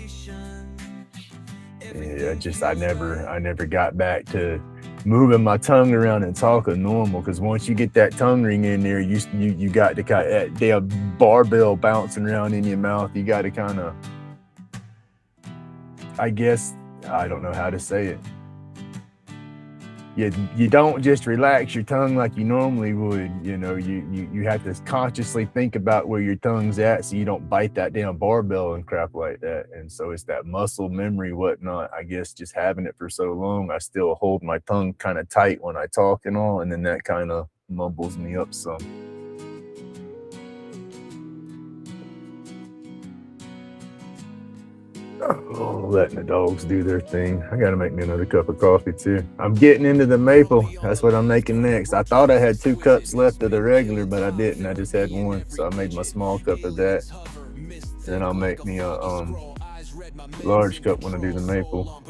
Speaker 2: yeah, I never got back to moving my tongue around and talking normal, because once you get that tongue ring in there, you got to kind of that damn barbell bouncing around in your mouth. You got to kind of, I guess, I don't know how to say it. You don't just relax your tongue like you normally would. You know, you have to consciously think about where your tongue's at, so you don't bite that damn barbell and crap like that. And so it's that muscle memory, whatnot. I guess just having it for so long, I still hold my tongue kind of tight when I talk and all, and then that kind of mumbles me up some. Oh, letting the dogs do their thing. I gotta make me another cup of coffee too. I'm getting into the maple. That's what I'm making next. I thought I had 2 cups left of the regular, but I didn't. I just had 1, so I made my small cup of that. Then I'll make me a large cup when I do the maple.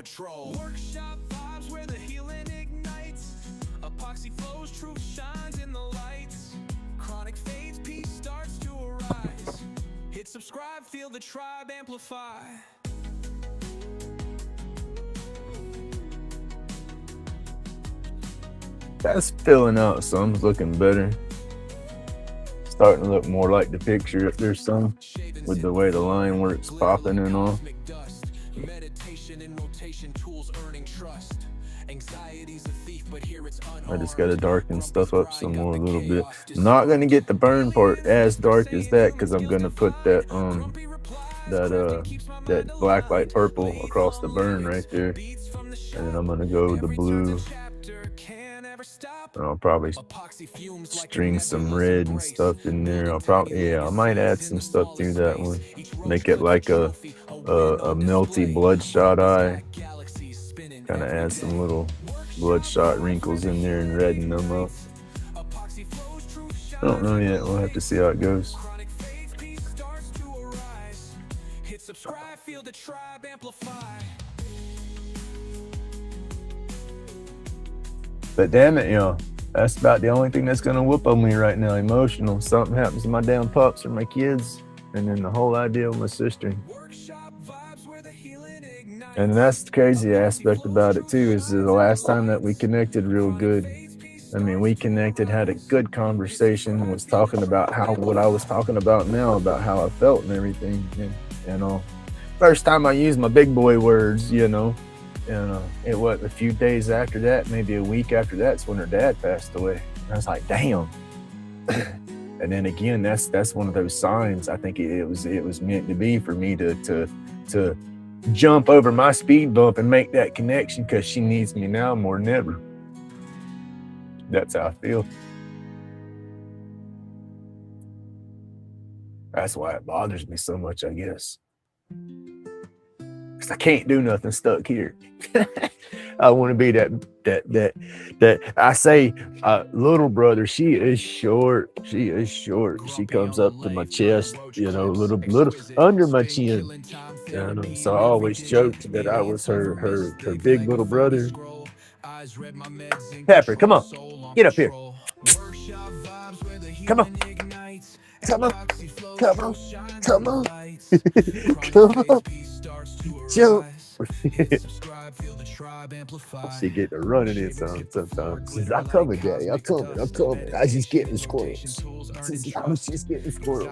Speaker 1: Hit subscribe, feel the tribe amplify.
Speaker 2: That's filling out some, looking better. Starting to look more like the picture up there some, with the way the line works popping and all. I just gotta darken stuff up some more a little bit. I'm not gonna get the burn part as dark as that, because I'm gonna put that that black light purple across the burn right there, and then I'm gonna go with the blue. I'll probably string some red and stuff in there. I might add some stuff to that one. Make it like a melty bloodshot eye. Kind of add some little bloodshot wrinkles in there and redden them up. I don't know yet. We'll have to see how it goes. Hit subscribe, feel the tribe amplify. But damn it, y'all. That's about the only thing that's gonna whoop on me right now. Emotional. Something happens to my damn pups or my kids, and then the whole idea with my sister. And that's the crazy aspect about it too, is the last time that we connected real good. I mean, we connected, had a good conversation, was talking about what I was talking about now, about how I felt and everything. And, you know, first time I used my big boy words, you know. And it was a few days after that, maybe a week after that's when her dad passed away. And I was like, damn. And then again, that's one of those signs. I think it was meant to be for me to jump over my speed bump and make that connection, because she needs me now more than ever. That's how I feel. That's why it bothers me so much, I guess. Because I can't do nothing stuck here.
Speaker 3: I want to be that I say, little brother. She is short. She is short. She comes up to my chest, little under my chin. So I always joked that I was her big little brother. Pepper, come on, get up here. Come on, come on, come on, come on, come on, jump. She get to running in sometimes. She's, I'm coming, Daddy. I'm coming. I'm coming. I just getting the squirrels. I'm just getting the squirrels.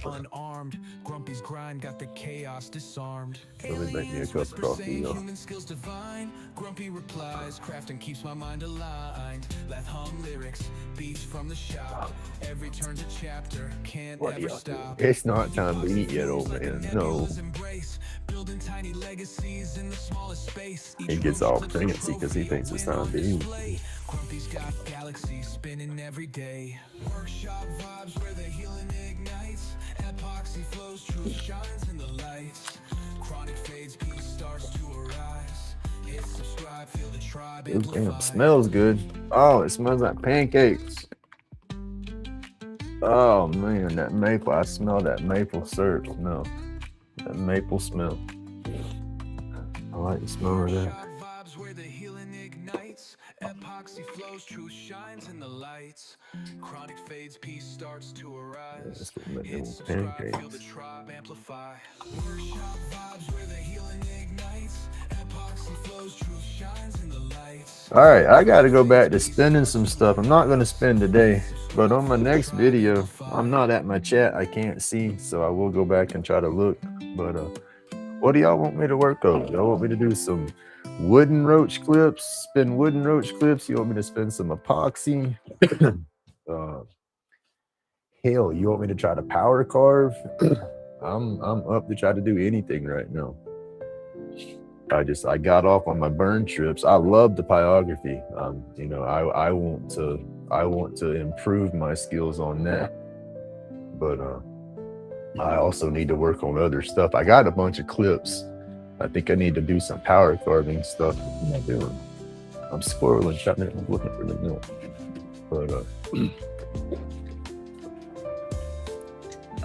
Speaker 1: Unarmed, Grumpy's grind got the chaos disarmed.
Speaker 3: Let me make me a cup of coffee, y'all.
Speaker 1: Human skills divine. Grumpy replies, crafting keeps my mind aligned. Let hum lyrics, beats from the shop. Every turn's a chapter, can't ever stop.
Speaker 3: It's not time to eat yet, old man. No.
Speaker 1: Building tiny legacies in the smallest space.
Speaker 3: He gets all fancy because he thinks it's time to eat.
Speaker 1: Grumpy's got galaxies spinning every day. Workshop vibes where the healing ignites. Epoxy flows, truth shines in the lights. Chronic fades, peace starts to arise. Hit subscribe, feel the tribe amplify.
Speaker 3: Damn, smells good. Oh, it smells like pancakes. Oh man, that maple. I smell that maple syrup smell. That maple smell. I like the smell of that.
Speaker 1: Vibes where the healing ignites. Epoxy flows, truth shines in the lights. Chronic fades, peace starts to arise.
Speaker 3: Let's go make
Speaker 1: Hit
Speaker 3: them
Speaker 1: subscribe, feel the
Speaker 3: pancakes.
Speaker 1: tribe amplify. Workshop vibes where the healing ignites. Epoxy flows, truth shines in the lights.
Speaker 3: All right, I got to go back to spending some stuff. I'm not going to spend today, but on my next video, I'm not at my chat. I can't see, so I will go back and try to look. But what do y'all want me to work on? Y'all want me to do some wooden roach clips? Spin wooden roach clips? You want me to spin some epoxy? Hell, you want me to try to power carve? I'm up to try to do anything right now. I got off on my burn trips. I love the pyrography. I want to improve my skills on that. But I also need to work on other stuff. I got a bunch of clips. I think I need to do some power carving stuff. What am I doing? I'm squirreling, trying to looking for the milk. But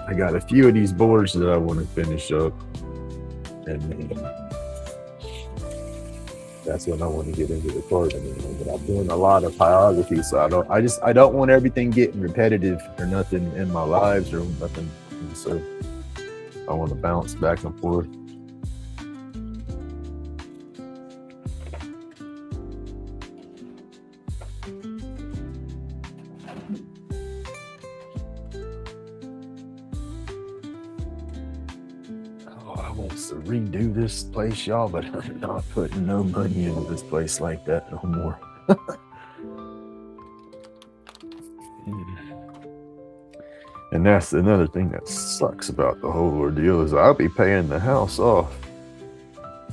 Speaker 3: I got a few of these boards that I want to finish up, and that's when I want to get into the carving. But I'm doing a lot of pyrography, so I don't want everything getting repetitive or nothing in my lives or nothing. So I want to bounce back and forth. I want to redo this place, y'all, but I'm not putting no money into this place like that no more. And that's another thing that sucks about the whole ordeal is I'll be paying the house off.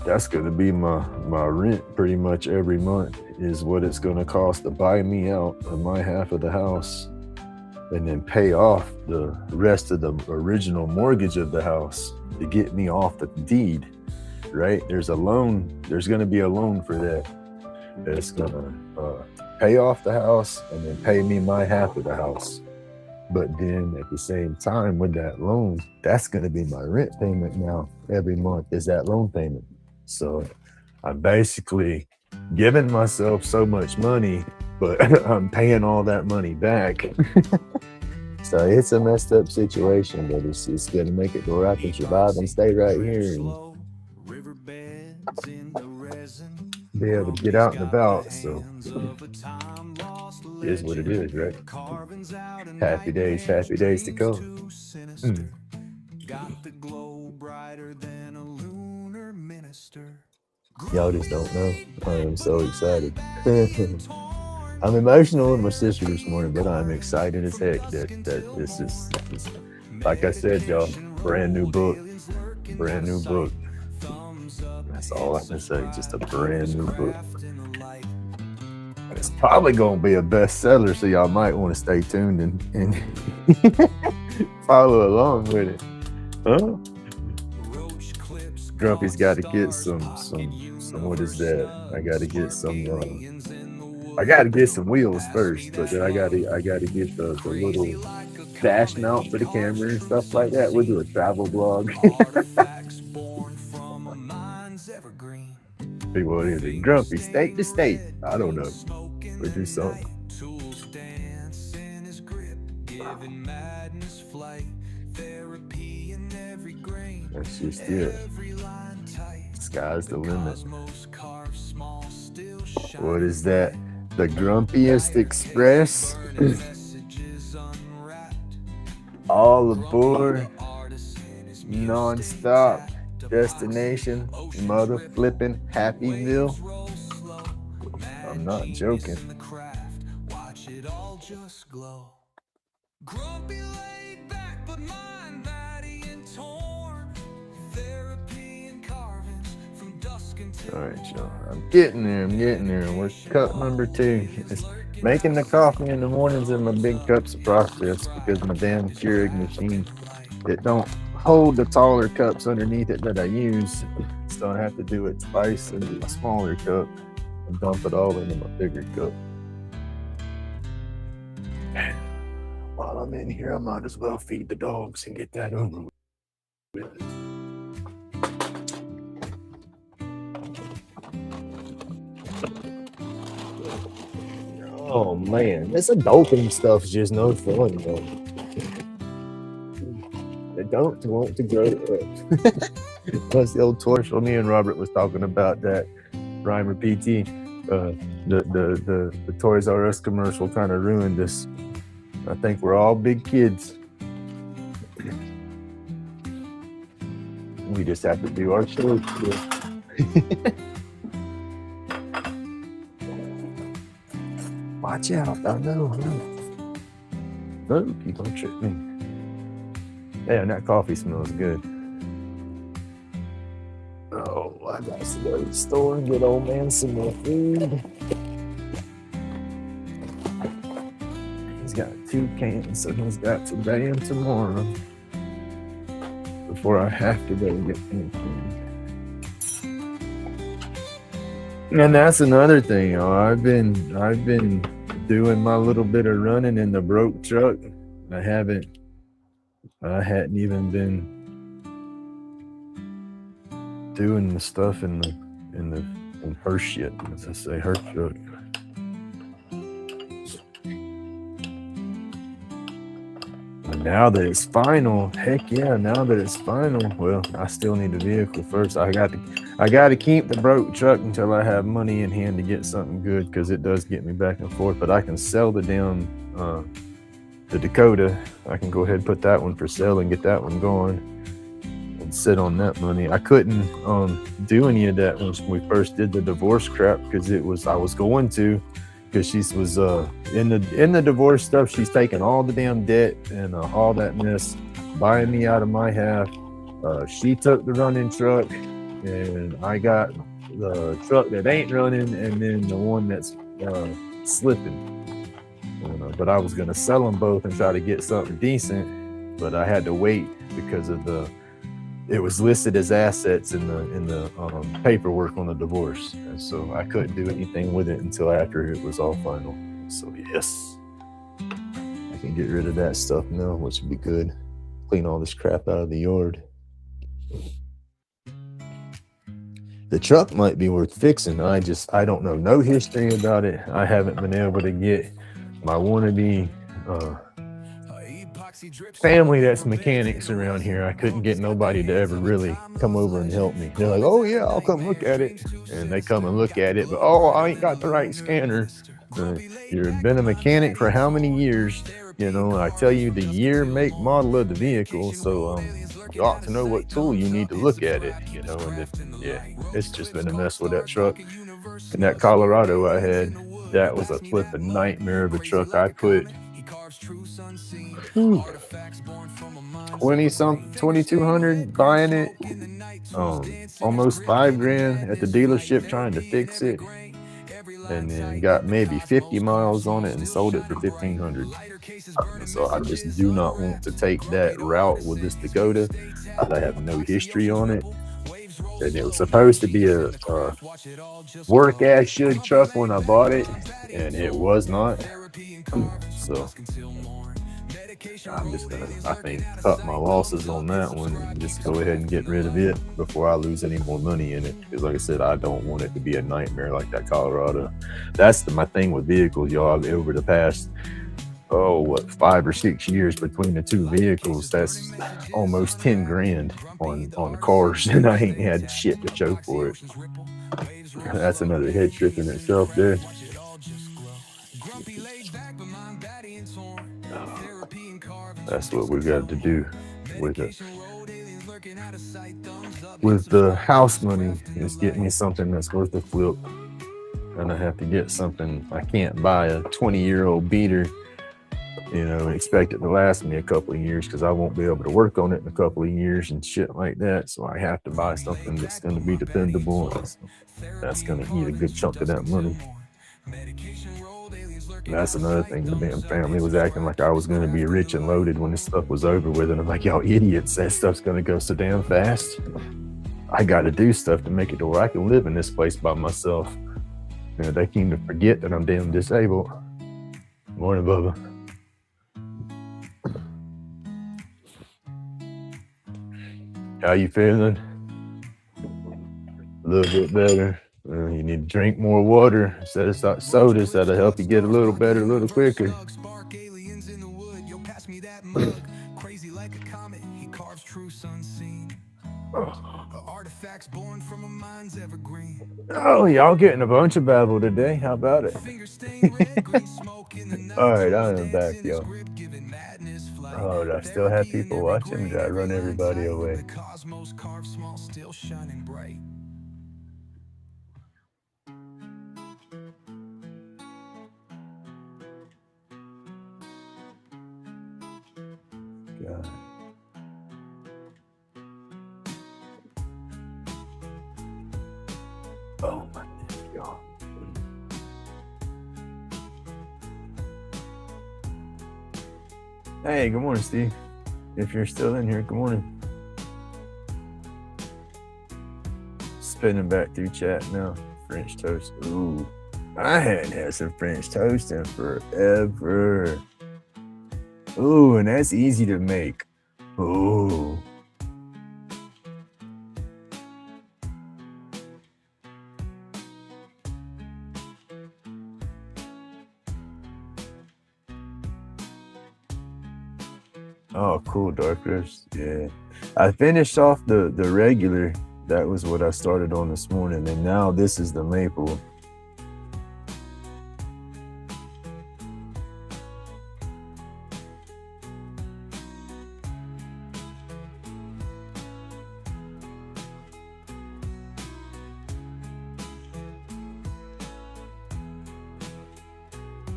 Speaker 3: That's going to be my rent pretty much every month is what it's going to cost to buy me out of my half of the house and then pay off the rest of the original mortgage of the house to get me off the deed, right? There's a loan. There's going to be a loan for that. It's going to pay off the house and then pay me my half of the house. But then at the same time with that loan, that's going to be my rent payment now every month is that loan payment. So I'm basically giving myself so much money, but I'm paying all that money back. So it's a messed up situation, but it's going to make it where I can survive and stay right here and be able to get out and about. So it is what it is, right? Happy days to come. Y'all just don't know. I am so excited. I'm emotional with my sister this morning, but I'm excited as heck that this is, like I said, y'all, brand new book. That's all I can say, just a brand new book. It's probably going to be a bestseller, so y'all might want to stay tuned and follow along with it. Huh? Grumpy's got to get some So what is that? I gotta get some. I gotta get some wheels first, but then I gotta get the little dash mount for the camera and stuff like that. We'll do a travel vlog. Big what is it? Grumpy state to state. I don't know. We'll do something. That's just it. Sky's the limit. What is that? The Grumpiest Express? All aboard. Non-stop. Destination. Mother flipping Happyville. I'm not joking. All right, y'all. I'm getting there. We're cup number 2. It's making the coffee in the mornings in my big cups of process because my damn Keurig machine, it don't hold the taller cups underneath it that I use. So I have to do it twice in a smaller cup and dump it all into my bigger cup. While I'm in here, I might as well feed the dogs and get that over with. Oh man, this adulting stuff is just no fun, though. They don't want to grow up. Plus the old torch. Me and Robert was talking about that Rhymer PT. The Toys R Us commercial kind of ruined us. I think we're all big kids. We just have to do our show. Watch out. I know. No, keep on tripping. Man, that coffee smells good. Oh, I got to go to the store and get old man some more food. He's got 2 cans, so he's got to buy him tomorrow before I have to go get anything. And that's another thing, I've been doing my little bit of running in the broke truck. I hadn't even been doing the stuff in her shit, as I say, her truck. But now that it's final, heck yeah, well, I still need the vehicle first. I got to keep the broke truck until I have money in hand to get something good, because it does get me back and forth. But I can sell the damn the Dakota. I can go ahead and put that one for sale and get that one going and sit on that money. I couldn't do any of that when we first did the divorce crap, because I was going to, because she was in the divorce stuff. She's taking all the damn debt and all that mess, buying me out of my half. She took the running truck, and I got the truck that ain't running, and then the one that's slipping. But I was gonna sell them both and try to get something decent, but I had to wait because of it was listed as assets in the paperwork on the divorce, and so I couldn't do anything with it until after it was all final. So yes, I can get rid of that stuff now, which would be good. Clean all this crap out of the yard. The truck might be worth fixing. I don't know no history about it. I haven't been able to get my wannabe family that's mechanics around here. I couldn't get nobody to ever really come over and help me. They're like, oh yeah, I'll come look at it. And they come and look at it, but I ain't got the right scanner. You've been a mechanic for how many years? I tell you the year, make, model of the vehicle. So you ought to know what tool you need to look at it, and it's just been a mess with that truck. And that Colorado I had, that was a flipping nightmare of a truck. I put 2,200 buying it, almost $5,000 at the dealership trying to fix it, and then got maybe 50 miles on it and sold it for $1,500. So I just do not want to take that route with this Dakota. I have no history on it. And it was supposed to be a work ass should truck when I bought it, and it was not. So I'm just gonna, I think, cut my losses on that one and just go ahead and get rid of it before I lose any more money in it. Because like I said, I don't want it to be a nightmare like that Colorado. That's my thing with vehicles, y'all. Over the past 5 or 6 years between the two vehicles, that's almost 10 grand on cars, and I ain't had shit to show for it. That's another head trip in itself there. That's what we got to do with it. With the house money, is get me something that's worth a flip. And I have to get something. I can't buy a 20-year-old beater, you know, and expect it to last me a couple of years, because I won't be able to work on it in a couple of years and shit like that. So I have to buy something that's going to be dependable. And that's going to eat a good chunk of that money. That's another thing. The damn family was acting like I was going to be rich and loaded when this stuff was over with. And I'm like, y'all idiots, that stuff's going to go so damn fast. I got to do stuff to make it to where I can live in this place by myself. You know, they seem to forget that I'm damn disabled. Morning, Bubba. How you feeling? A little bit better. You need to drink more water instead of sodas. That'll help you get a little better, a little quicker. Oh, y'all getting a bunch of Babble today. How about it? All right, I am back, y'all. Oh, do I still have people watching? Did I run everybody away? God. Oh my God. Hey, good morning, Steve. If you're still in here, good morning. Spinning back through chat now. French toast. Ooh, I hadn't had some French toast in forever. Ooh, and that's easy to make. Ooh. Oh, cool, dark roast. Yeah. I finished off the regular. That was what I started on this morning. And now this is the maple.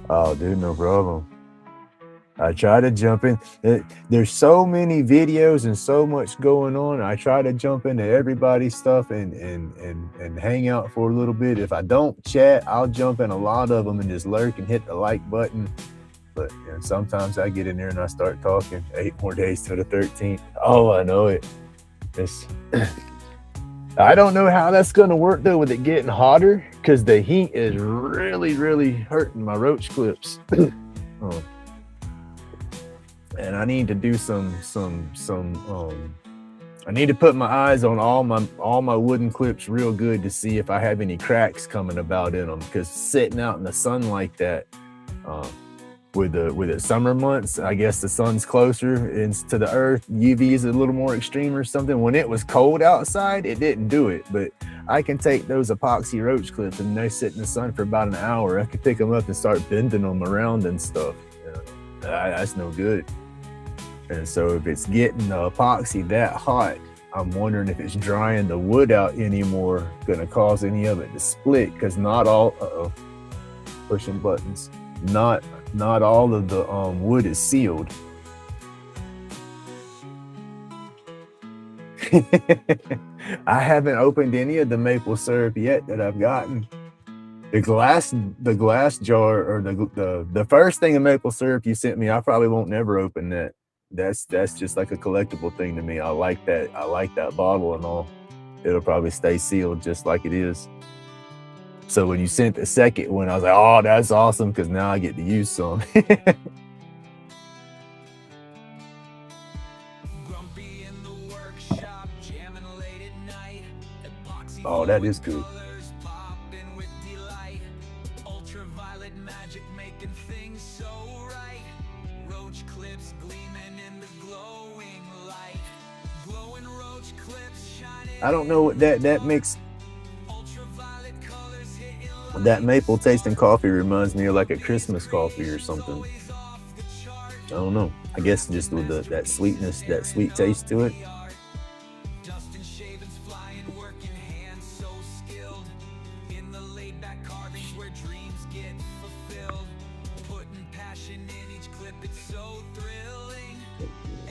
Speaker 3: Oh, dude, no problem. I try to jump in. There's so many videos and so much going on. I try to jump into everybody's stuff and hang out for a little bit. If I don't chat, I'll jump in a lot of them and just lurk and hit the like button. But you know, sometimes I get in there and I start talking. 8 more days to the 13th. Oh, I know it. I don't know how that's going to work though with it getting hotter, because the heat is really, really hurting my roach clips. And I need to do I need to put my eyes on all my wooden clips real good to see if I have any cracks coming about in them, because sitting out in the sun like that, with the summer months, I guess the sun's closer to the earth, UV is a little more extreme or something. When it was cold outside, it didn't do it, but I can take those epoxy roach clips and they sit in the sun for about an hour. I could pick them up and start bending them around and stuff. That's no good. And so if it's getting the epoxy that hot, I'm wondering if it's drying the wood out anymore, gonna cause any of it to split, because not all, pushing buttons, not all of the wood is sealed. I haven't opened any of the maple syrup yet that I've gotten. The glass jar, or the first thing of maple syrup you sent me, I probably won't never open that. That's just like a collectible thing to me. I like that bottle and all. it'll probably stay sealed just like it is. So when you sent the second one, I was like, oh, that's awesome, because now I get to use some. Oh, that is good.
Speaker 1: Ultraviolet magic making things so right. Roach clips gleaming in the glowing light. Glowing roach clips shining.
Speaker 3: I don't know what that makes. That maple tasting coffee reminds me of like a Christmas coffee or something. I don't know. I guess just with that sweetness, that sweet taste to it.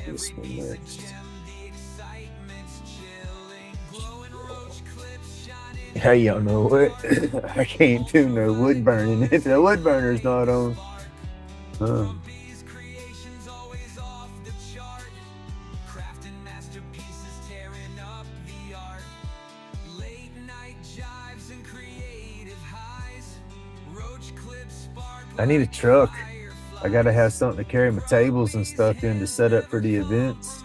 Speaker 3: This one next. Hey, y'all know what? I can't do no wood burning if the wood burner's not on. I need a truck. I gotta have something to carry my tables and stuff in to set up for the events.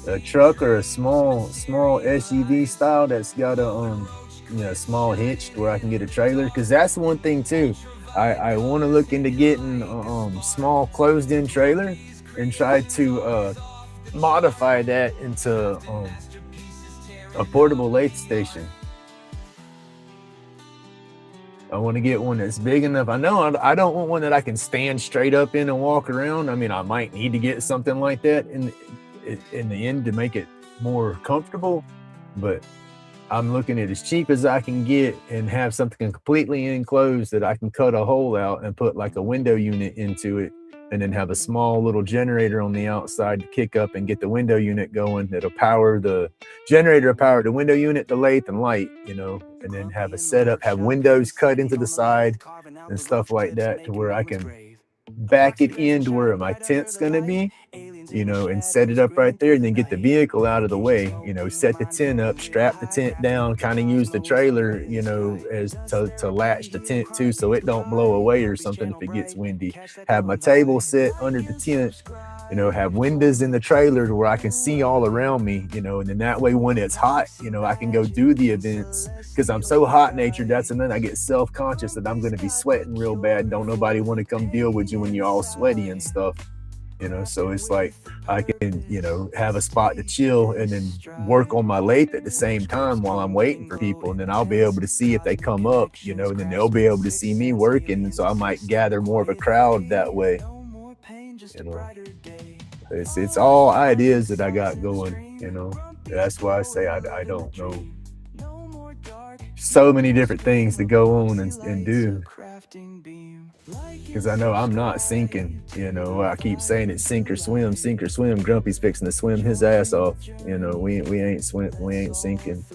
Speaker 3: A truck or a small SUV style that's got a small hitch where I can get a trailer, because that's one thing too. I want to look into getting small closed-in trailer and try to modify that into a portable lathe station. I want to get one that's big enough. I know I don't want one that I can stand straight up in and walk around. I mean, I might need to get something like that in the end to make it more comfortable, but I'm looking at as cheap as I can get and have something completely enclosed that I can cut a hole out and put like a window unit into it, and then have a small little generator on the outside to kick up and get the window unit going. That'll power the generator, power the window unit, the lathe, and light, and then have a setup, have windows cut into the side and stuff like that, to where I can back it in to where my tent's gonna be, and set it up right there, and then get the vehicle out of the way, set the tent up, strap the tent down, kind of use the trailer, as to latch the tent to, so it don't blow away or something if it gets windy. Have my table set under the tent, have windows in the trailer to where I can see all around me, and then that way when it's hot, I can go do the events, because I'm so hot natured. That's, and then I get self-conscious that I'm going to be sweating real bad. Don't nobody want to come deal with you when you're all sweaty and stuff. So it's like I can, have a spot to chill and then work on my lathe at the same time while I'm waiting for people. And then I'll be able to see if they come up, and then they'll be able to see me working. And so I might gather more of a crowd that way. It's all ideas that I got going, That's why I say I don't know. So many different things to go on and do. Because I know I'm not sinking, I keep saying it, sink or swim, sink or swim. Grumpy's fixing to swim his ass off, we ain't sinking.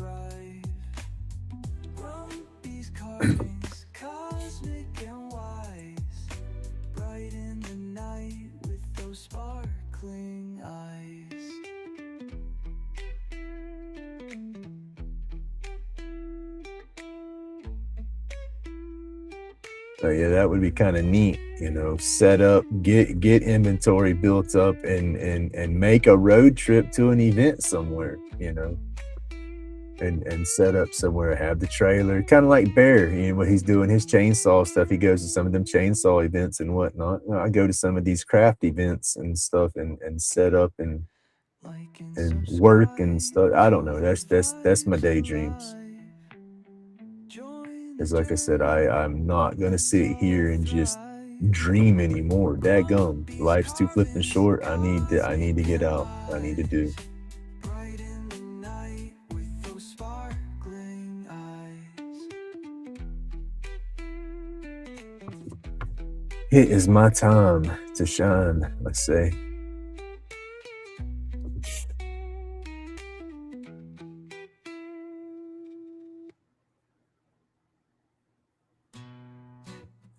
Speaker 3: So yeah, that would be kind of neat, set up, get inventory built up, and make a road trip to an event somewhere, and set up somewhere, have the trailer, kind of like Bear, what he's doing, his chainsaw stuff. He goes to some of them chainsaw events and whatnot. I go to some of these craft events and stuff, and set up and work and stuff. I don't know. That's my daydreams. Because like I said, I'm not going to sit here and just dream anymore. Dadgum, life's too flipping short. I need to get out. I need to do. It is my time to shine, I say.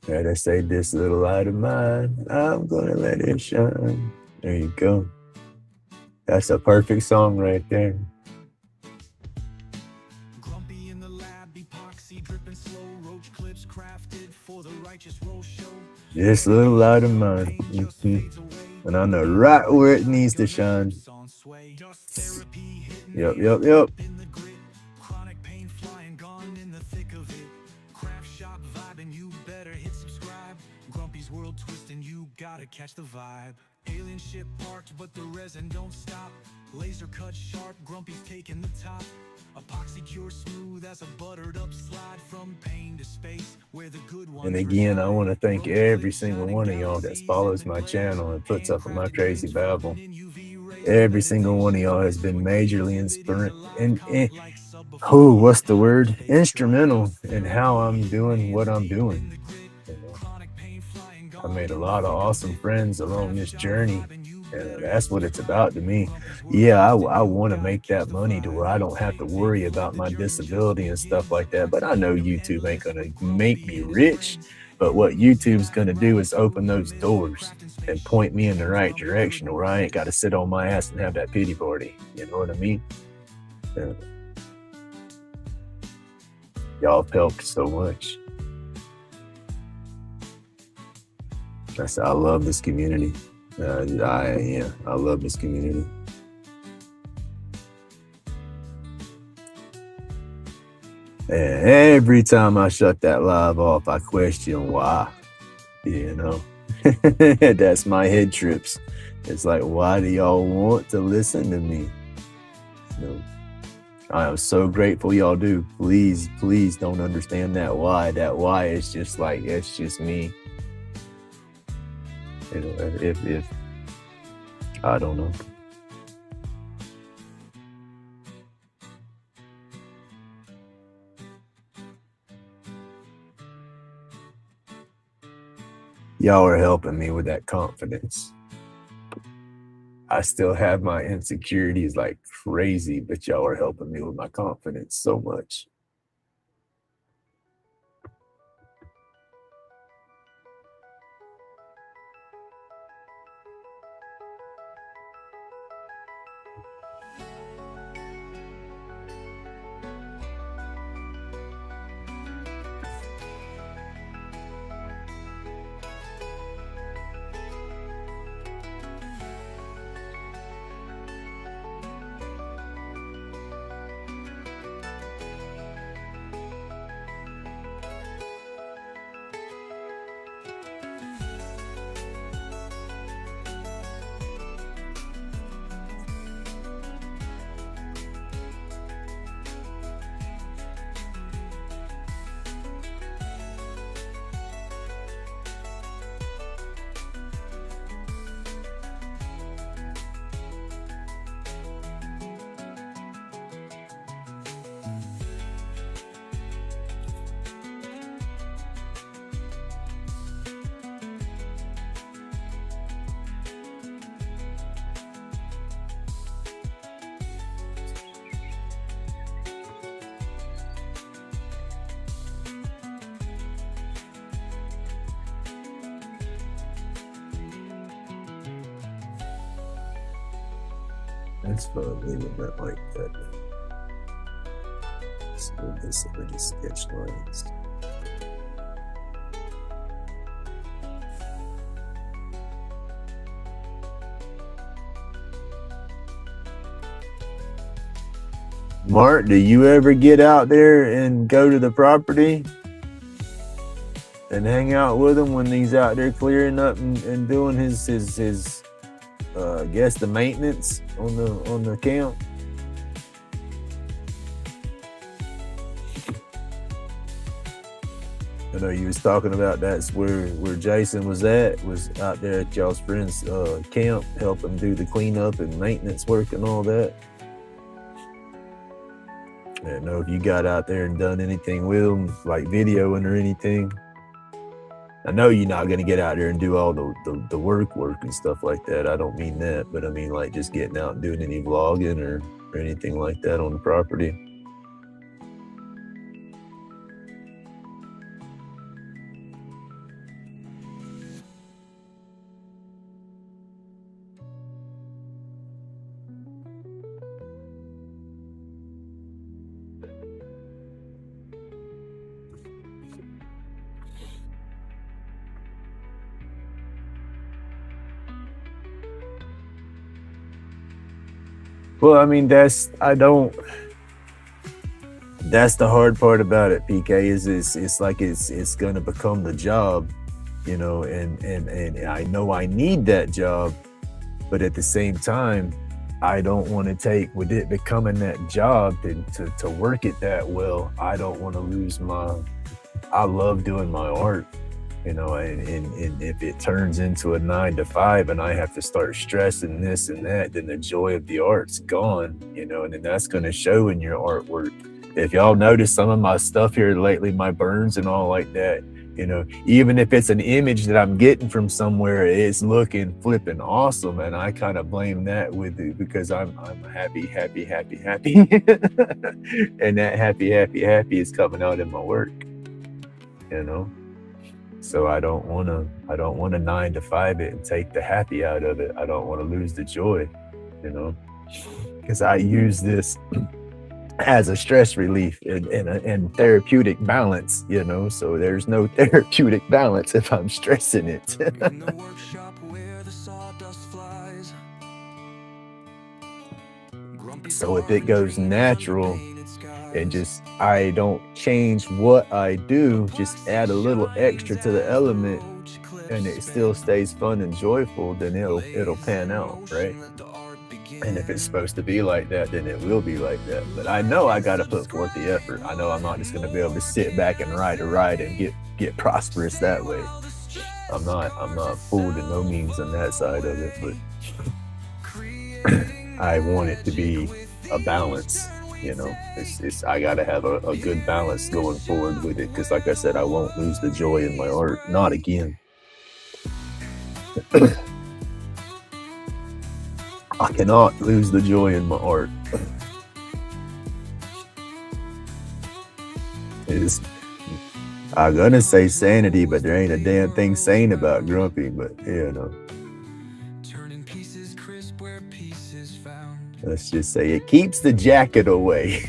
Speaker 3: And I say, this little light of mine, I'm gonna let it shine. There you go. That's a perfect song right there. This little light of mine. And I know right where it needs to shine. Yep, yep, yep.
Speaker 1: Chronic pain flying, gone in the thick of it. Craft shop vibing, you better hit subscribe. Grumpy's world twisting, you gotta catch the vibe. Alien ship parked, but the resin don't stop. Laser cut sharp, Grumpy's taking the top. Epoxy cure smooth as a buttered up slide from pain to space where the good ones.
Speaker 3: And again, I want to thank every single one of y'all that follows my channel and puts up with my crazy babble. Every single one of y'all has been majorly what's the word? Instrumental in how I'm doing what I'm doing. You know, I made a lot of awesome friends along this journey, and that's what it's about to me. Yeah, I want to make that money to where I don't have to worry about my disability and stuff like that. But I know YouTube ain't gonna make me rich. But what YouTube's gonna do is open those doors and point me in the right direction, where I ain't got to sit on my ass and have that pity party. You know what I mean? Y'all have helped so much. I love this community. I love this community. And every time I shut that live off, I question why. You know, that's my head trips. It's like, why do y'all want to listen to me? You know, I am so grateful y'all do. Please, please don't understand that why. That why is just like, it's just me. You know, if I don't know. Y'all are helping me with that confidence. I still have my insecurities like crazy, but y'all are helping me with my confidence so much. That's fun leaving that like that. Let's move this over to sketch lines. Mark, do you ever get out there and go to the property and hang out with him when he's out there clearing up and doing his I guess the maintenance on the camp? I know you was talking about that's where Jason was out there at y'all's friend's camp, helping do the cleanup and maintenance work and all that. I don't know if you got out there and done anything with him, like videoing or anything. I know you're not gonna get out there and do all the work and stuff like that. I don't mean that, but I mean like just getting out and doing any vlogging or anything like that on the property. Well, I mean, that's the hard part about it, PK, is it's like it's gonna become the job, you know, and I know I need that job, but at the same time, I don't want to take with it becoming that job to work it that well. I don't want to lose I love doing my art, you know, and if it turns into a 9 to 5 and I have to start stressing this and that, then the joy of the art's gone, you know, and then that's going to show in your artwork. If y'all notice some of my stuff here lately, my burns and all like that, you know, even if it's an image that I'm getting from somewhere, it's looking flipping awesome. And I kind of blame that with it because I'm happy. And that happy is coming out in my work, you know. So I don't want to 9 to 5 it and take the happy out of it. I don't want to lose the joy, you know, because I use this as a stress relief and therapeutic balance, you know. So there's no therapeutic balance if I'm stressing it.
Speaker 1: In the workshop where the sawdust flies.
Speaker 3: So if it goes natural and just I don't change what I do, just add a little extra to the element and it still stays fun and joyful, then it'll pan out, right? And if it's supposed to be like that, then it will be like that. But I know I got to put forth the effort. I know I'm not just going to be able to sit back and ride a ride and get prosperous that way. I'm not fooled in no means on that side of it, but I want it to be a balance, you know. I got to have a good balance going forward with it, because like I said, I won't lose the joy in my art, not again. I cannot lose the joy in my art. I'm gonna say sanity, but there ain't a damn thing sane about Grumpy, but you know. Let's just say it keeps the jacket away.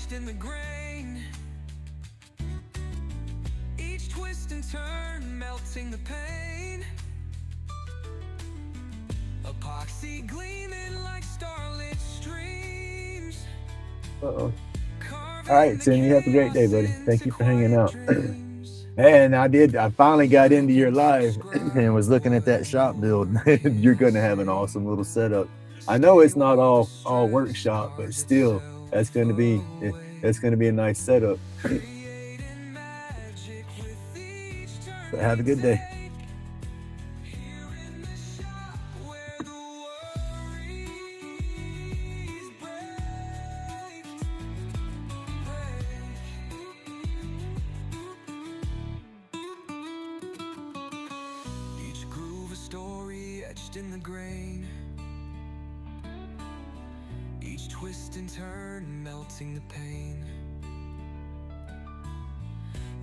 Speaker 1: In the grain, each twist and turn melting the pain, epoxy gleaming like starlit streams.
Speaker 3: Uh-oh. All right, Tim, you have a great day, buddy. Thank you for hanging out. And I finally got into your live and was looking at that shop build. You're gonna have an awesome little setup. I know it's not all workshop, but still, that's gonna be a nice setup. But have a good day.
Speaker 1: Each groove a story etched in the grain. Each twist and turn melting the pain.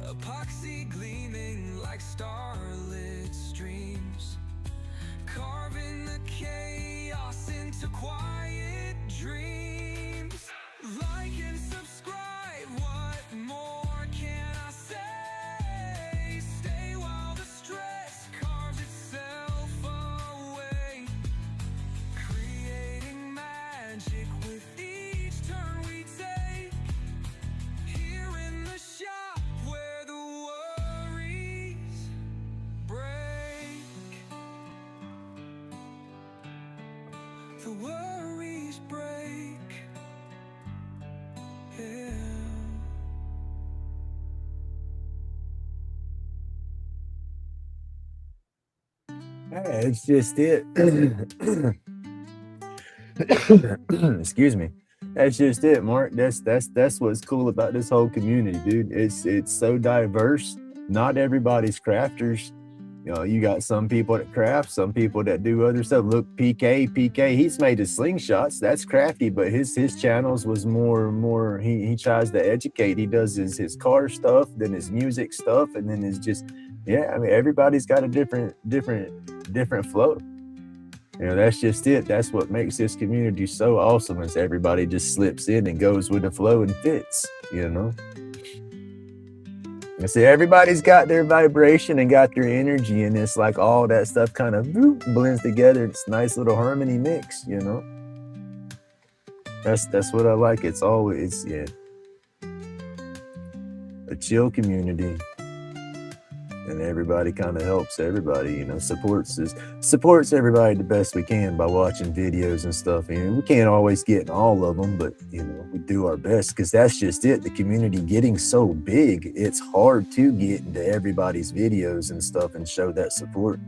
Speaker 1: Epoxy gleaming like starlit streams, carving the chaos into quiet dreams. Like and subscribe, what more can I say? Stay while the stress carves itself away, creating magic with each turn we take. Here in the shop where the worries break, the worries break, yeah.
Speaker 3: Hey, it's just it. Excuse me. That's just it, Mark. That's what's cool about this whole community, dude. It's so diverse. Not everybody's crafters, You know, you got some people that craft, some people that do other stuff. Look, PK, he's made his slingshots. That's crafty, but his channels was more. He tries to educate. He does his car stuff, then his music stuff, and then it's just yeah. I mean, everybody's got a different flow. You know, that's just it. That's what makes this community so awesome. Is everybody just slips in and goes with the flow and fits. You know. I see everybody's got their vibration and got their energy, and it's like all that stuff kind of blends together. It's a nice little harmony mix, you know. That's what I like. It's always a chill community, and everybody kind of helps everybody, you know, supports everybody the best we can by watching videos and stuff. And we can't always get in all of them, but you know, we do our best because that's just it. The community getting so big, it's hard to get into everybody's videos and stuff and show that support.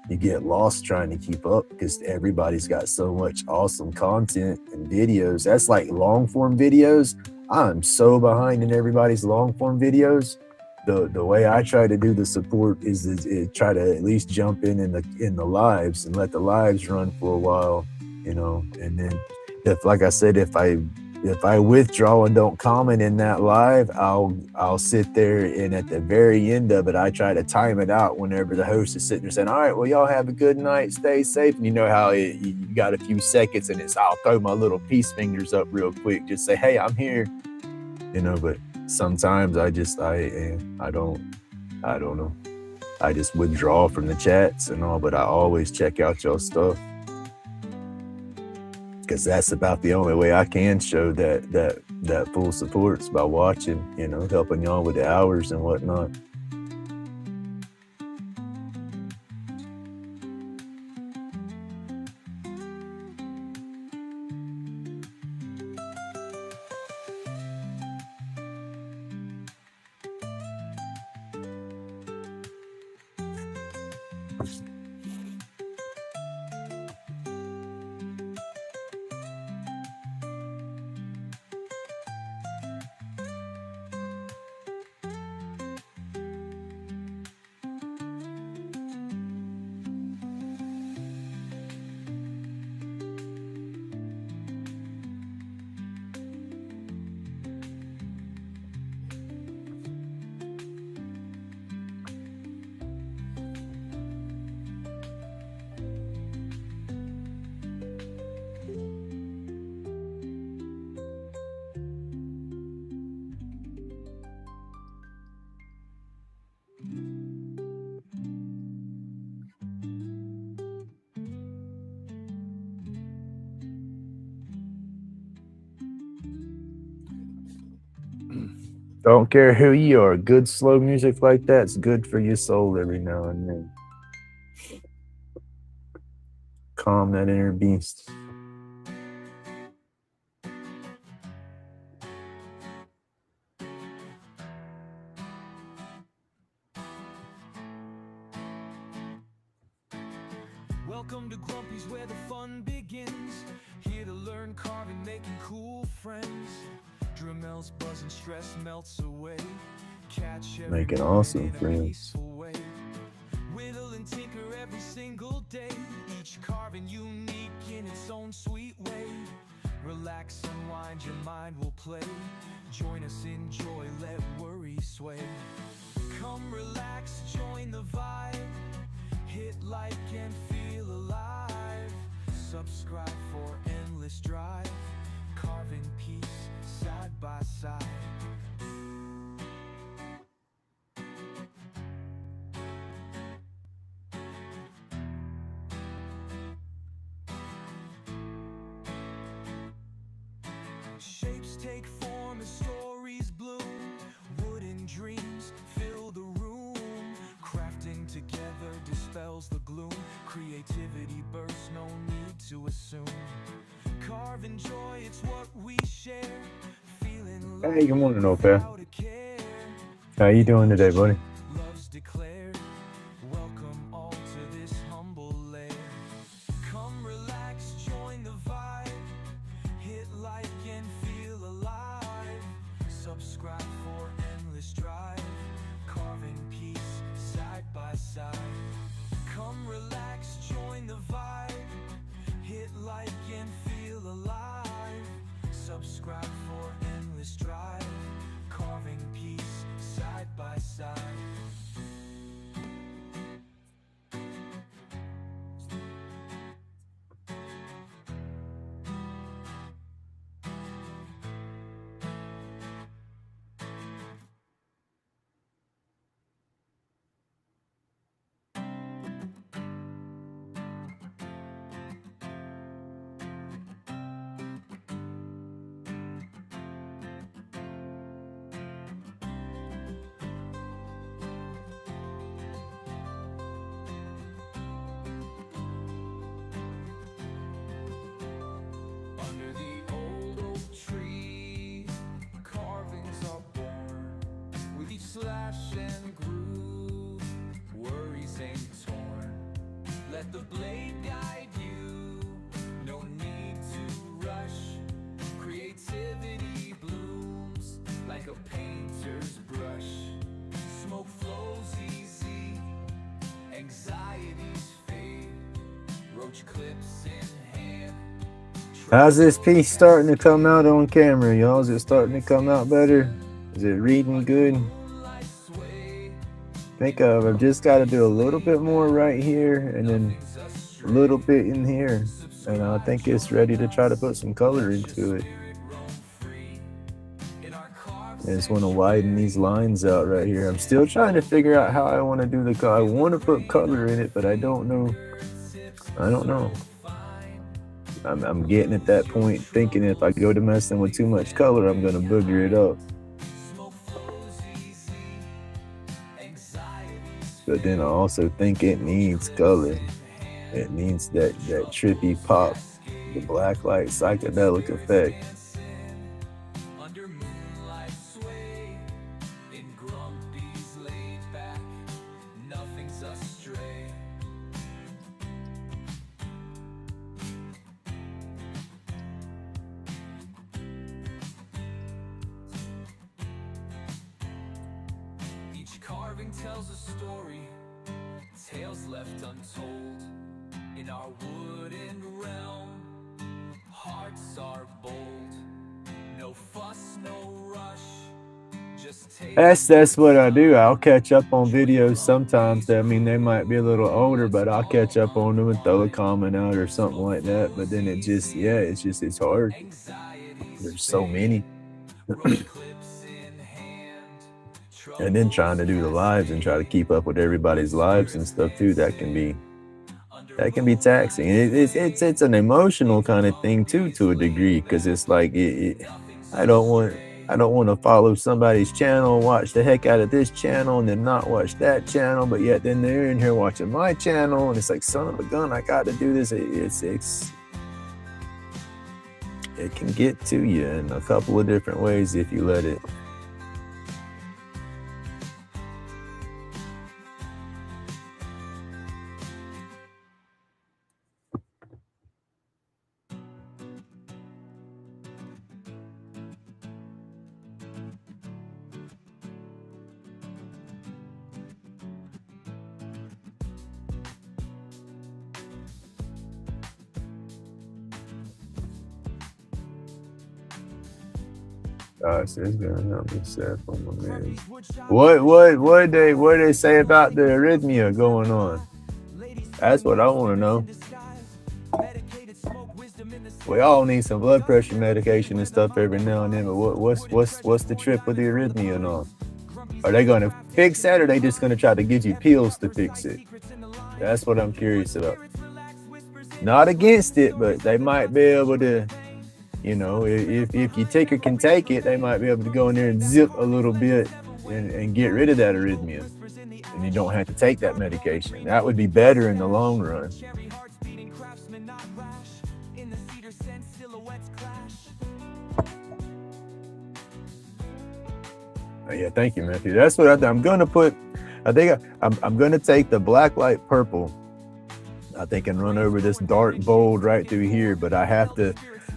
Speaker 3: You get lost trying to keep up because everybody's got so much awesome content and videos. That's like long form videos. I'm so behind in everybody's long form videos. The way I try to do the support is try to at least jump in the lives and let the lives run for a while, you know. And then if, like I said, if I withdraw and don't comment in that live, I'll sit there, and at the very end of it, I try to time it out whenever the host is sitting there saying, all right, well, y'all have a good night, stay safe. And you know how you got a few seconds, and I'll throw my little peace fingers up real quick, just say, hey, I'm here, you know. But sometimes I don't know. I just withdraw from the chats and all, but I always check out y'all stuff because that's about the only way I can show that full support is by watching, you know, helping y'all with the hours and whatnot. Don't care who you are. Good slow music like that's good for your soul every now and then. Calm that inner beast.
Speaker 1: Welcome to Grumpy's, where the fun begins. Here to learn carving, making cool friends. Dramel's buzzing, stress melts away. Catch
Speaker 3: Making awesome friends.
Speaker 1: Whittle and tinker every single day. Each carving unique in its own sweet way. Relax, unwind, your mind will play. Join us, enjoy, let worry sway. Come relax, join the vibe. Hit like and feel alive. Subscribe for endless drive. Carving peace side by side. Shapes take form as stories bloom. Wooden dreams fill the room. Crafting together dispels the gloom. Creativity bursts, no need to assume. Carving joy, it's what we share. Feeling
Speaker 3: Hey, good morning, old pal. How you doing today, buddy?
Speaker 1: Love's declared. Welcome all to this humble lair. Come relax, join the vibe. Hit like and feel alive. Subscribe for endless drive. Carving peace side by side.
Speaker 3: How's this piece starting to come out on camera, y'all? Is it starting to come out better? Is it reading good? I think I've just got to do a little bit more right here and then a little bit in here. And I think it's ready to try to put some color into it. I just want to widen these lines out right here. I'm still trying to figure out how I want to do the color. I want to put color in it, but I don't know. I'm getting at that point thinking if I go to messing with too much color, I'm going to booger it up. But then I also think it needs color. It needs that trippy pop, the black light psychedelic effect.
Speaker 1: Carving tells a story, tales left untold. In our wooden realm, hearts are bold. No fuss, no rush. Just take.
Speaker 3: That's what I do. I'll catch up on videos sometimes. I mean, they might be a little older, but I'll catch up on them and throw a comment out or something like that. But then it's hard. There's so many. And then trying to do the lives and try to keep up with everybody's lives and stuff too, that can be taxing. It's an emotional kind of thing too, to a degree, because it's like I don't want to follow somebody's channel, watch the heck out of this channel, and then not watch that channel, but yet then they're in here watching my channel, and it's like, son of a gun, I got to do this. It can get to you in a couple of different ways if you let it. Gosh, it's gonna help me set on my man. What they say about the arrhythmia going on? That's what I want to know. We all need some blood pressure medication and stuff every now and then, but what's the trip with the arrhythmia and all? Are they gonna fix that, or are they just gonna try to give you pills to fix it? That's what I'm curious about. Not against it, but they might be able to. You know, if your taker can take it, they might be able to go in there and zip a little bit and get rid of that arrhythmia. And you don't have to take that medication. That would be better in the long run. Oh, yeah, thank you, Matthew. That's what I'm going to put. I think I'm going to take the black light purple, I think, and run over this dark bold right through here. But I have to.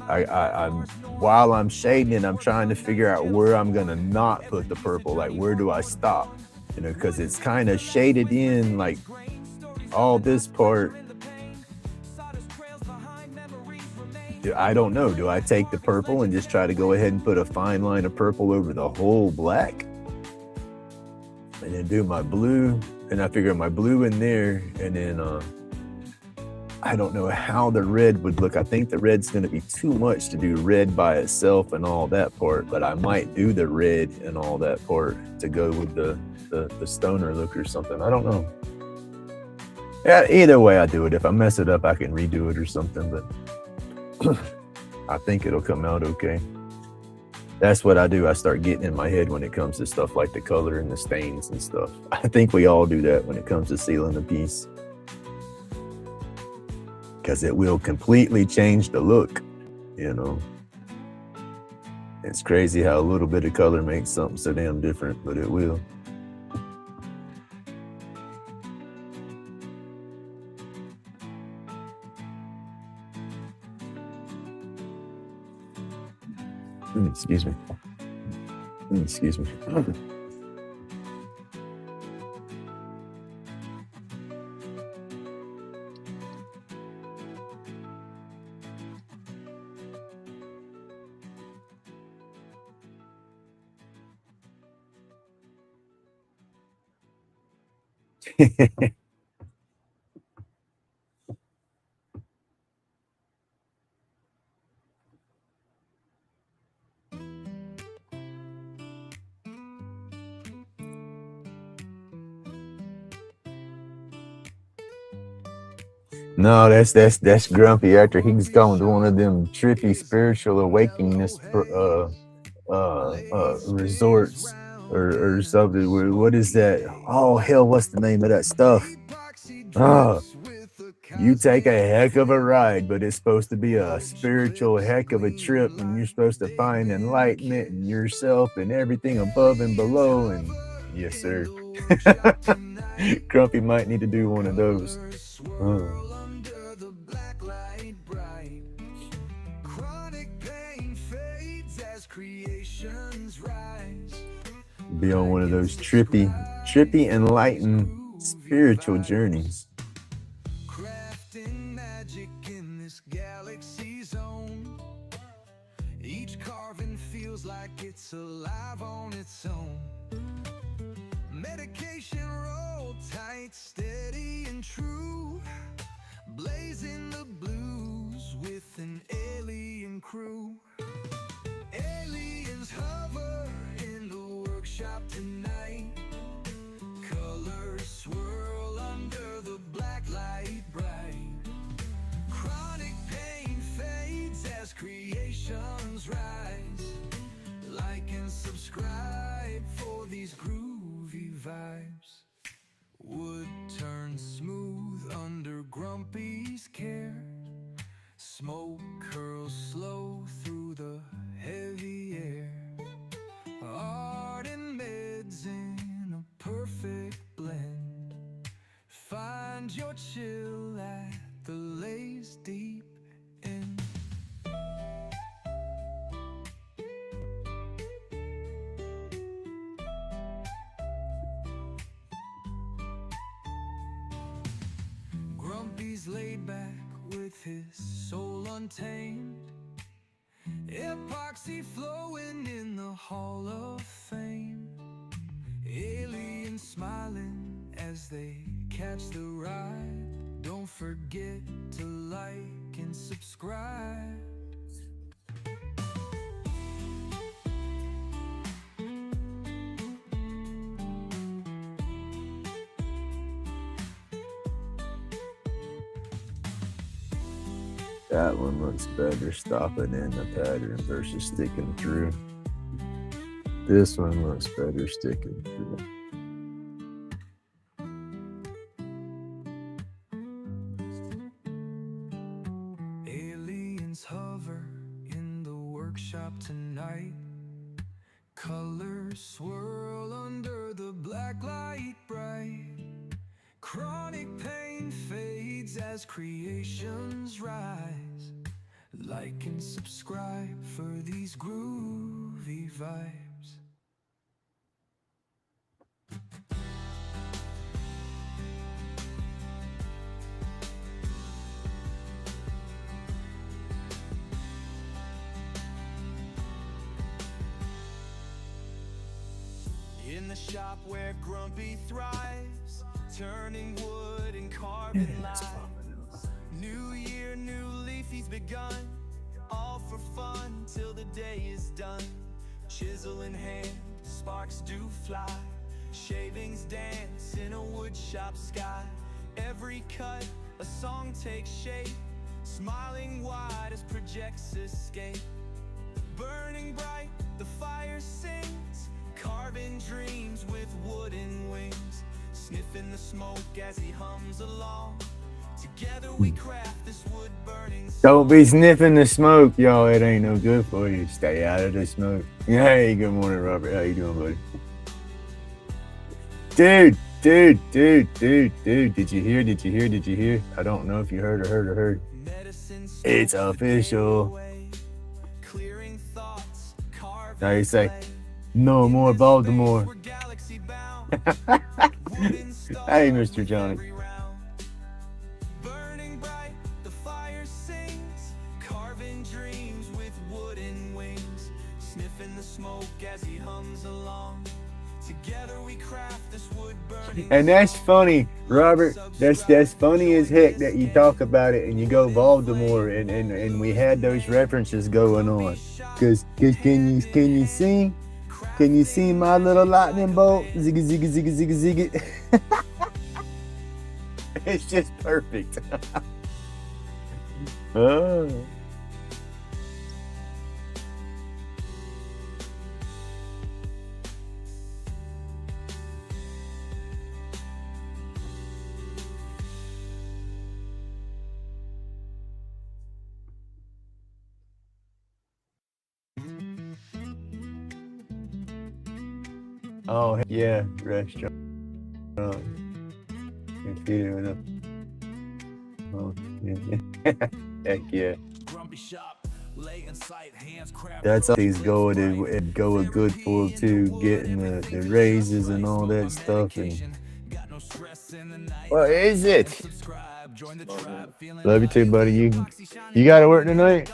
Speaker 3: I'm while I'm shading it, I'm trying to figure out where I'm gonna not put the purple. Like, where do I stop? You know, because it's kind of shaded in, like all this part. I don't know. Do I take the purple and just try to go ahead and put a fine line of purple over the whole black, and then do my blue? And I figure my blue in there, and then I don't know how the red would look. I think the red's going to be too much to do red by itself and all that part, but I might do the red and all that part to go with the stoner look or something. I don't know. Yeah, either way I do it. If I mess it up, I can redo it or something, but I think it'll come out okay. That's what I do. I start getting in my head when it comes to stuff like the color and the stains and stuff. I think we all do that when it comes to sealing a piece, because it will completely change the look, you know. It's crazy how a little bit of color makes something so damn different, but it will. Excuse me. Excuse me. No, that's Grumpy after he's gone to one of them trippy spiritual awakeness resorts or something. What is that? Oh hell, what's the name of that stuff? You take a heck of a ride, but it's supposed to be a spiritual heck of a trip, and you're supposed to find enlightenment in yourself and everything above and below. And yes, sir. Grumpy might need to do one of those. Be on one of those trippy, enlightened spiritual journeys.
Speaker 1: Crafting magic in this galaxy zone. Each carving feels like it's alive on its own. Medication roll tight, steady and true. Blazing the blues with an alien crew. Aliens hover in the workshop tonight. Colors swirl under the black light bright. Chronic pain fades as creations rise. Like and subscribe for these groovy vibes. Wood turns smooth under Grumpy's care. Smoke curls slow through the heavy air. Art and meds in a perfect blend. Find your chill at the lace deep end. Grumpy's laid back with his soul untamed. Epoxy flowing in the Hall of Fame. Aliens smiling as they catch the ride. Don't forget to like and subscribe.
Speaker 3: That one looks better stopping in the pattern versus sticking through. This one looks better sticking through.
Speaker 1: Aliens hover in the workshop tonight. Colors swirl under the black light bright. Chronic pain fades as creations rise. Like and subscribe for these groovy vibes. In the shop where Grumpy thrives, turning wood and carving lives. New year, new leaf, he's begun. All for fun till the day is done. Chisel in hand, sparks do fly. Shavings dance in a wood shop sky. Every cut, a song takes shape. Smiling wide as projects escape. Burning bright, the fire sings. Carving dreams with wooden wings. Sniffing the smoke as he hums along. Together we craft this wood burning song.
Speaker 3: Don't be sniffing the smoke, y'all. It ain't no good for you. Stay out of the smoke. Hey, good morning, Robert. How you doing, buddy? Dude. Did you hear? I don't know if you heard or heard. It's official. Now you say, no more Baltimore. Hey, Mr. Johnny.
Speaker 1: Burning bright, the fire sings. Carving dreams with wooden wings. Sniffing the smoke as he hums along.
Speaker 3: And that's funny, Robert. That's funny as heck that you talk about it and you go Baltimore and we had those references going on. Cause can you see? Can you see my little lightning bolt? Ziggy ziggy ziggy ziggy ziggy. It's just perfect. Oh. Oh yeah, restaurant. Oh yeah. Heck yeah. That's always going and going good for too, getting the raises and all that stuff. And what is it? Love you too, buddy. You got to work tonight?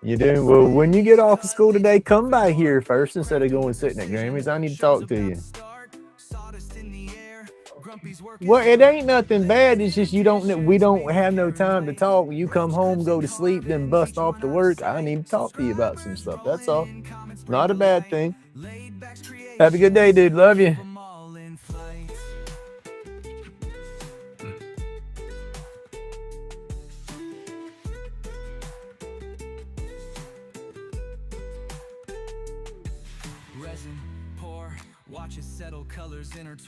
Speaker 3: You do? Well, when you get off of school today, come by here first instead of going sitting at Grammy's. I need to talk to you. Well, it ain't nothing bad. It's just we don't have no time to talk. When you come home, go to sleep, then bust off to work. I need to talk to you about some stuff. That's all. Not a bad thing. Have a good day, dude. Love you.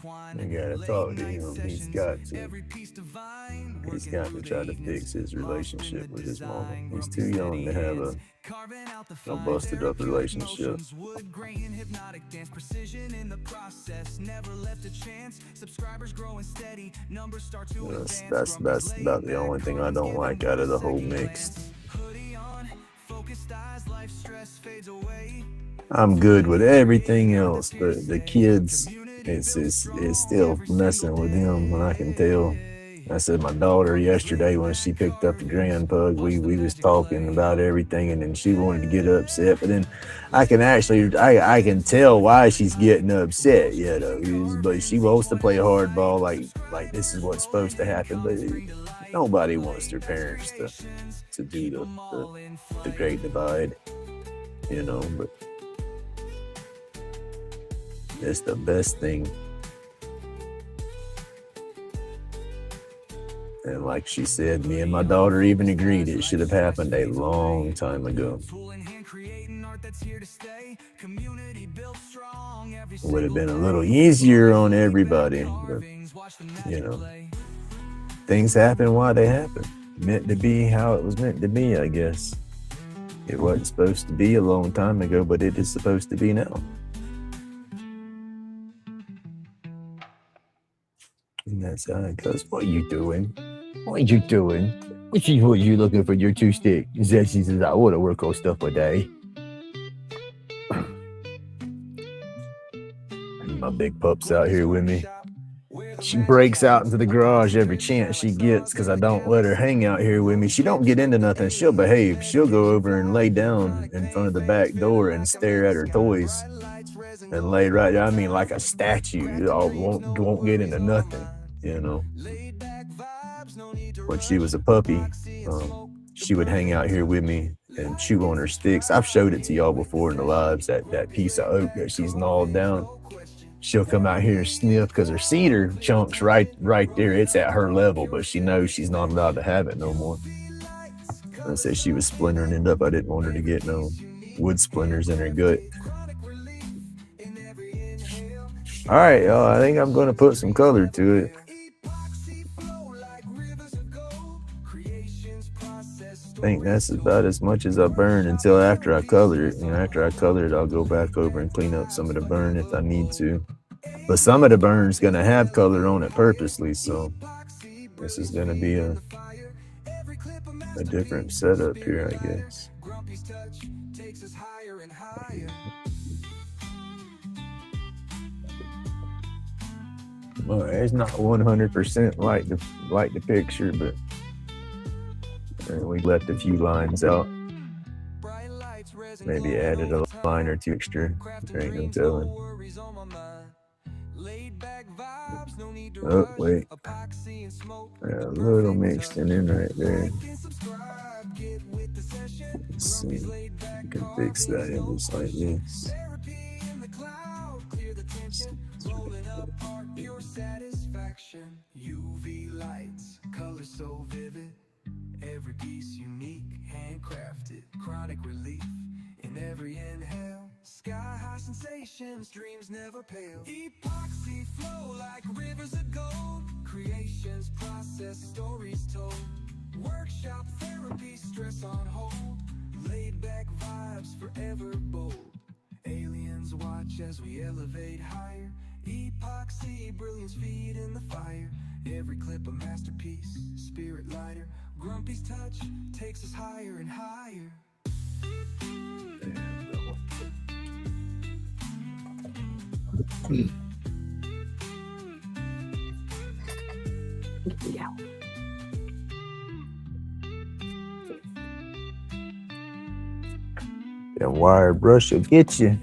Speaker 3: I gotta talk to him. He's got to try to fix his relationship with his mama. He's too young to have a busted up relationship. That's about the only thing I don't like out of the whole mix. I'm good with everything else, but the kids, it's still messing with him, and I can tell. I said my daughter yesterday when she picked up the grand pug, we was talking about everything, and then she wanted to get upset. But then I can tell why she's getting upset, you know. But she wants to play hardball, like this is what's supposed to happen. But nobody wants their parents to do the great divide, you know. But it's the best thing. And like she said, me and my daughter even agreed it should have happened a long time ago. It would have been a little easier on everybody, but, you know, things happen while they happen. Meant to be how it was meant to be, I guess. It wasn't supposed to be a long time ago, but it is supposed to be now. And that's how it goes. What are you doing? What are you doing? What you looking for your two stick? She says, I want to work on stuff all day. My big pup's out here with me. She breaks out into the garage every chance she gets because I don't let her hang out here with me. She don't get into nothing. She'll behave. She'll go over and lay down in front of the back door and stare at her toys and lay right there. I mean, like a statue. Won't get into nothing, you know. When she was a puppy, she would hang out here with me and chew on her sticks. I've showed it to y'all before in the lives, that piece of oak that she's gnawed down. She'll come out here and sniff because her cedar chunk's right there. It's at her level, but she knows she's not allowed to have it no more. I said she was splintering it up. I didn't want her to get no wood splinters in her gut. All right, y'all. I think I'm going to put some color to it. I think that's about as much as I burn until after I color it. And after I color it, I'll go back over and clean up some of the burn if I need to. But some of the burn's going to have color on it purposely, so this is going to be a different setup here, I guess. Well, it's not 100% like the picture, but we left a few lines out. Maybe added a line or two extra. There ain't no telling. Oh, wait. A little mixed in right there. Let's see. You can fix that in just like this.
Speaker 1: UV lights, colors so vivid, every piece unique, handcrafted, chronic relief in every inhale, sky high sensations, dreams never pale, epoxy flow like rivers of gold, creations process, stories told, workshop therapy, stress on hold, laid back vibes forever bold, aliens watch as we elevate higher, epoxy brilliance feed in the fire, every clip a masterpiece, spirit lighter, Grumpy's touch takes us higher and higher.
Speaker 3: Yeah. That wire brush will get you.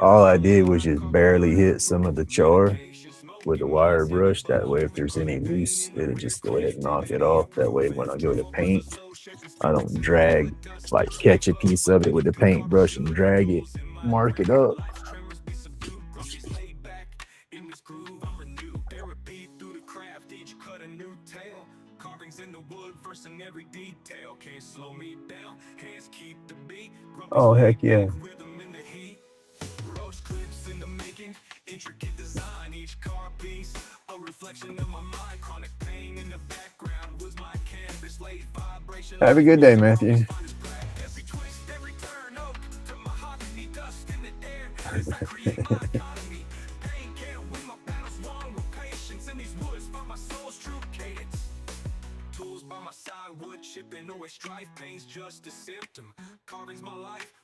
Speaker 3: All I did was just barely hit some of the char with the wire brush. That way, if there's any loose, it'll just go ahead and knock it off. That way, when I go to paint, I don't drag, like catch a piece of it with the paintbrush and drag it, mark it up. Oh, heck yeah. Intricate design, each car piece a reflection of my mind, chronic pain in the background was my canvas, laid vibration. Have a good day, Matthew.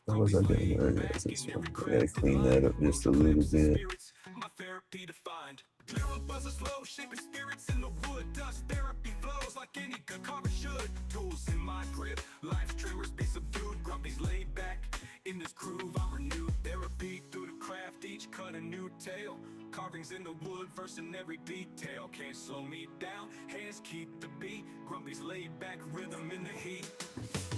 Speaker 3: What was I doing earlier? I gotta clean that up just a little bit. My therapy defined. Clear up as a slow shaping spirits in the wood. Dust therapy flows like any good carver should. Tools in my grip. Life's tremors be subdued. Grumpy's laid back. In this groove I'm renewed. Therapy through the craft. Each cut a new tale. Carvings in the wood. Verse in every detail. Can't slow me down. Hands keep the beat. Grumpy's laid back. Rhythm in the heat.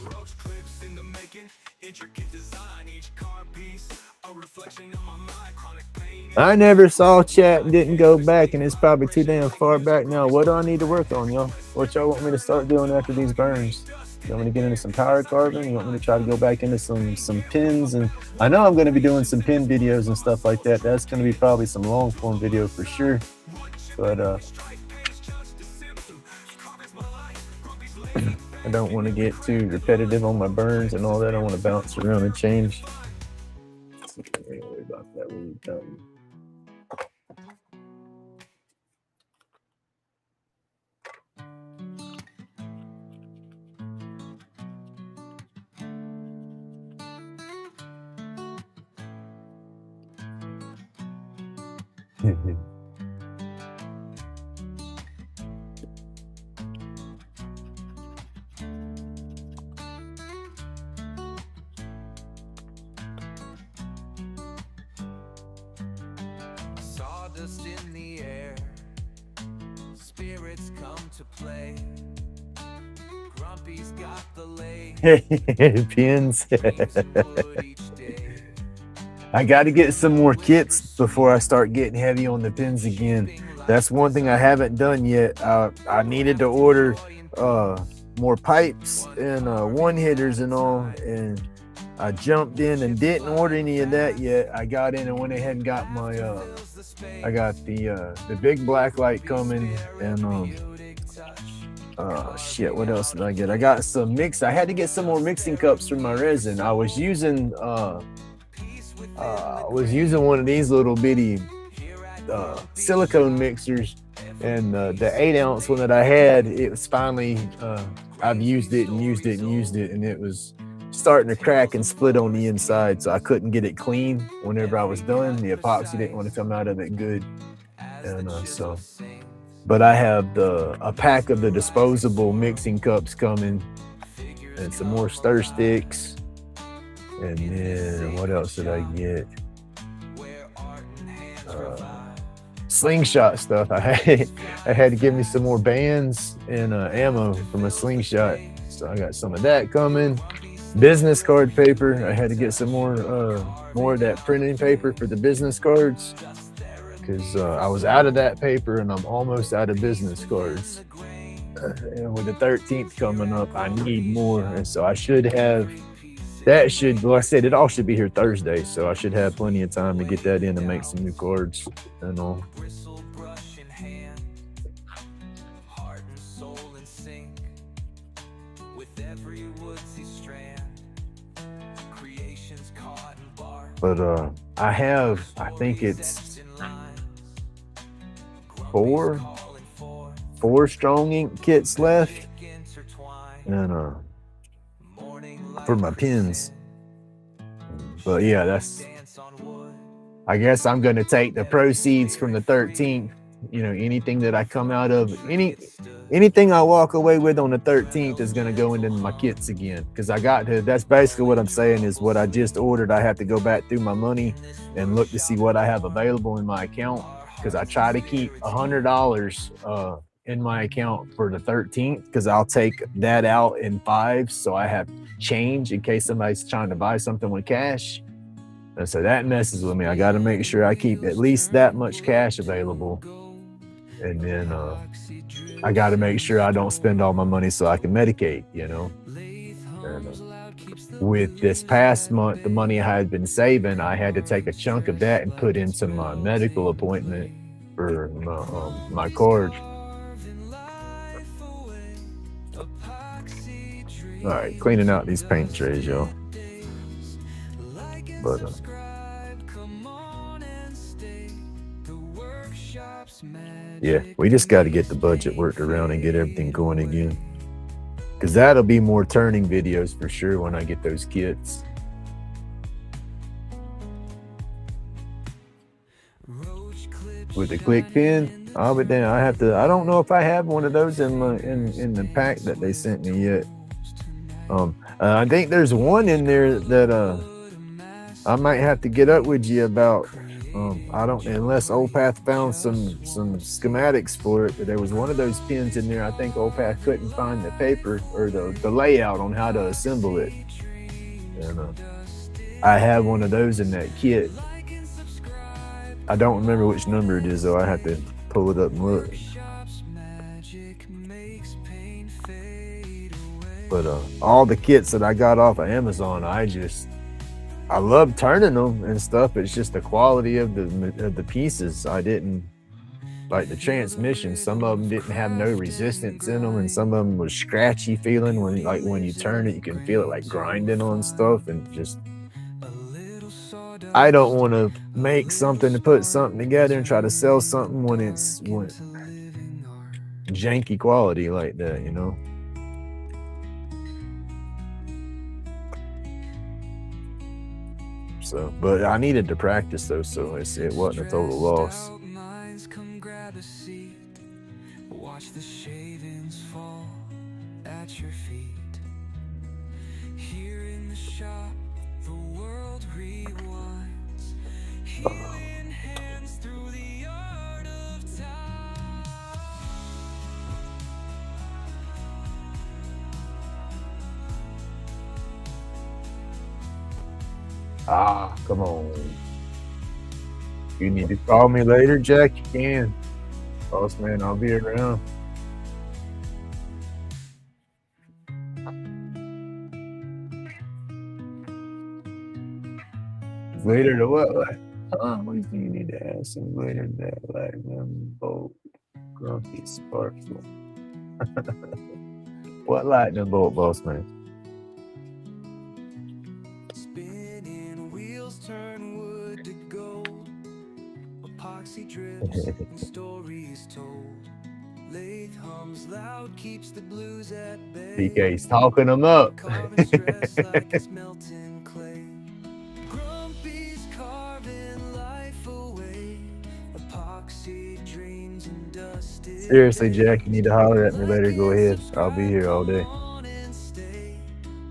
Speaker 3: Roach clips in the making. Intricate design. Each car piece a reflection of my mind. Chronic pain. I never saw chat and didn't go back, and it's probably too damn far back now. What do I need to work on, y'all? What y'all want me to start doing after these burns? You want me to get into some power carving? You want me to try to go back into some pins? And I know I'm going to be doing some pin videos and stuff like that. That's going to be probably some long form video for sure. But I don't want to get too repetitive on my burns and all that. I want to bounce around and change. Don't worry about that when you come.
Speaker 1: Sawdust in the air, spirits come to play. Grumpy's got the lay.
Speaker 3: Pins. I got to get some more kits before I start getting heavy on the pins again. That's one thing I haven't done yet. I needed to order more pipes and one hitters and all, and I jumped in and didn't order any of that yet. I got in and went ahead and got my I got the big black light coming, and shit, what else did I get? I got some I had to get some more mixing cups for my resin. I was using one of these little bitty silicone mixers, and the 8-ounce one that I had, it was finally I've used it, and it was starting to crack and split on the inside, so I couldn't get it clean whenever I was done. The epoxy didn't want to come out of it good, And but I have a pack of the disposable mixing cups coming, and some more stir sticks. And then what else did I get? Slingshot stuff. I had to give me some more bands and ammo from a slingshot, so I got some of that coming. Business card paper. I had to get some more of that printing paper for the business cards, because I was out of that paper and I'm almost out of business cards. And with the 13th coming up, I need more, and so I should have. Well, I said it all should be here Thursday, so I should have plenty of time to get that in and make some new cards and all. But I think it's four strong ink kits left, and for my pins. But yeah, I guess I'm gonna take the proceeds from the 13th. Anything that I come out of, anything I walk away with on the 13th is gonna go into my kits again, because that's basically what I'm saying is what I just ordered. I have to go back through my money and look to see what I have available in my account, because I try to keep $100 in my account for the 13th, because I'll take that out in 5, so I have change in case somebody's trying to buy something with cash. And so that messes with me. I got to make sure I keep at least that much cash available, and then I got to make sure I don't spend all my money so I can medicate, And with this past month, the money I had been saving, I had to take a chunk of that and put into my medical appointment for my card. All right, cleaning out these paint trays, y'all. But yeah, we just got to get the budget worked around and get everything going again, because that'll be more turning videos for sure when I get those kits. With the click pin, but then I don't know if I have one of those in the pack that they sent me yet. I think there's one in there that I might have to get up with you about. I don't, unless Opath found some schematics for it, but there was one of those pins in there. I think Opath couldn't find the paper or the layout on how to assemble it, and I have one of those in that kit. I don't remember which number it is though. I have to pull it up and look. But all the kits that I got off of Amazon, I love turning them and stuff. It's just the quality of the pieces. I didn't like the transmission. Some of them didn't have no resistance in them, and some of them was scratchy feeling when you turn it, you can feel it like grinding on stuff, and just I don't want to make something to put something together and try to sell something when it's janky quality like that, So, but I needed to practice though, so it wasn't a total loss. Watch the shavings fall at your feet. Here in the shop, the world rewinds. Healing hands through the art of time. Come on. You need to call me later, Jack? You can. Boss man, I'll be around. Later to what? What do you need to add some later to that? Like bolt, grumpy, sparkle. What lightning bolt, boss man? Spinning wheels turn wood to gold. Epoxy drips and stories told. Lathe hums loud, keeps the blues at bay. PK's talking them up. Grumpy's carving life away. Epoxy Seriously, Jack, you need to holler at me later. Go ahead. I'll be here all day.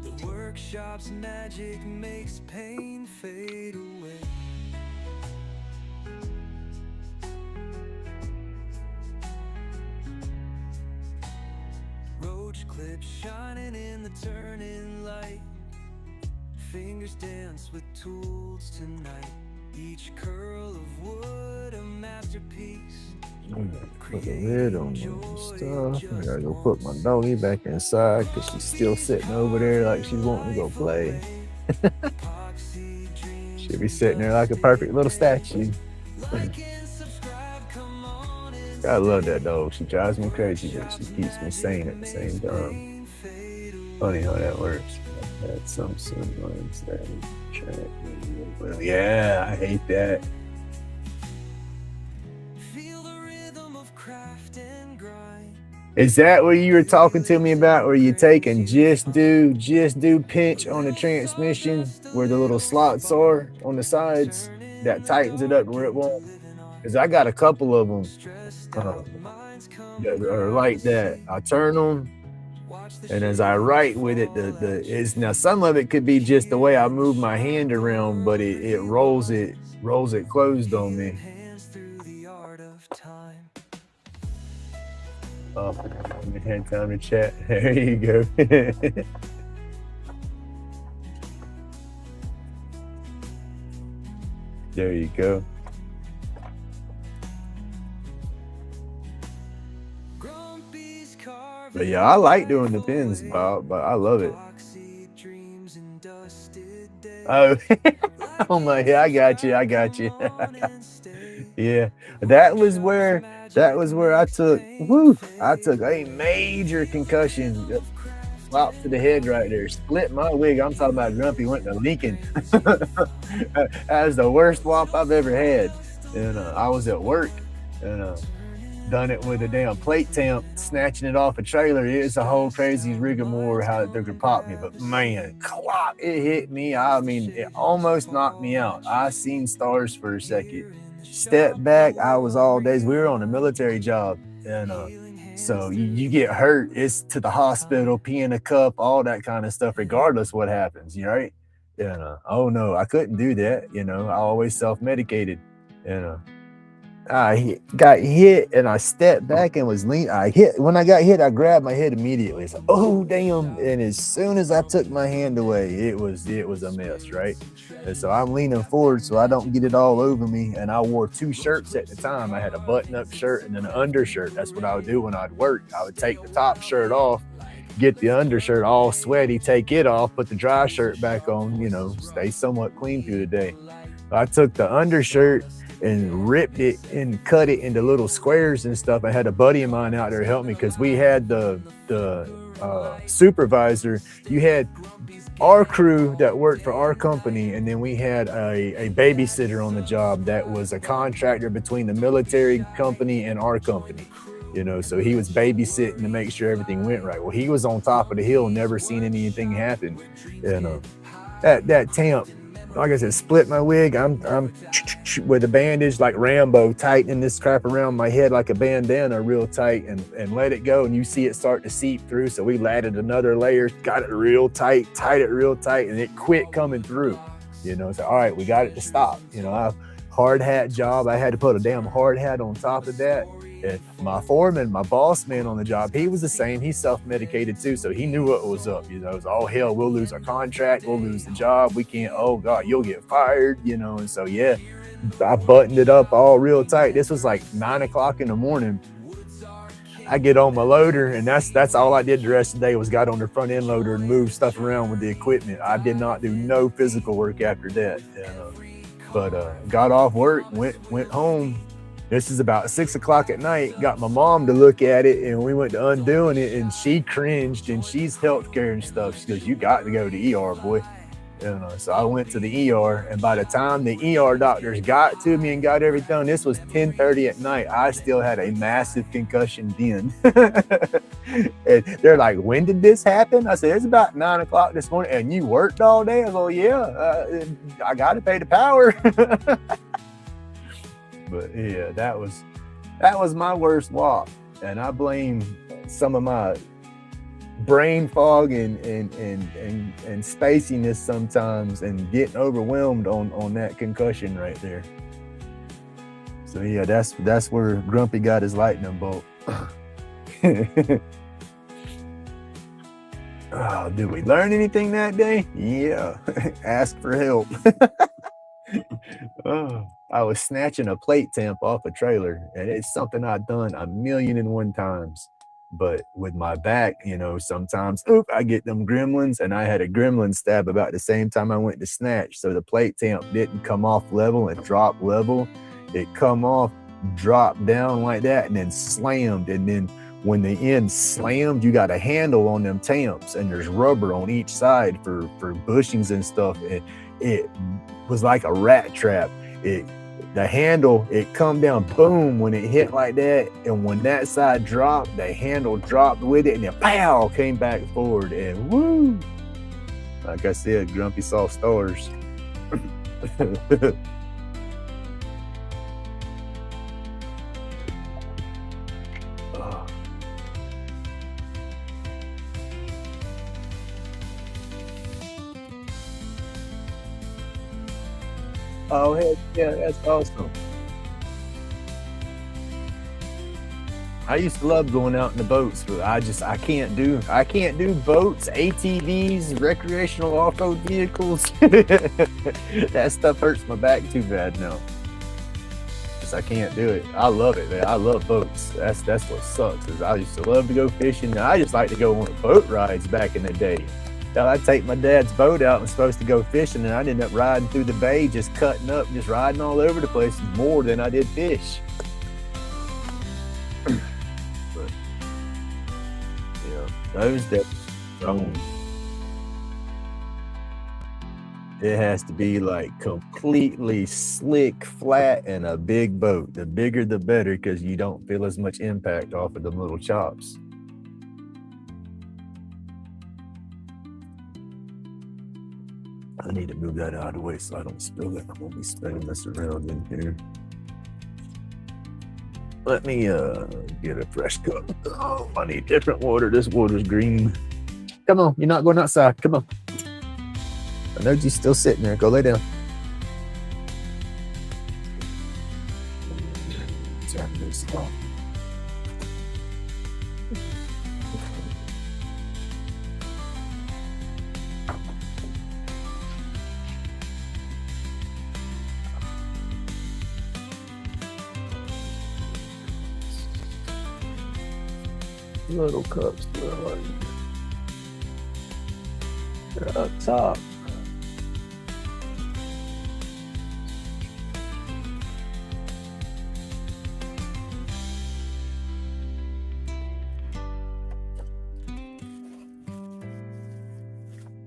Speaker 1: The workshop's magic makes pain fade away. Roach clips shining in the turning light. Fingers dance with tools tonight. Each curl of wood a masterpiece.
Speaker 2: Put the lid on my stuff. I gotta go put my doggy back inside because she's still sitting over there like she's wanting to go play. She'll be sitting there like a perfect little statue. I love that dog. She drives me crazy, but she keeps me sane at the same time. Funny how that works. I've had some ones that yeah, I hate that. Is that what you were talking to me about, where you take and just do pinch on the transmission where the little slots are on the sides that tightens it up where it won't? Because I got a couple of them that are like that. I turn them, and as I write with it, now some of it could be just the way I move my hand around, but it rolls it closed on me. Oh, we had time to chat. There you go. There you go. But yeah, I like doing the pins, Bob, but I love it. Oh, oh my, I got you. Yeah, that was where I took a major concussion. Flop to the head right there, split my wig. I'm talking about Grumpy went to leaking. That was the worst whop I've ever had. And I was at work and done it with a damn plate tamp, snatching it off a trailer. It's a whole crazy rigmarole how they could pop me, but man, clop, it hit me. I mean, it almost knocked me out. I seen stars for a second. Step back, I was all days. We were on a military job, and so you get hurt, it's to the hospital, pee in a cup, all that kind of stuff, regardless what happens, you right? And oh no, I couldn't do that. I always self-medicated, and I got hit, and I stepped back and was lean. When I got hit, I grabbed my head immediately. It's like, oh damn! And as soon as I took my hand away, it was a mess, right? And so I'm leaning forward so I don't get it all over me. And I wore two shirts at the time. I had a button-up shirt and then an undershirt. That's what I would do when I'd work. I would take the top shirt off, get the undershirt all sweaty, take it off, put the dry shirt back on. Stay somewhat clean through the day. So I took the undershirt and ripped it and cut it into little squares and stuff. I had a buddy of mine out there help me because we had the supervisor. You had our crew that worked for our company, and then we had a babysitter on the job that was a contractor between the military company and our company. So he was babysitting to make sure everything went right. Well, he was on top of the hill, never seen anything happen. And that tamp, like I said, split my wig. I'm with a bandage like Rambo, tightening this crap around my head like a bandana real tight and let it go. And you see it start to seep through. So we added another layer, got it real tight, tied it real tight, and it quit coming through. So all right, we got it to stop. Hard hat job. I had to put a damn hard hat on top of that. And my foreman, my boss man on the job, he was the same. He self-medicated too, so he knew what was up. It was all hell. We'll lose our contract. We'll lose the job. We can't. Oh God, you'll get fired. And so yeah, I buttoned it up all real tight. This was like 9 o'clock in the morning. I get on my loader, and that's all I did the rest of the day was got on the front end loader and move stuff around with the equipment. I did not do no physical work after that. But got off work, went home. This is about 6 o'clock at night. Got my mom to look at it, and we went to undoing it, and she cringed, and she's healthcare and stuff. She goes, "You got to go to the ER, boy." So I went to the ER, and by the time the ER doctors got to me and got everything done, this was 10:30 at night. I still had a massive concussion then. And they're like, "When did this happen?" I said, "It's about 9 o'clock this morning." "And you worked all day?" I go, "Yeah, I got to pay the power." But yeah, that
Speaker 3: That was my worst walk, and I blame some of my brain fog and spaciness sometimes, and getting overwhelmed on that concussion right there. So yeah, that's where Grumpy got his lightning bolt. Oh, did we learn anything that day? Yeah. Ask for help. Oh, I was snatching a plate tamp off a trailer, and it's something I've done 1,000,001 times. But with my back, sometimes I get them gremlins, and I had a gremlin stab about the same time I went to snatch. So the plate tamp didn't come off level and drop level. It come off, dropped down like that, and then slammed. And then when the end slammed, you got a handle on them tamps, and there's rubber on each side for bushings and stuff. And it was like a rat trap. The handle, it come down, boom, when it hit like that. And when that side dropped, the handle dropped with it, and then pow, came back forward, and woo. Like I said, Grumpy saw stars. Oh, heck yeah, that's awesome. I used to love going out in the boats, but I can't do boats, ATVs, recreational off-road vehicles. That stuff hurts my back too bad now. Just I can't do it. I love it, man. I love boats. That's what sucks, is I used to love to go fishing. I just like to go on boat rides back in the day. I'd take my dad's boat out and was supposed to go fishing, and I'd end up riding through the bay, just cutting up, just riding all over the place more than I did fish. But, those that it has to be like completely slick, flat, and a big boat. The bigger the better, because you don't feel as much impact off of them little chops. I need to move that out of the way so I don't spill it. I'm gonna be spreading this around in here. Let me get a fresh cup. Oh, I need different water. This water's green. Come on, you're not going outside. Come on. I know you're still sitting there. Go lay down. Turn this off. Little cups, they're up top.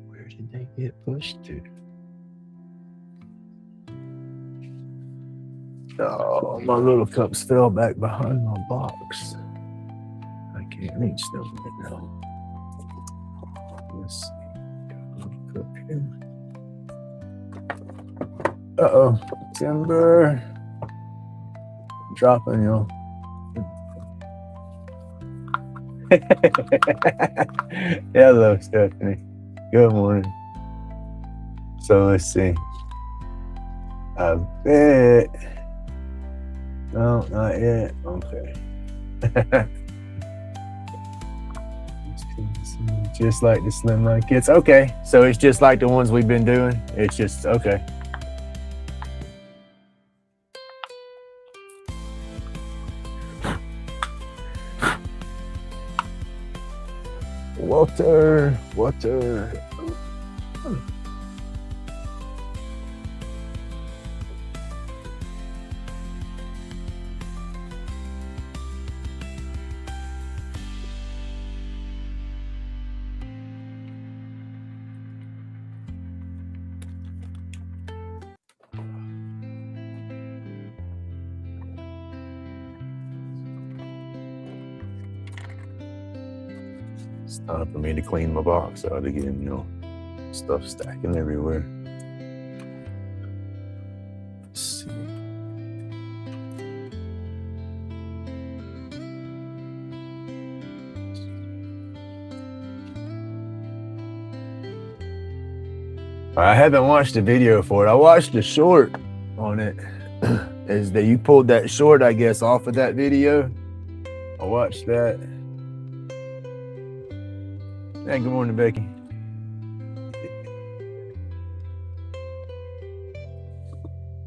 Speaker 3: Where did they get pushed to? Oh, my little cups fell back behind my box. Can't reach them right now. Let's see. Got a little cup here. Uh-oh. Timber. Dropping, y'all. Hello, Stephanie. Good morning. So let's see. I bet. No, not yet. Okay. Just like the slimline kits. Okay, so it's just like the ones we've been doing. It's just okay. Water. It's time for me to clean my box out again, stuff stacking everywhere. Let's see. I haven't watched the video for it. I watched the short on it. Is that you pulled that short, I guess, off of that video? I watched that. Hey, good morning, Becky.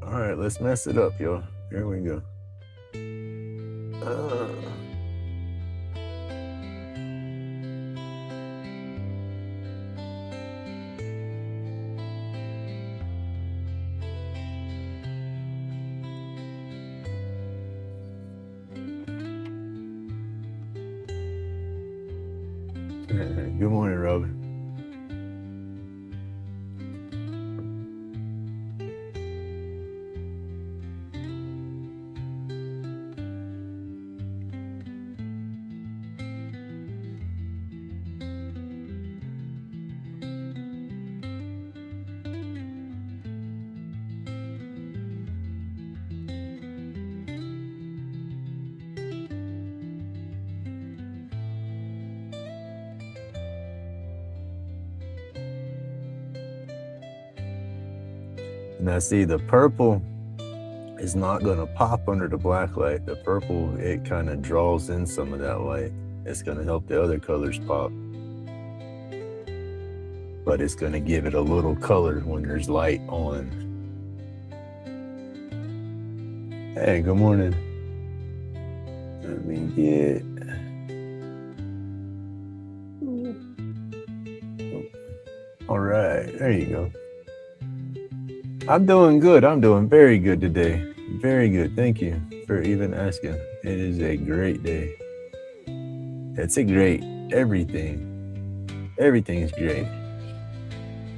Speaker 3: All right, let's mess it up, y'all. Here we go. Good morning, Robin. Now see, the purple is not going to pop under the black light. The purple, it kind of draws in some of that light. It's going to help the other colors pop. But it's going to give it a little color when there's light on. Hey, good morning. Let me get... All right, there you go. I'm doing good. I'm doing very good today. Very good. Thank you for even asking. It is a great day. It's a great everything. Everything is great.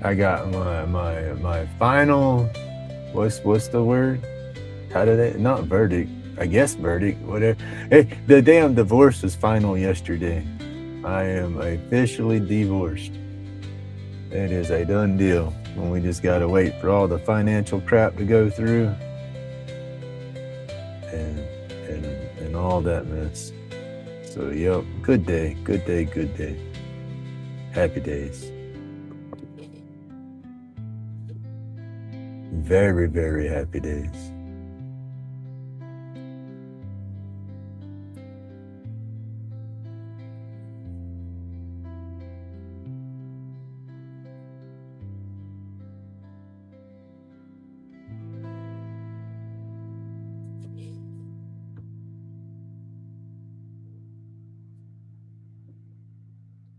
Speaker 3: I got my final. What's the word? How did it? Not verdict. I guess verdict. Whatever. Hey, the damn divorce was final yesterday. I am officially divorced. It is a done deal. And we just gotta wait for all the financial crap to go through and all that mess. So yep, good day, good day, good day. Happy days. Very, very happy days.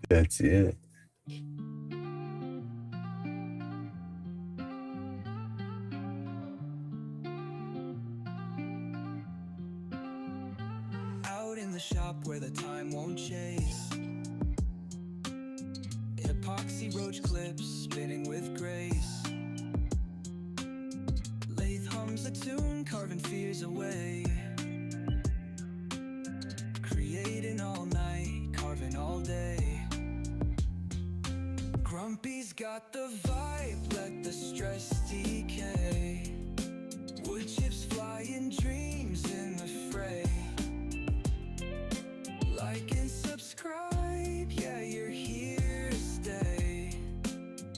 Speaker 3: That's it.
Speaker 1: Out in the shop where the time won't chase. Epoxy roach clips spinning with grace. Lathe hums a tune, carving fears away. Creating all night, carving all day. Grumpy's got the vibe, let the stress decay. Wood chips flying, dreams in the fray. Like and subscribe, yeah, you're here to stay.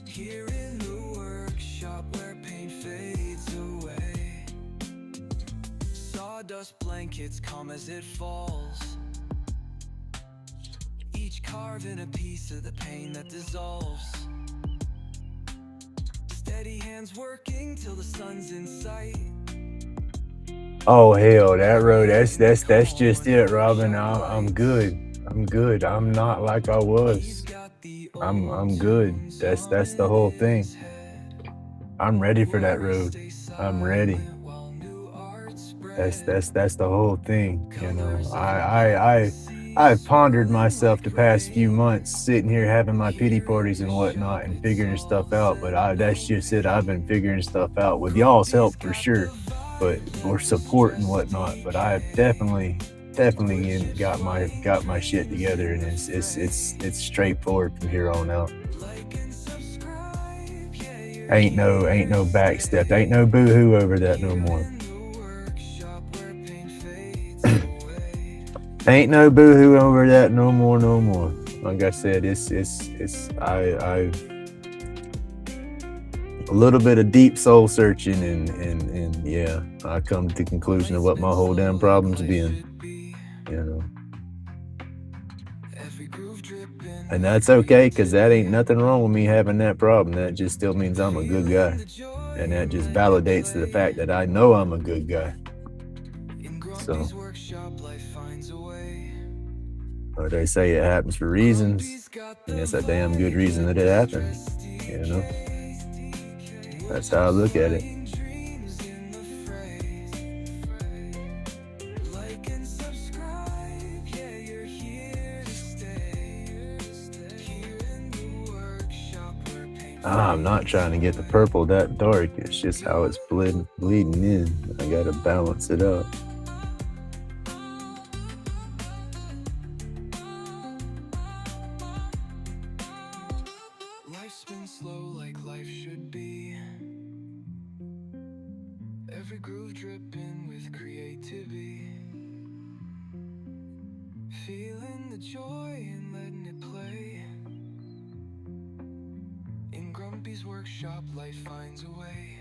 Speaker 1: Here in the workshop where pain fades away. Sawdust blankets come as it falls. Each carving a piece of the pain that dissolves. Steady hands working till the sun's in sight.
Speaker 3: Oh hell, that road, that's just it, Robin. I'm good. I'm good. I'm not like I was. I'm good. That's the whole thing. I'm ready for that road. I'm ready. That's the whole thing. You know, I've pondered myself the past few months, sitting here having my pity parties and whatnot and figuring stuff out. But that's just it. I've been figuring stuff out with y'all's help for sure, but or support and whatnot. But I've definitely got my shit together, and it's straightforward from here on out. Ain't no backstep. Ain't no boo-hoo over that no more. Ain't no boo-hoo over that no more. Like I said, a little bit of deep soul searching, and yeah, I come to the conclusion of what my whole damn problem's been, you know. And that's okay, because that ain't nothing wrong with me having that problem. That just still means I'm a good guy. And that just validates the fact that I know I'm a good guy. So, or they say it happens for reasons, and it's a damn good reason that it happened, you know. That's how I look at it. I'm not trying to get the purple that dark. It's just how it's bleeding in. I gotta balance it up.
Speaker 1: Life's been slow like life should be. Every groove dripping with creativity. Feeling the joy and letting it play. In Grumpy's workshop, life finds a way.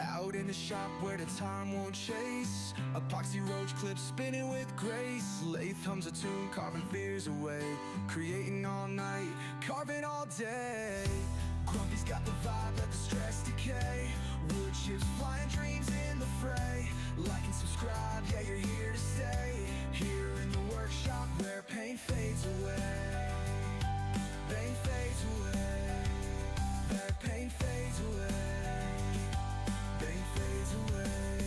Speaker 1: Out in the shop where the time won't chase. Epoxy roach clips spinning with grace. Lathe hums a tune, carving fears away. Creating all night, carving all day. Grumpy's got the vibe, let the stress decay. Wood chips flying, dreams in the fray. Like and subscribe, yeah, you're here to stay. Here in the workshop where pain fades away. Pain fades away. Where pain fades away. Pain fades away.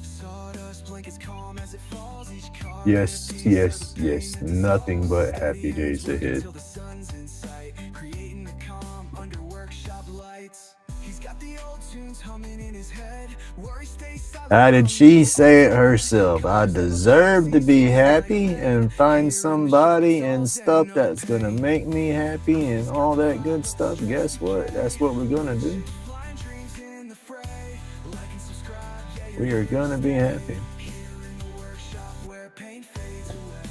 Speaker 1: Sawdust blankets calm as it falls each car.
Speaker 3: Yes, yes, yes. Nothing but happy days ahead.
Speaker 1: Till the sun's in sight, creating the calm under workshop lights. He's got the old tunes humming in his head. Worry stays silent.
Speaker 3: How did she say it herself? I deserve to be happy and find somebody and stuff that's gonna make me happy and all that good stuff. Guess what? That's what we're gonna do.
Speaker 1: Flying dreams in the fray. Like and subscribe, yeah,
Speaker 3: We are gonna be happy.
Speaker 1: here in the workshop where pain fades away.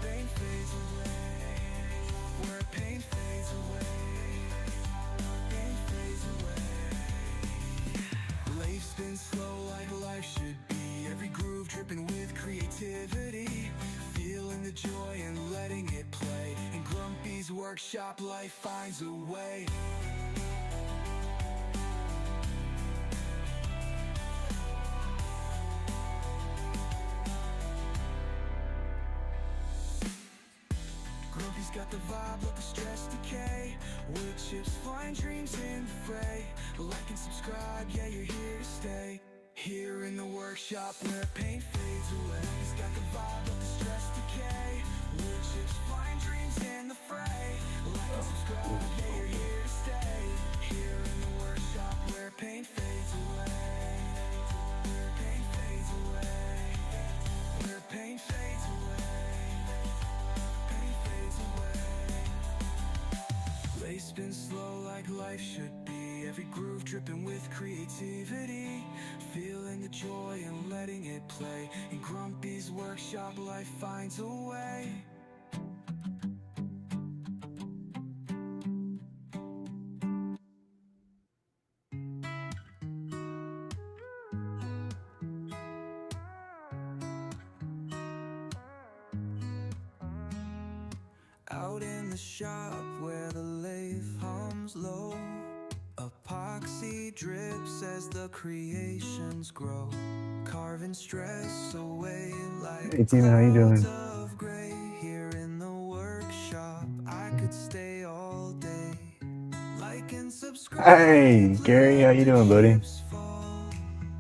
Speaker 1: Pain fades away. Where pain fades away. Pain fades away. Life spins slow like life should be. Every groove dripping with creativity. Feeling the joy and letting it play. In Grumpy's workshop, life finds a way. Grumpy's got the vibe, let the stress decay. Wood chips flying, dreams in the fray. Like and subscribe, yeah, you're here to stay. Here in the workshop where pain fades away. He's got the vibe, let the stress decay. Wood chips flying, dreams in the fray. Like and subscribe, yeah, you're here to stay. Here in the workshop where pain fades away. Where pain fades away. Where pain fades away. Pain fades away. They spin slow like life should be. Every groove dripping with creativity. Feeling the joy and letting it play. In Grumpy's workshop, life finds a way. Out in the shop where the lathe hums low. Epoxy drips as the creations grow. Carving stress away like
Speaker 3: Hey, Tina, how you doing?
Speaker 1: clouds of gray. Here in the workshop, I could stay all day. Like and subscribe.
Speaker 3: Hey, Gary, how you doing, buddy?
Speaker 1: Chips fall.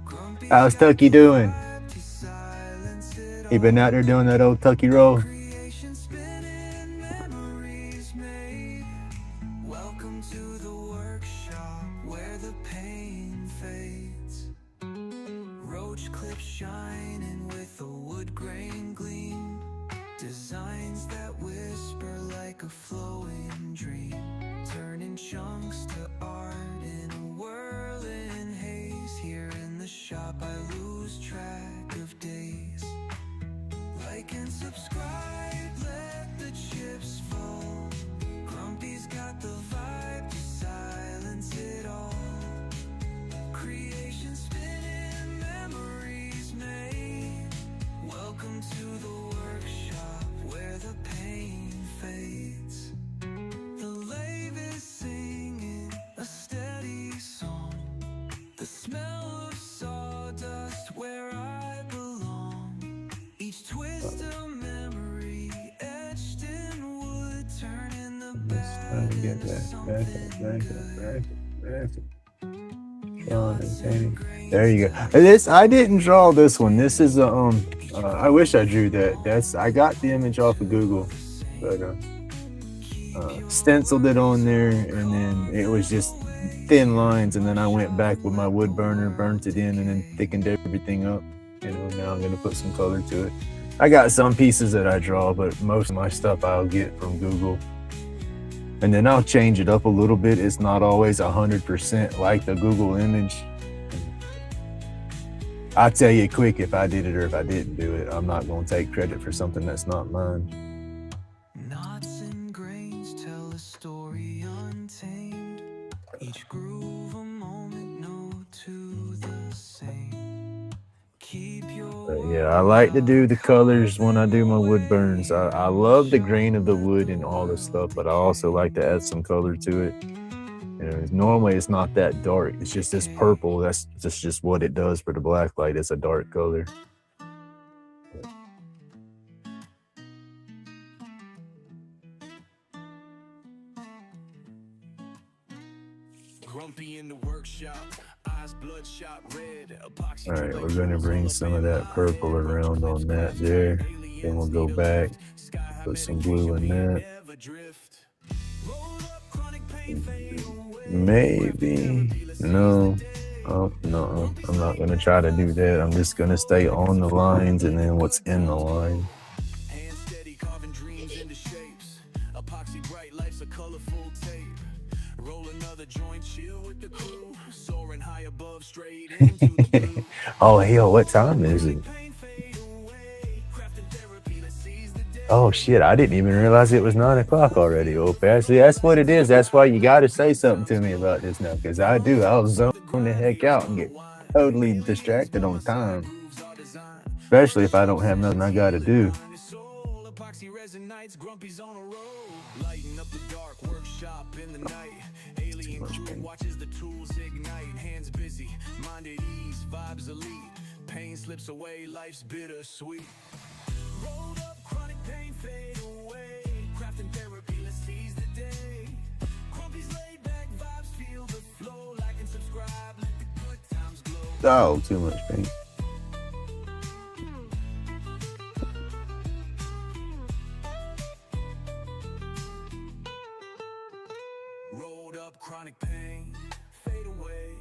Speaker 1: Grumpy
Speaker 3: How's Tucky doing?
Speaker 1: to silence it
Speaker 3: He been out there doing that old Tucky roll?
Speaker 1: creation spinning, memories made. Welcome to the workshop where the pain fades. Roach clips shining with a wood grain gleam. Designs that whisper like a flowing dream. Turning chunks to art in a whirling haze. Here in the shop I lose
Speaker 3: Trying to get that back up. Drawing and painting. There you go. This I didn't draw this one. This is a I wish I drew that. I got the image off of Google, but stenciled it on there, and then it was just thin lines, and then I went back with my wood burner, burnt it in, and then thickened everything up. You know, now I'm gonna put some color to it. I got some pieces that I draw, but most of my stuff I'll get from Google. And then I'll change it up a little bit. It's not always 100% like the Google image. I'll tell you quick if I did it or if I didn't do it. I'm not gonna take credit for something that's not mine.
Speaker 1: Knots and grains tell a story untamed. Each groove a moment, no two the same. Keep your
Speaker 3: But yeah, I like to do the colors when I do my wood burns. I love the grain of the wood and all this stuff, but I also like to add some color to it. You know, normally it's not that dark. It's just this purple. That's just what it does for the black light. It's a dark color.
Speaker 1: grumpy in the workshop. Eyes bloodshot red.
Speaker 3: All right, we're gonna bring some of that purple around on that there. Then we'll go back, put some blue in that. Maybe, no, oh, no, I'm not gonna try to do that. I'm just gonna stay on the lines and then what's in the line.
Speaker 1: Hands steady, carving dreams into shapes. Epoxy bright lights, a colorful tape. Roll another joint, chill with the crew. Soaring high above, straight into the blue.
Speaker 3: Oh hell, what time is it? Oh shit, I didn't even realize it was 9 o'clock already. Oh, see, that's what it is. That's why you got to say something to me about this now, because I do. I'll zone the heck out and get totally distracted on time, especially if I don't have nothing I got to do.
Speaker 1: Epoxy resin nights, grumpy's on a roll. Lighting up the dark workshop in the night. Alien crew watches the tools ignite. Hands busy, mind at ease, vibes elite. Pain slips away, life's bittersweet. Rolled up, chronic pain fade away. Crafting therapy, let's seize the day. Grumpy's laid back vibes, feel the flow. Like and subscribe, let the good times glow.
Speaker 3: Oh, too much paint.
Speaker 1: Rolled up, chronic pain fade away.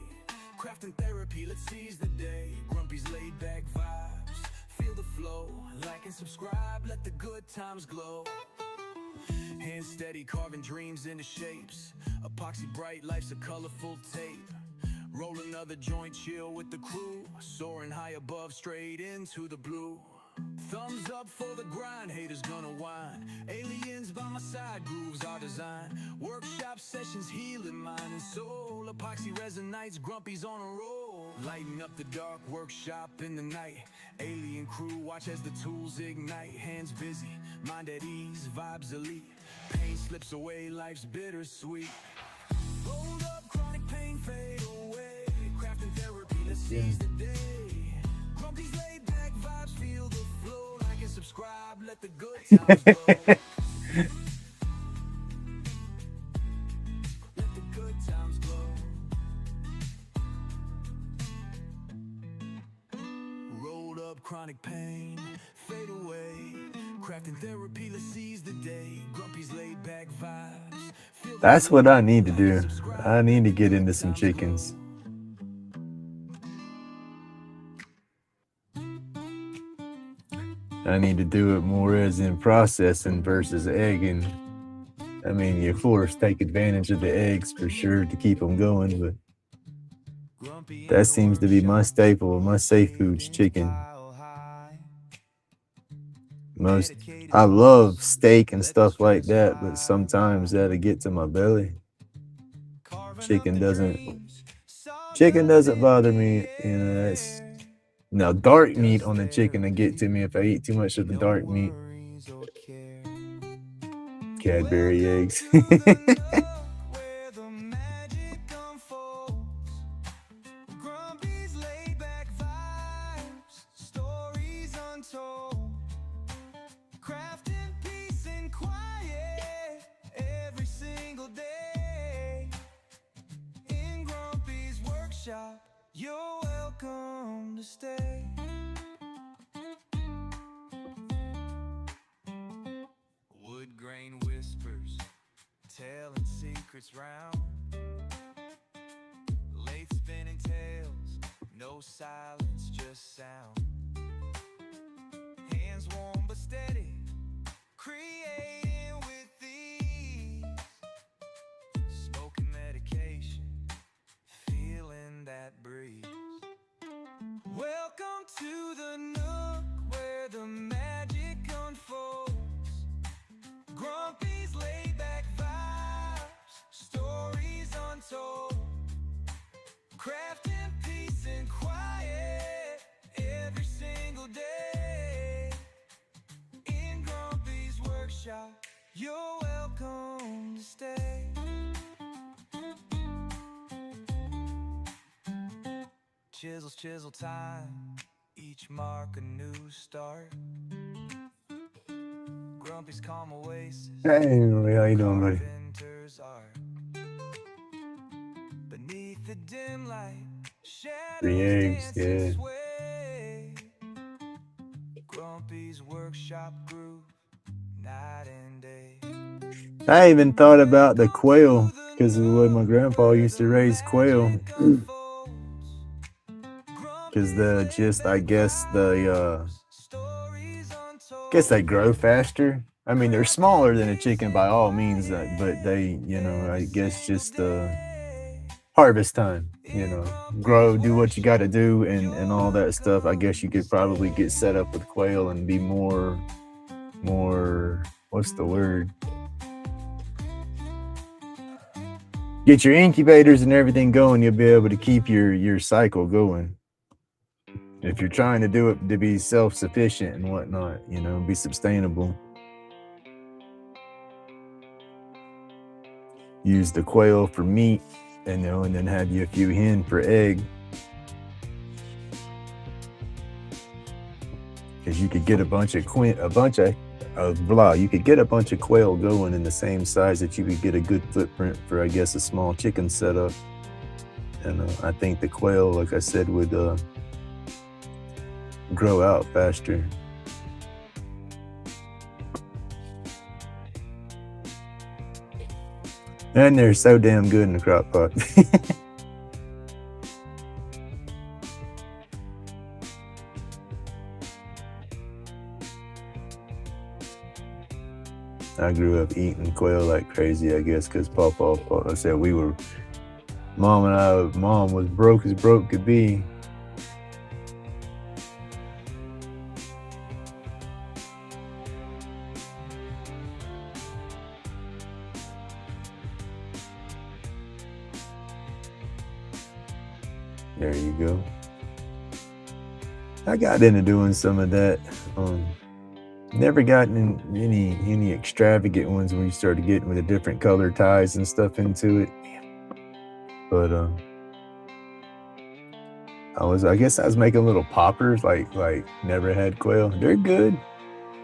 Speaker 1: Crafting therapy, let's seize the day. Grumpy's laid back vibes, feel the flow. Like and subscribe, let the good times glow. Hands steady, carving dreams into shapes. Epoxy bright, life's a colorful tape. Roll another joint, chill with the crew. Soaring high above, straight into the blue. Thumbs up for the grind, haters gonna whine. Aliens by my side, grooves are design. Workshop sessions, healing mind and soul. Epoxy resin nights, grumpy's on a roll. Lighting up the dark workshop in the night. Alien crew watch as the tools ignite. Hands busy, mind at ease, vibes elite. Pain slips away, life's bittersweet. Rolled up, chronic pain fade away. Crafting therapy, let's seize the day. Grumpy's laid back vibes, feel the flow. Like and subscribe, let the good times go. Let the good times glow. Rolled up, chronic pain fade away. Crafting therapy, let's seize the day. Grumpy's laid back vibes.
Speaker 3: That's what I need to do. I need to get into some chickens. I need to do it more as in processing versus egging. I mean, you force take advantage of the eggs for sure to keep them going, but that seems to be my staple, my safe food's chicken. I love steak and stuff like that, but sometimes that'll get to my belly. Chicken doesn't bother me, you know. Now dark meat on the chicken will get to me if I eat too much of the dark meat. Cadbury eggs.
Speaker 1: secrets round. Lathe spinning tails, no silence, just sound. Hands warm but steady, creating with ease. Smoking medication, feeling that breeze. Welcome to the nook where the magic unfolds. Grumpy's laid back vibes, stories untold. Crafting peace and quiet every single day. In Grumpy's workshop, you're welcome to stay. Chisels, chisel time, each mark a new start. Grumpy's calm oasis.
Speaker 3: Hey, how you doing, buddy?
Speaker 1: Carpenter's art. Beneath the dim light, shadows
Speaker 3: 3 eggs,
Speaker 1: dance and
Speaker 3: yeah.
Speaker 1: sway. Grumpy's workshop groove, night and day.
Speaker 3: I even thought about the quail because of the way my grandpa used to raise quail. Because I guess they grow faster. I mean, they're smaller than a chicken by all means, but they, I guess just harvest time, grow, do what you got to do and all that stuff. I guess you could probably get set up with quail and be more, what's the word? Get your incubators and everything going. You'll be able to keep your cycle going. If you're trying to do it to be self-sufficient and whatnot, be sustainable. Use the quail for meat, and then have you a few hen for egg. Because you could get you could get a bunch of quail going in the same size that you could get a good footprint for, I guess, a small chicken setup. And I think the quail, like I said, would grow out faster. And they're so damn good in the crock pot. I grew up eating quail like crazy, I guess, because I said Mom was broke as broke could be. There you go. I got into doing some of that. Never gotten in any extravagant ones when you started getting with the different color ties and stuff into it. But I guess I was making little poppers, like never had quail. They're good.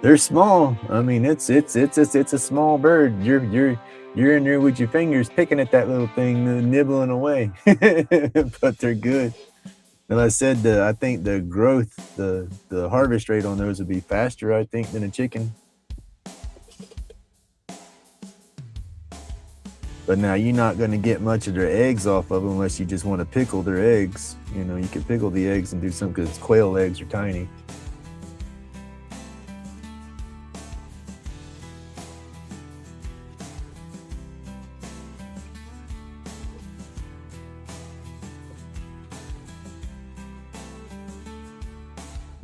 Speaker 3: They're small. I mean, it's a small bird. You're in there with your fingers picking at that little thing, nibbling away. But they're good. And I said I think the growth, the harvest rate on those would be faster, I think, than a chicken. But now you're not going to get much of their eggs off of them unless you just want to pickle their eggs. You can pickle the eggs and do something because quail eggs are tiny.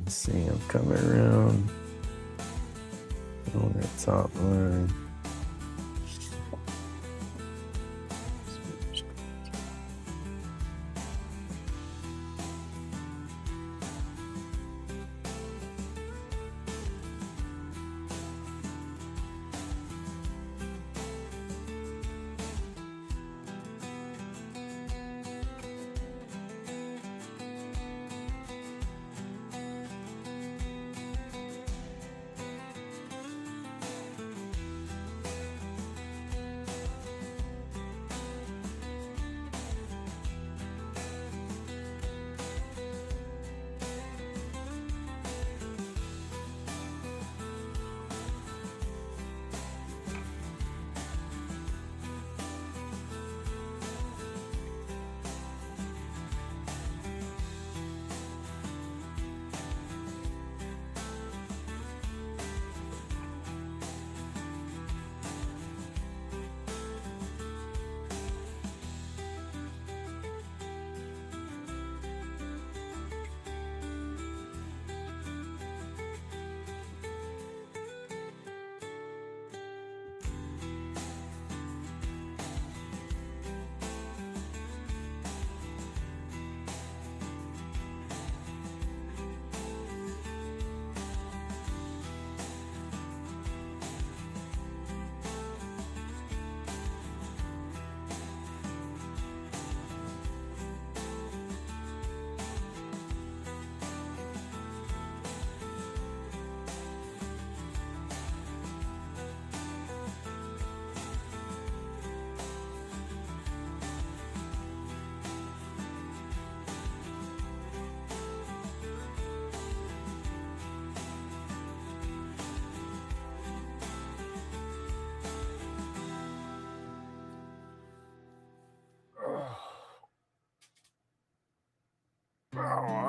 Speaker 3: Let's see, I'm coming around on that top line.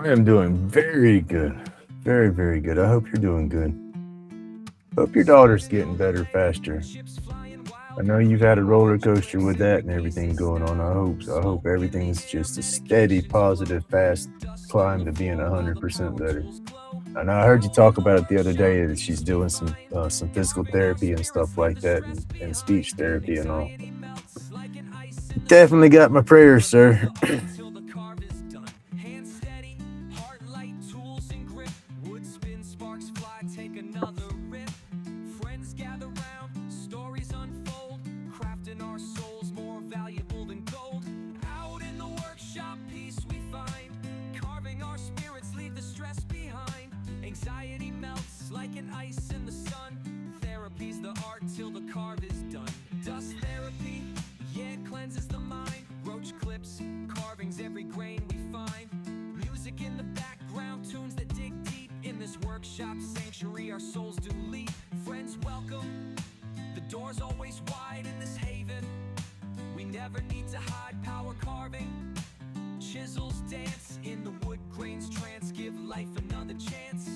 Speaker 3: I am doing very good. Very, very good. I hope you're doing good. Hope your daughter's getting better faster. I know you've had a roller coaster with that and everything going on. I hope everything's just a steady, positive, fast climb to being 100% better. And I heard you talk about it the other day that she's doing some physical therapy and stuff like that, and speech therapy and all. Definitely got my prayers, sir.
Speaker 1: Anxiety melts like an ice in the sun. Therapy's the art till the carve is done. Dust therapy, yeah, it cleanses the mind. Roach clips, carvings, every grain we find. Music in the background, tunes that dig deep. In this workshop sanctuary, our souls do leap. Friends welcome, the door's always wide in this haven. We never need to hide power carving. Chisels dance in the wood grain's trance. Give life another chance.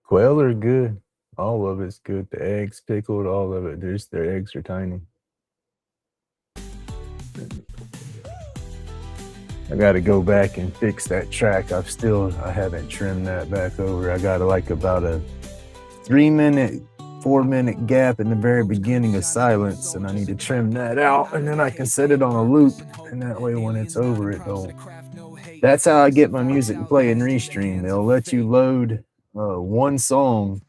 Speaker 3: Quail are good. All of it's good. The eggs pickled, all of it. Their eggs are tiny. I got to go back and fix that track. I haven't trimmed that back over. I got like about a 4-minute gap in the very beginning of silence, and I need to trim that out, and then I can set it on a loop, and that way when it's over, it don't. That's how I get my music to play in Restream. They'll let you load one song,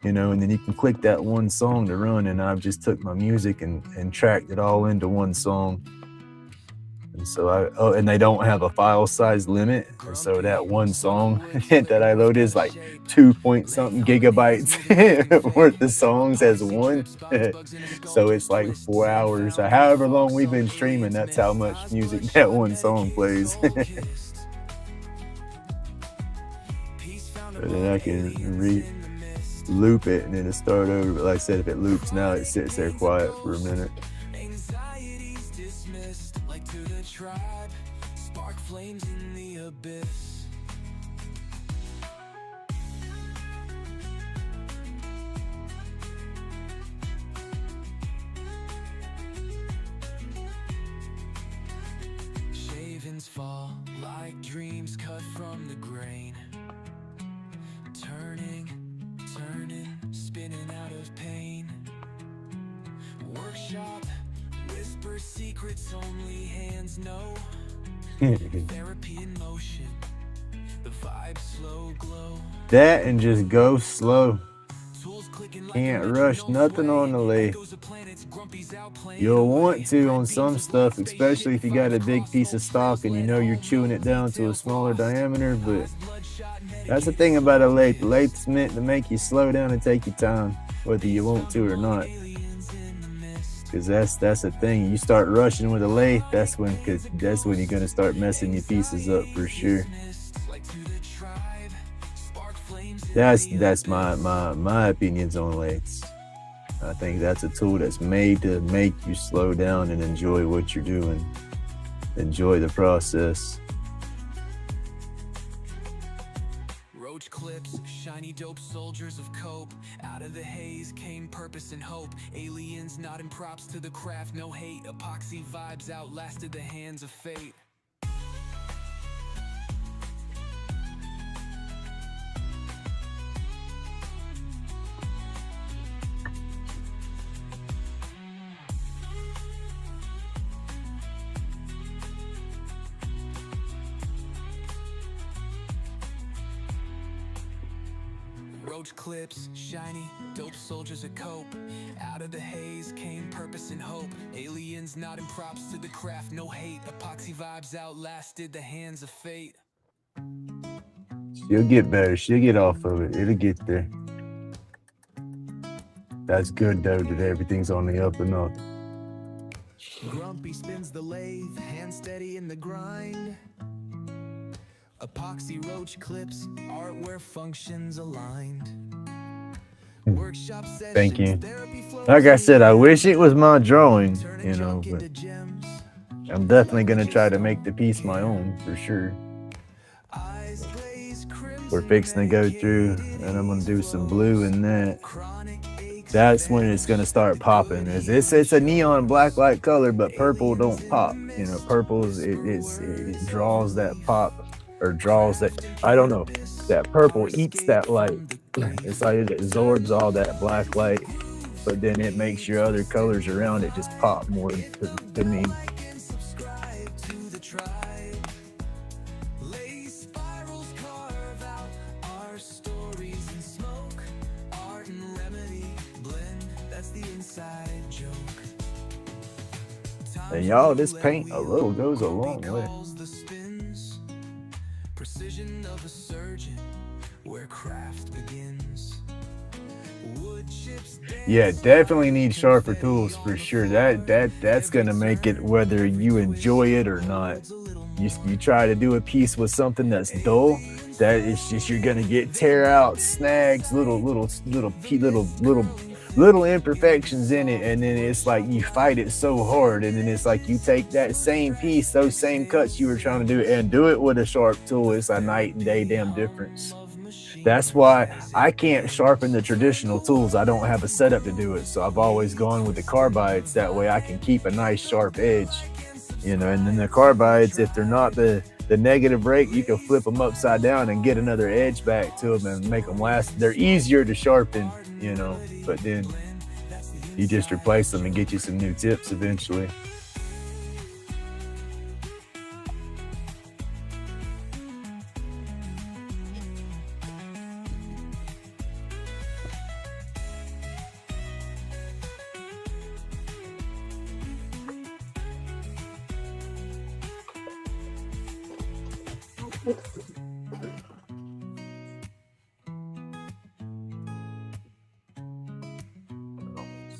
Speaker 3: and then you can click that one song to run, and I've just took my music and tracked it all into one song. And so and they don't have a file size limit, and so that one song that I load is like 2-point-something gigabytes worth of songs as one. So it's like 4 hours, however long we've been streaming, that's how much music that one song plays. And then I can loop it and then it start over. But like I said, if it loops now, it sits there quiet for a minute.
Speaker 1: Anxiety's dismissed, like to the tribe. Spark flames in the abyss. Shavings fall like dreams cut from the grain. Turning, spinning out of pain. Workshop, whisper secrets only hands know. Therapy in motion, the vibe slow glow.
Speaker 3: That and just go slow. Can't rush nothing on the lathe. You'll want to on some stuff, especially if you got a big piece of stock and you're chewing it down to a smaller diameter, but that's the thing about a lathe. The lathe's meant to make you slow down and take your time, whether you want to or not. Because that's the thing. You start rushing with a lathe, that's when you're gonna start messing your pieces up for sure. That's my opinions on lathes. I think that's a tool that's made to make you slow down and enjoy what you're doing. Enjoy the process.
Speaker 1: roach clips, shiny dope soldiers of cope. Out of the haze came purpose and hope. Aliens nodding props to the craft, no hate. Epoxy vibes outlasted the hands of fate. Roach clips, shiny, dope soldiers of cope. Out of the haze came purpose and hope. Aliens nodding props to the craft, no hate. Epoxy vibes outlasted the hands of fate.
Speaker 3: She'll get better. She'll get off of it. It'll get there. That's good though that everything's on the up and up.
Speaker 1: Grumpy spins the lathe, hand steady in the grind. Epoxy roach clips, art where functions aligned. Workshop sessions,
Speaker 3: Thank you.
Speaker 1: therapy flows
Speaker 3: Like I said, I
Speaker 1: in
Speaker 3: wish it was my drawing,
Speaker 1: turning
Speaker 3: you know,
Speaker 1: junk
Speaker 3: but
Speaker 1: into gems.
Speaker 3: I'm definitely gonna try to make the piece my own for sure.
Speaker 1: Eyes glaze crimson,
Speaker 3: We're fixing to go through, and I'm gonna do some blue in that. That's when it's gonna start popping. It's a neon black light color, but purple don't pop. You know, purple's it draws that pop, or draws that, I don't know, that purple eats that light. It's like it absorbs all that black light, but then it makes your other colors around it just pop more to me.
Speaker 1: subscribe to the tribe. Lace spirals carve out our stories in smoke. Art and remedy blend, that's the inside joke.
Speaker 3: And y'all, this paint a little goes a long way.
Speaker 1: The spins, precision of a surgeon, where craft begins. Wood chips
Speaker 3: Yeah, definitely need sharper tools for sure. That's gonna make it whether you enjoy it or not. You try to do a piece with something that's dull, that is just, you're gonna get tear out, snags, little imperfections in it, and then it's like you fight it so hard, and then it's like you take that same piece, those same cuts you were trying to do, and do it with a sharp tool. It's a night and day damn difference. That's why I can't sharpen the traditional tools. I don't have a setup to do it, so I've always gone with the carbides. That way I can keep a nice sharp edge, you know. And then the carbides, if they're not the negative break, you can flip them upside down and get another edge back to them and make them last. They're easier to sharpen, you know, but then you just replace them and get you some new tips eventually.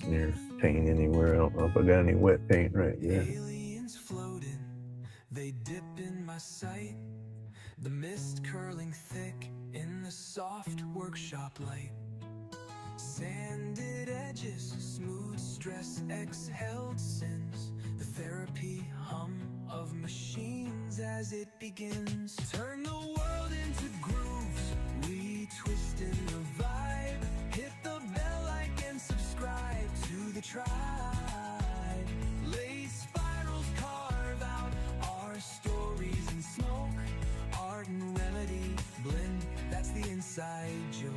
Speaker 3: Near paint anywhere. I don't know if I got any wet paint right yet.
Speaker 1: aliens floating, they dip in my sight. The mist curling thick in the soft workshop light. Sanded edges, smooth stress, exhaled sins. The therapy hum of machines as it begins. Turn the world into grooves, we twist in the vibe. Hit the bell like and subscribe to the tribe. Lace spirals carve out our stories in smoke. Art and remedy blend, that's the inside joke.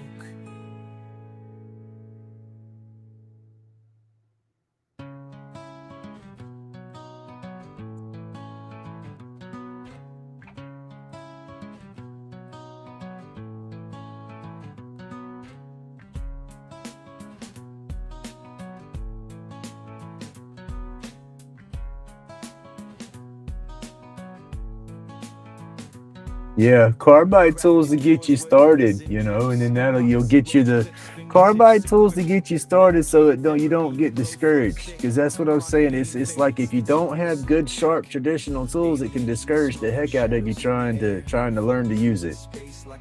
Speaker 3: Yeah, carbide tools to get you started, you know, and then you'll get you the carbide tools to get you started, so that you don't get discouraged. Because that's what I'm saying. It's like if you don't have good, sharp, traditional tools, it can discourage the heck out of you trying to learn to use it.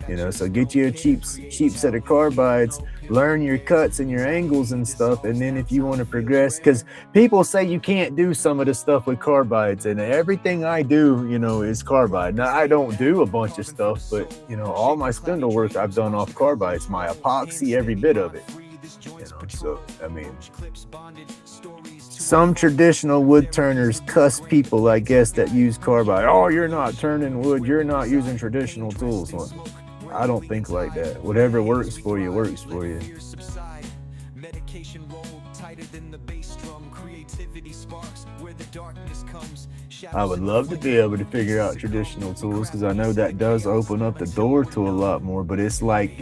Speaker 3: You know, so get you a cheap set of carbides, learn your cuts and your angles and stuff. And then if you want to progress, because people say you can't do some of the stuff with carbides, and everything I do, you know, is carbide. Now I don't do a bunch of stuff, but you know, all my spindle work I've done off carbides, my epoxy, every bit of it. You know, so I mean, some traditional wood turners cuss people, I guess, that use carbide. Oh, you're not turning wood, you're not using traditional tools. Well, I don't think like that. Whatever works for you, works for you. I would love to be able to figure out traditional tools, because I know that does open up the door to a lot more. But it's like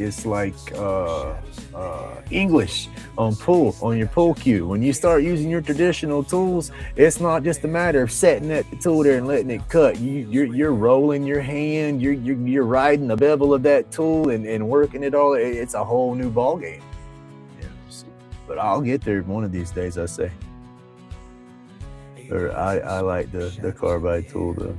Speaker 3: English on your pull cue. When you start using your traditional tools, it's not just a matter of setting that tool there and letting it cut. You're rolling your hand, you're riding the bevel of that tool and working it all. It's a whole new ball game. Yeah, but I'll get there one of these days, I say. Or I like the carbide tool though.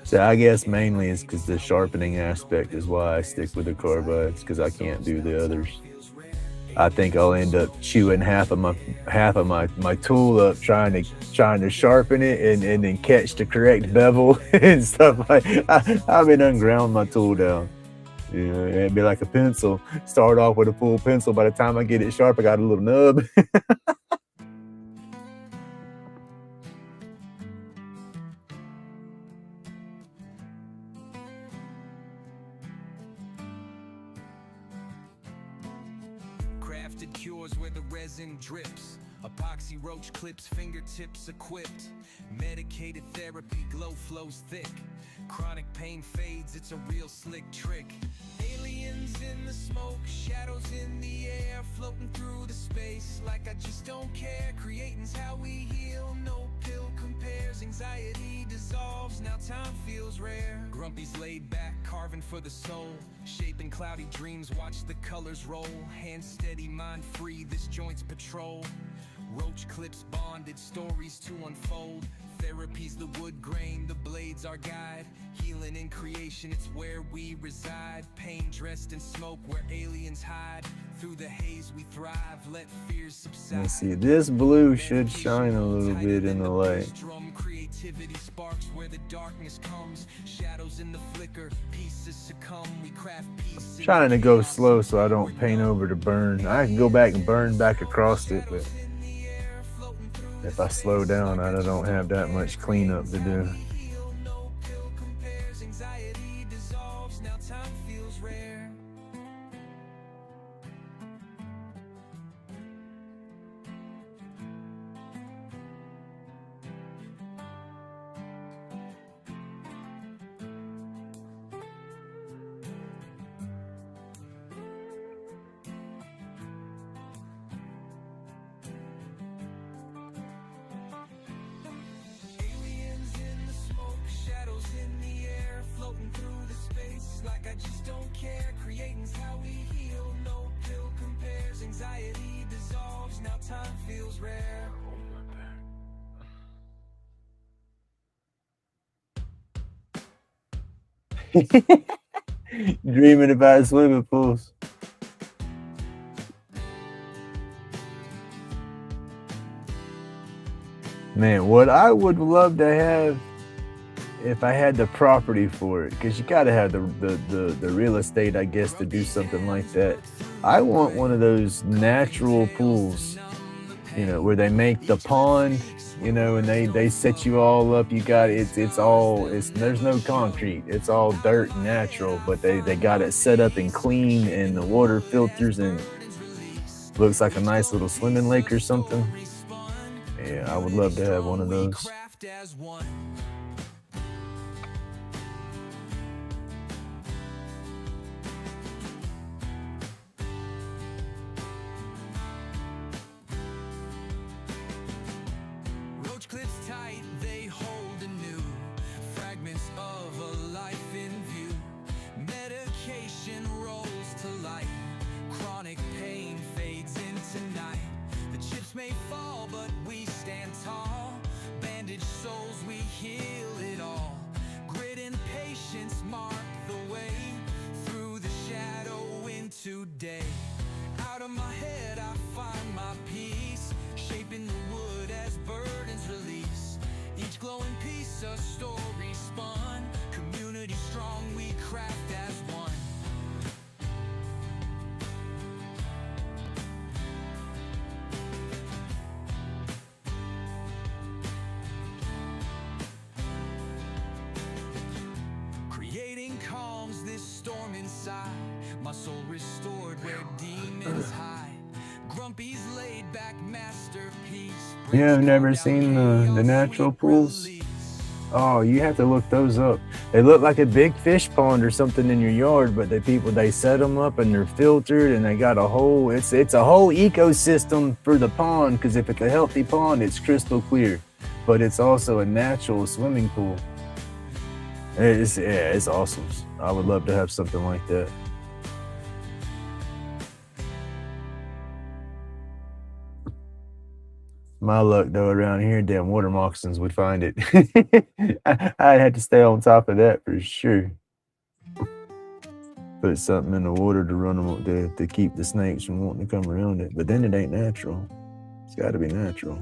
Speaker 3: So I guess mainly it's because the sharpening aspect is why I stick with the carbides, because I can't do the others. I think I'll end up chewing half of my tool up trying to sharpen it and then catch the correct bevel and stuff like. I've been unground my tool down. You know, it'd be like a pencil. Start off with a full pencil. By the time I get it sharp, I got a little nub.
Speaker 1: Cures where the resin drips, epoxy roach clips, fingertips equipped, medicated therapy, glow flows thick, chronic pain fades, it's a real slick trick. Aliens in the smoke, shadows in the air, floating through the space like I just don't care. Creating's how we heal, no pill compares. Anxiety dissolves, now time feels rare. Grumpy's laid back, carving for the soul, shaping cloudy dreams, watch the colors roll. Hand steady, mind free, this joint's patrol. Roach clips bonded, stories to unfold. Therapy's the wood grain, the blade's our guide. Healing in creation, it's where we reside. Pain dressed in smoke, where aliens hide. Through the haze we thrive, let fears subside.
Speaker 3: Let's see, this blue should shine a little bit in the light.
Speaker 1: Creativity sparks where the darkness comes. Shadows in the flicker, pieces succumb. We craft peace.
Speaker 3: Trying to go slow so I don't paint over the burn. I can go back and burn back across it, but if I slow down, I don't have that much cleanup to do.
Speaker 1: Like I just don't care, creating's how we heal. No pill compares, anxiety dissolves, now time feels rare.
Speaker 3: Dreaming about swimming pools. Man, what I would love to have, if I had the property for it, because you got to have the real estate, I guess, to do something like that. I want one of those natural pools, you know, where they make the pond, you know, and they set you all up. You got there's no concrete. It's all dirt and natural, but they got it set up and clean, and the water filters and looks like a nice little swimming lake or something. Yeah, I would love to have one of those.
Speaker 1: Clips tight, they hold anew fragments of a life in view. Medication rolls to light, chronic pain fades into night. The chips may fall, but we stand tall. Bandaged souls we heal. of my head I find my peace, shaping the wood as burdens release. Each glowing piece a story spun, community strong we craft as one. Creating calms this storm inside, my soul restored where demons hide. Grumpy's laid back masterpiece.
Speaker 3: Yeah, I've never seen the natural pools. Oh, you have to look those up. They look like a big fish pond or something in your yard, but they set them up and they're filtered, and they got a whole it's a whole ecosystem for the pond, because if it's a healthy pond, it's crystal clear, but it's also a natural swimming pool. It's awesome. I would love to have something like that. My luck though, around here, damn water moccasins would find it. I had to stay on top of that for sure. Put something in the water to run them to keep the snakes from wanting to come around it. But then it ain't natural. It's got to be natural.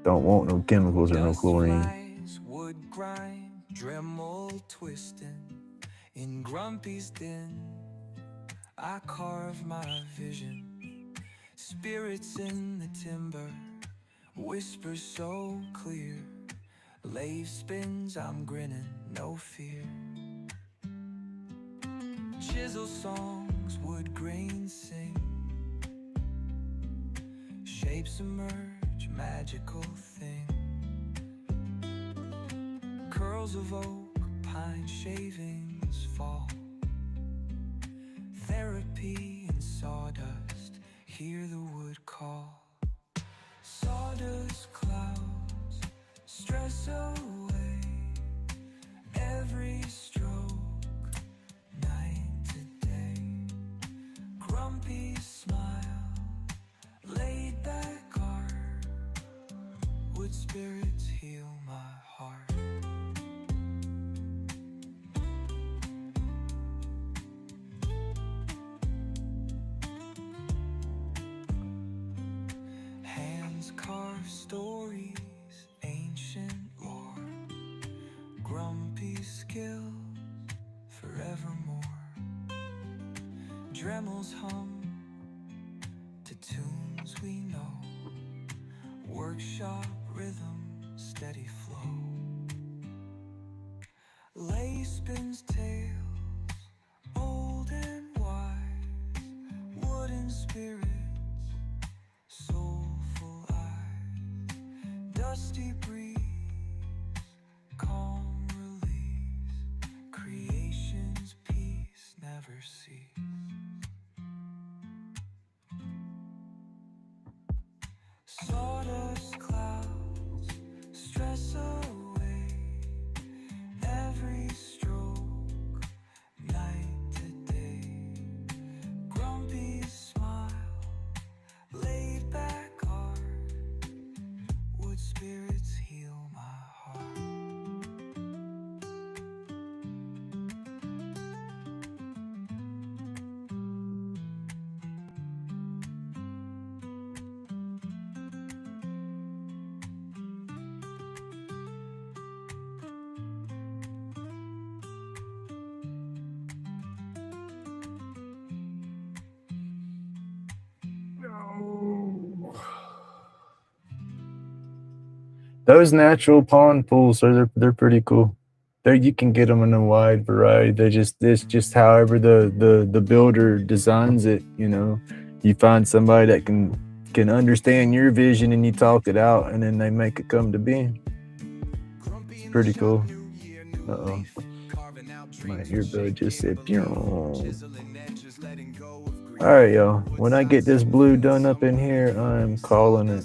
Speaker 3: Don't want no chemicals or no chlorine.
Speaker 1: Wood grind, Dremel twisting in Grumpy's den. I carve my vision. Spirits in the timber, whispers so clear. Lathe spins, I'm grinning, no fear. Chisel songs, wood grains sing. Shapes emerge, magical thing. Curls of oak, pine shavings fall. Therapy in sawdust, hear the wood call. Sawdust clouds, stress away. Every stroke, night to day. Grumpy smile, laid back art. Wood spirits heal my heart. Carve stories, ancient lore. Grumpy skills forevermore. Dremels hum to tunes we know. Workshop rhythm, steady flow. Lay spins tales, old and wise. Wooden spirits, soulful eyes. Dusty breeze, calm release. Creation's peace never cease. Sawdust clouds, stress away. Every stroke, night to day. Grumpy smile, laid back art. Wood spirits heal my heart.
Speaker 3: Those natural pond pools they're pretty cool. There you can get them in a wide variety. It's just however the builder designs it. You know, you find somebody that can understand your vision and you talk it out, and then they make it come to be. It's pretty cool. Uh-oh. My earbud just said pew. All right, y'all. When I get this blue done up in here, I'm calling it.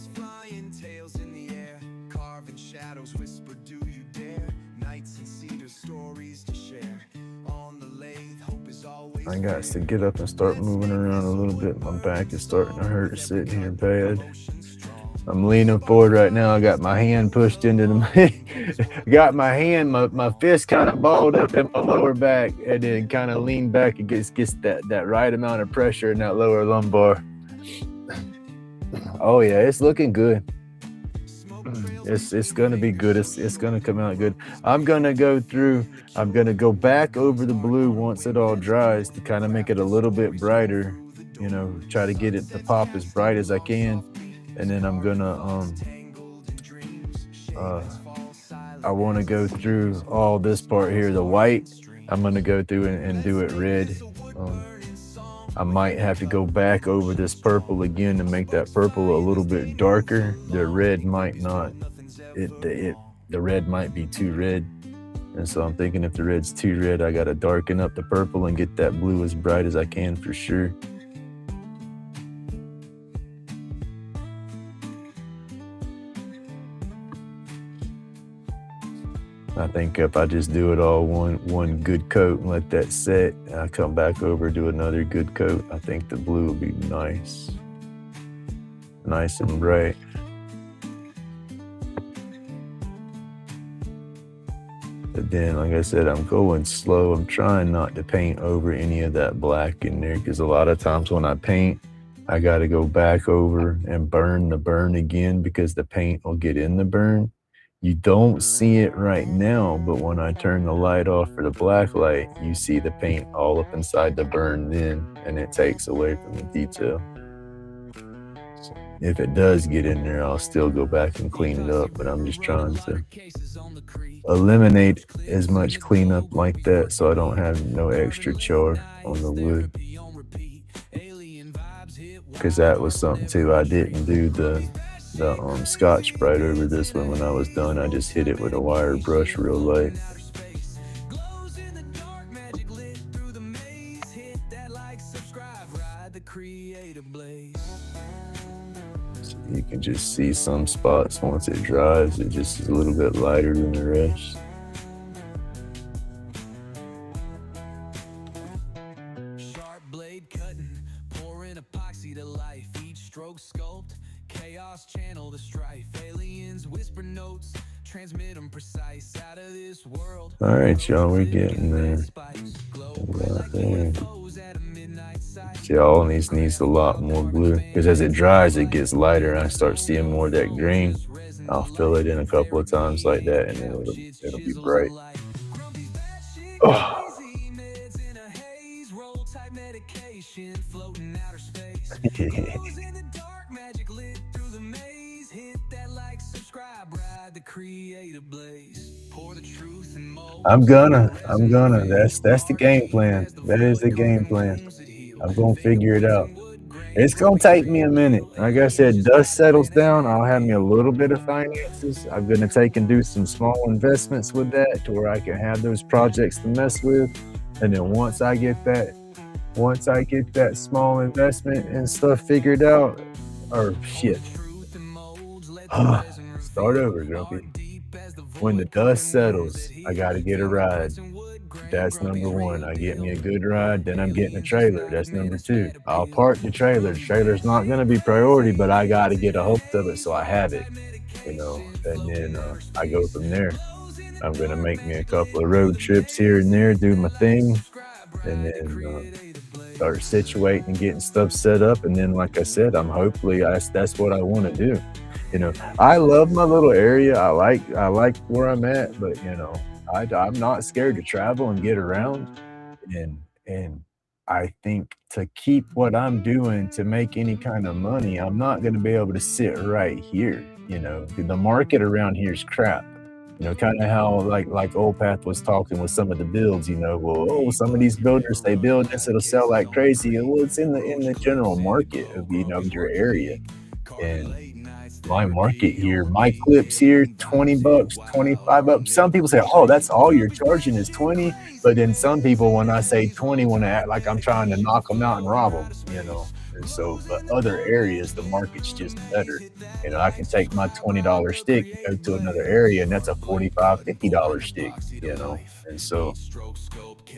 Speaker 3: I got to get up and start moving around a little bit. My back is starting to hurt sitting here bad. I'm leaning forward right now. I got my hand pushed into the got my hand, my fist kind of balled up in my lower back, and then kind of leaned back and gets that right amount of pressure in that lower lumbar. Oh yeah, it's looking good. It's gonna be good. It's gonna come out good. I'm gonna go back over the blue once it all dries to kind of make it a little bit brighter. Try to get it to pop as bright as I can, and then I'm gonna I want to go through all this part here, the white. I'm gonna go through and do it red. I might have to go back over this purple again to make that purple a little bit darker. The red might not. The red might be too red. And so I'm thinking if the red's too red, I got to darken up the purple and get that blue as bright as I can for sure. I think if I just do it all one good coat and let that set, and I come back over, do another good coat, I think the blue will be nice and bright. But then, like I said, I'm going slow. I'm trying not to paint over any of that black in there, because a lot of times when I paint, I got to go back over and burn the burn again, because the paint will get in the burn. You don't see it right now, but when I turn the light off for the black light, you see the paint all up inside the burn then, and it takes away from the detail. So if it does get in there, I'll still go back and clean it up, but I'm just trying to eliminate as much cleanup like that so I don't have no extra char on the wood. Because that was something too, I didn't do the Scotch Brite over this one. When I was done, I just hit it with a wire brush real light. So you can just see some spots once it dries, it just is a little bit lighter than the rest.
Speaker 1: Sharp blade cutting, pouring epoxy to life. Each stroke sculpt, chaos channel the strife. Aliens whisper notes, transmit them precise. Out of this world.
Speaker 3: All right, y'all, we're getting there. See, all these needs a lot more blue, because as it dries, it gets lighter, and I start seeing more of that green. I'll fill it in a couple of times like that, and then it'll be bright. Oh. I'm gonna. That's the game plan. That is the game plan. I'm gonna figure it out. It's gonna take me a minute. Like I said, dust settles down, I'll have me a little bit of finances. I'm gonna take and do some small investments with that to where I can have those projects to mess with. And then once I get that small investment and stuff figured out, or shit. Start over, Grumpy. When the dust settles, I gotta get a ride. That's number one. I get me a good ride, then I'm getting a trailer. That's number two. I'll park the trailer. The trailer's not gonna be priority, but I gotta get a hold of it so I have it, and then I go from there. I'm gonna make me a couple of road trips here and there, do my thing, and then start situating and getting stuff set up. And then, like I said, that's what I want to do. I love my little area. I like where I'm at, but I'm not scared to travel and get around. And I think to keep what I'm doing to make any kind of money, I'm not going to be able to sit right here. The market around here is crap. Kind of how like Old Path was talking with some of the builds. Some of these builders, they build this, it'll sell like crazy. Well, it's in the general market of your area. And my market here, my clips here, $20, $25. Some people say, oh, that's all you're charging is 20. But then some people, when I say 20, want to act like I'm trying to knock them out and rob them. And so, but other areas, the market's just better. You know, I can take my $20 stick and go to another area, and that's a $45, $50 stick. You know, and so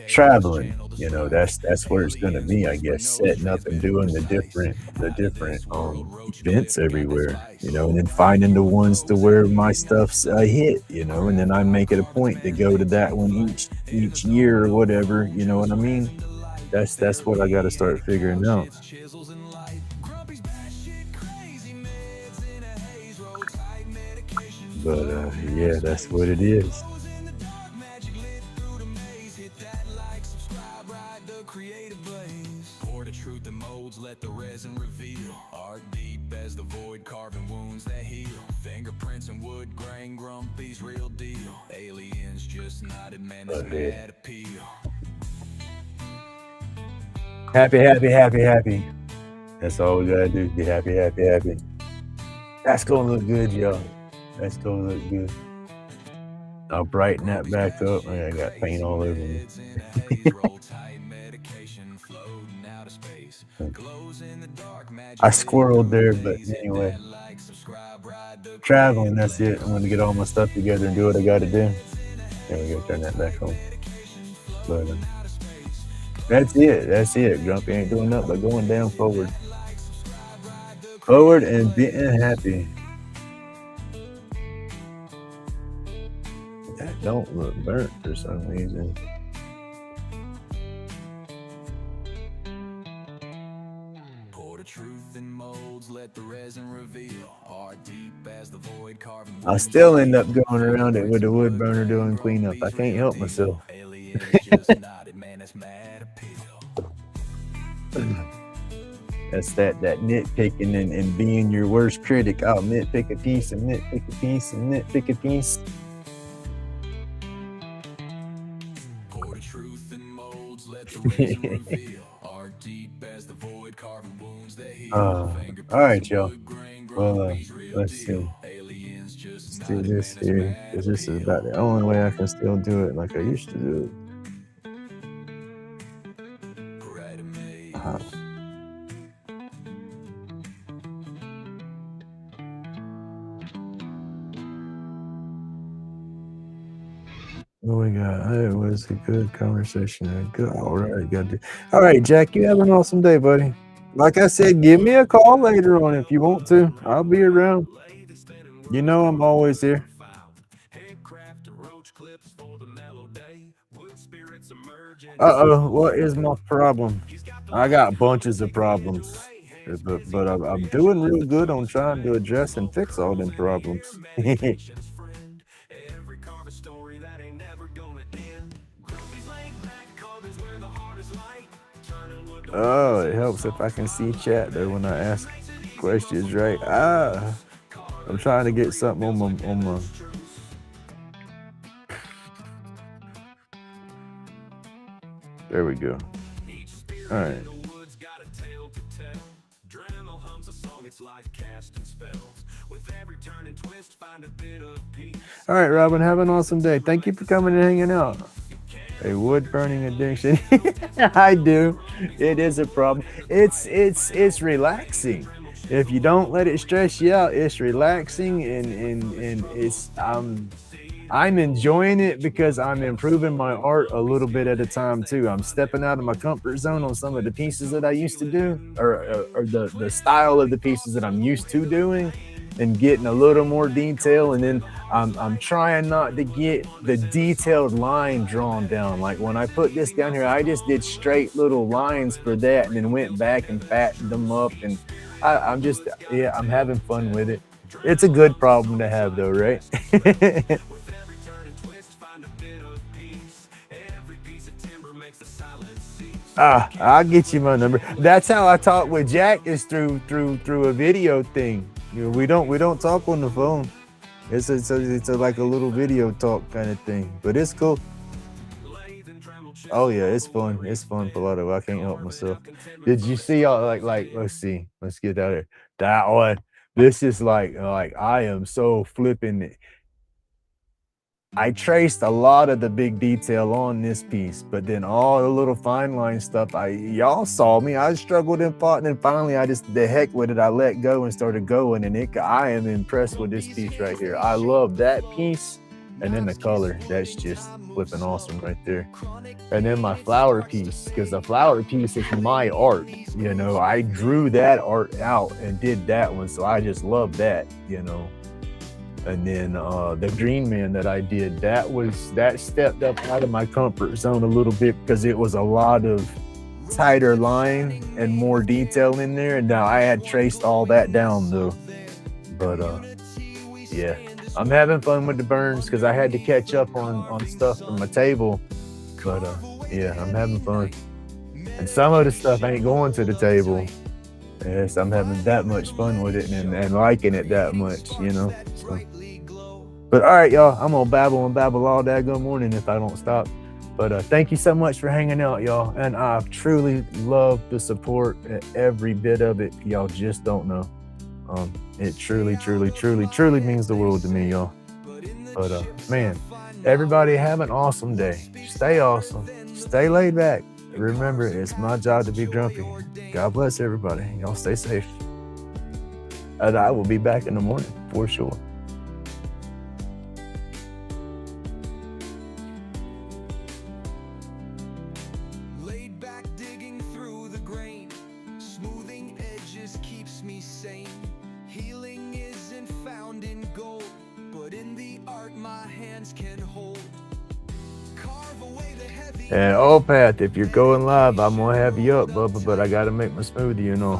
Speaker 3: traveling, you know, that's where it's going to be, I guess, setting up and doing the different events everywhere, you know, and then finding the ones to where my stuff's a hit, you know, and then I make it a point to go to that one each year or whatever, you know what I mean? That's what I got to start figuring out. But yeah, that's what it is.
Speaker 1: Pour the truth in molds, let the resin reveal. Art deep as the void, carving wounds that heal. Fingerprints and wood grain, grumpy's real deal. Aliens just nodded, man, it's mad appeal.
Speaker 3: Happy, happy, happy, happy. That's all we gotta do. Be happy, happy, happy. That's gonna look good, y'all. That's gonna look good. I'll brighten that back up. I got paint all over me. I squirreled there, but anyway. Traveling, that's it. I'm gonna get all my stuff together and do what I gotta do. There we go, turn that back on. But that's it. That's it. Grumpy ain't doing nothing but going down forward. Forward and being happy. That don't look burnt for some reason. I still end up going around it with the wood burner doing cleanup. I can't help myself. That's that nitpicking and being your worst critic. I'll nitpick a piece and nitpick a piece and nitpick a piece. Pour the truth in molds, let the resin reveal. Art deep as the void, carving wounds that heal. All right, y'all. Well, let's see. Let's do this here, because this is about the only way I can still do it like I used to do it. What we got? It was a good conversation. Good. All right, got to. All right, Jack. You have an awesome day, buddy. Like I said, give me a call later on if you want to. I'll be around. You know I'm always here. Uh-oh, what is my problem? I got bunches of problems. But I'm doing real good on trying to address and fix all them problems. Oh, it helps if I can see chat though when I ask questions, right? I'm trying to get something on my There we go. All right. All right, Robin, have an awesome day. Thank you for coming and hanging out. A wood burning addiction. I do. It is a problem. It's relaxing. If you don't let it stress you out, it's relaxing and it's I'm enjoying it because I'm improving my art a little bit at a time too. I'm stepping out of my comfort zone on some of the pieces that I used to do, or the style of the pieces that I'm used to doing, and getting a little more detail. And then I'm trying not to get the detailed line drawn down. Like when I put this down here, I just did straight little lines for that, and then went back and fattened them up. And I'm having fun with it. It's a good problem to have, though, right? I'll get you my number. That's how I talk with Jack, is through a video thing. You know, we don't talk on the phone. It's like a little video talk kind of thing, but it's cool. Oh yeah, it's fun. It's fun, Pilato. I can't help myself. Did you see all like let's see. Let's get out there. That one. This is like I am so flipping I traced a lot of the big detail on this piece, but then all the little fine line stuff, y'all saw me. I struggled and fought, and then finally I just, the heck with it, I let go and started going, and I am impressed with this piece right here. I love that piece, and then the color, that's just flipping awesome right there. And then my flower piece, because the flower piece is my art, you know, I drew that art out and did that one, so I just love that, you know. And then the green man that I did, that stepped up out of my comfort zone a little bit because it was a lot of tighter line and more detail in there. And now I had traced all that down though. But yeah, I'm having fun with the burns because I had to catch up on stuff from my table. But yeah, I'm having fun. And some of the stuff ain't going to the table. Yes, I'm having that much fun with it and liking it that much, you know. So. But all right, y'all, I'm gonna babble and babble all that good morning if I don't stop. But thank you so much for hanging out, y'all. And I truly love the support, every bit of it. Y'all just don't know. It truly, truly, truly, truly means the world to me, y'all. But man, everybody have an awesome day. Stay awesome. Stay laid back. Remember, it's my job to be grumpy. God bless everybody. Y'all stay safe. And I will be back in the morning for sure.
Speaker 1: Laid back, digging through the grain. Smoothing edges keeps me sane. Healing isn't found in gold, but in the art my hands can hold. Carve away the heavy.
Speaker 3: And Path, if you're going live, I'm gonna have you up, Bubba, but I gotta make my smoothie, you know.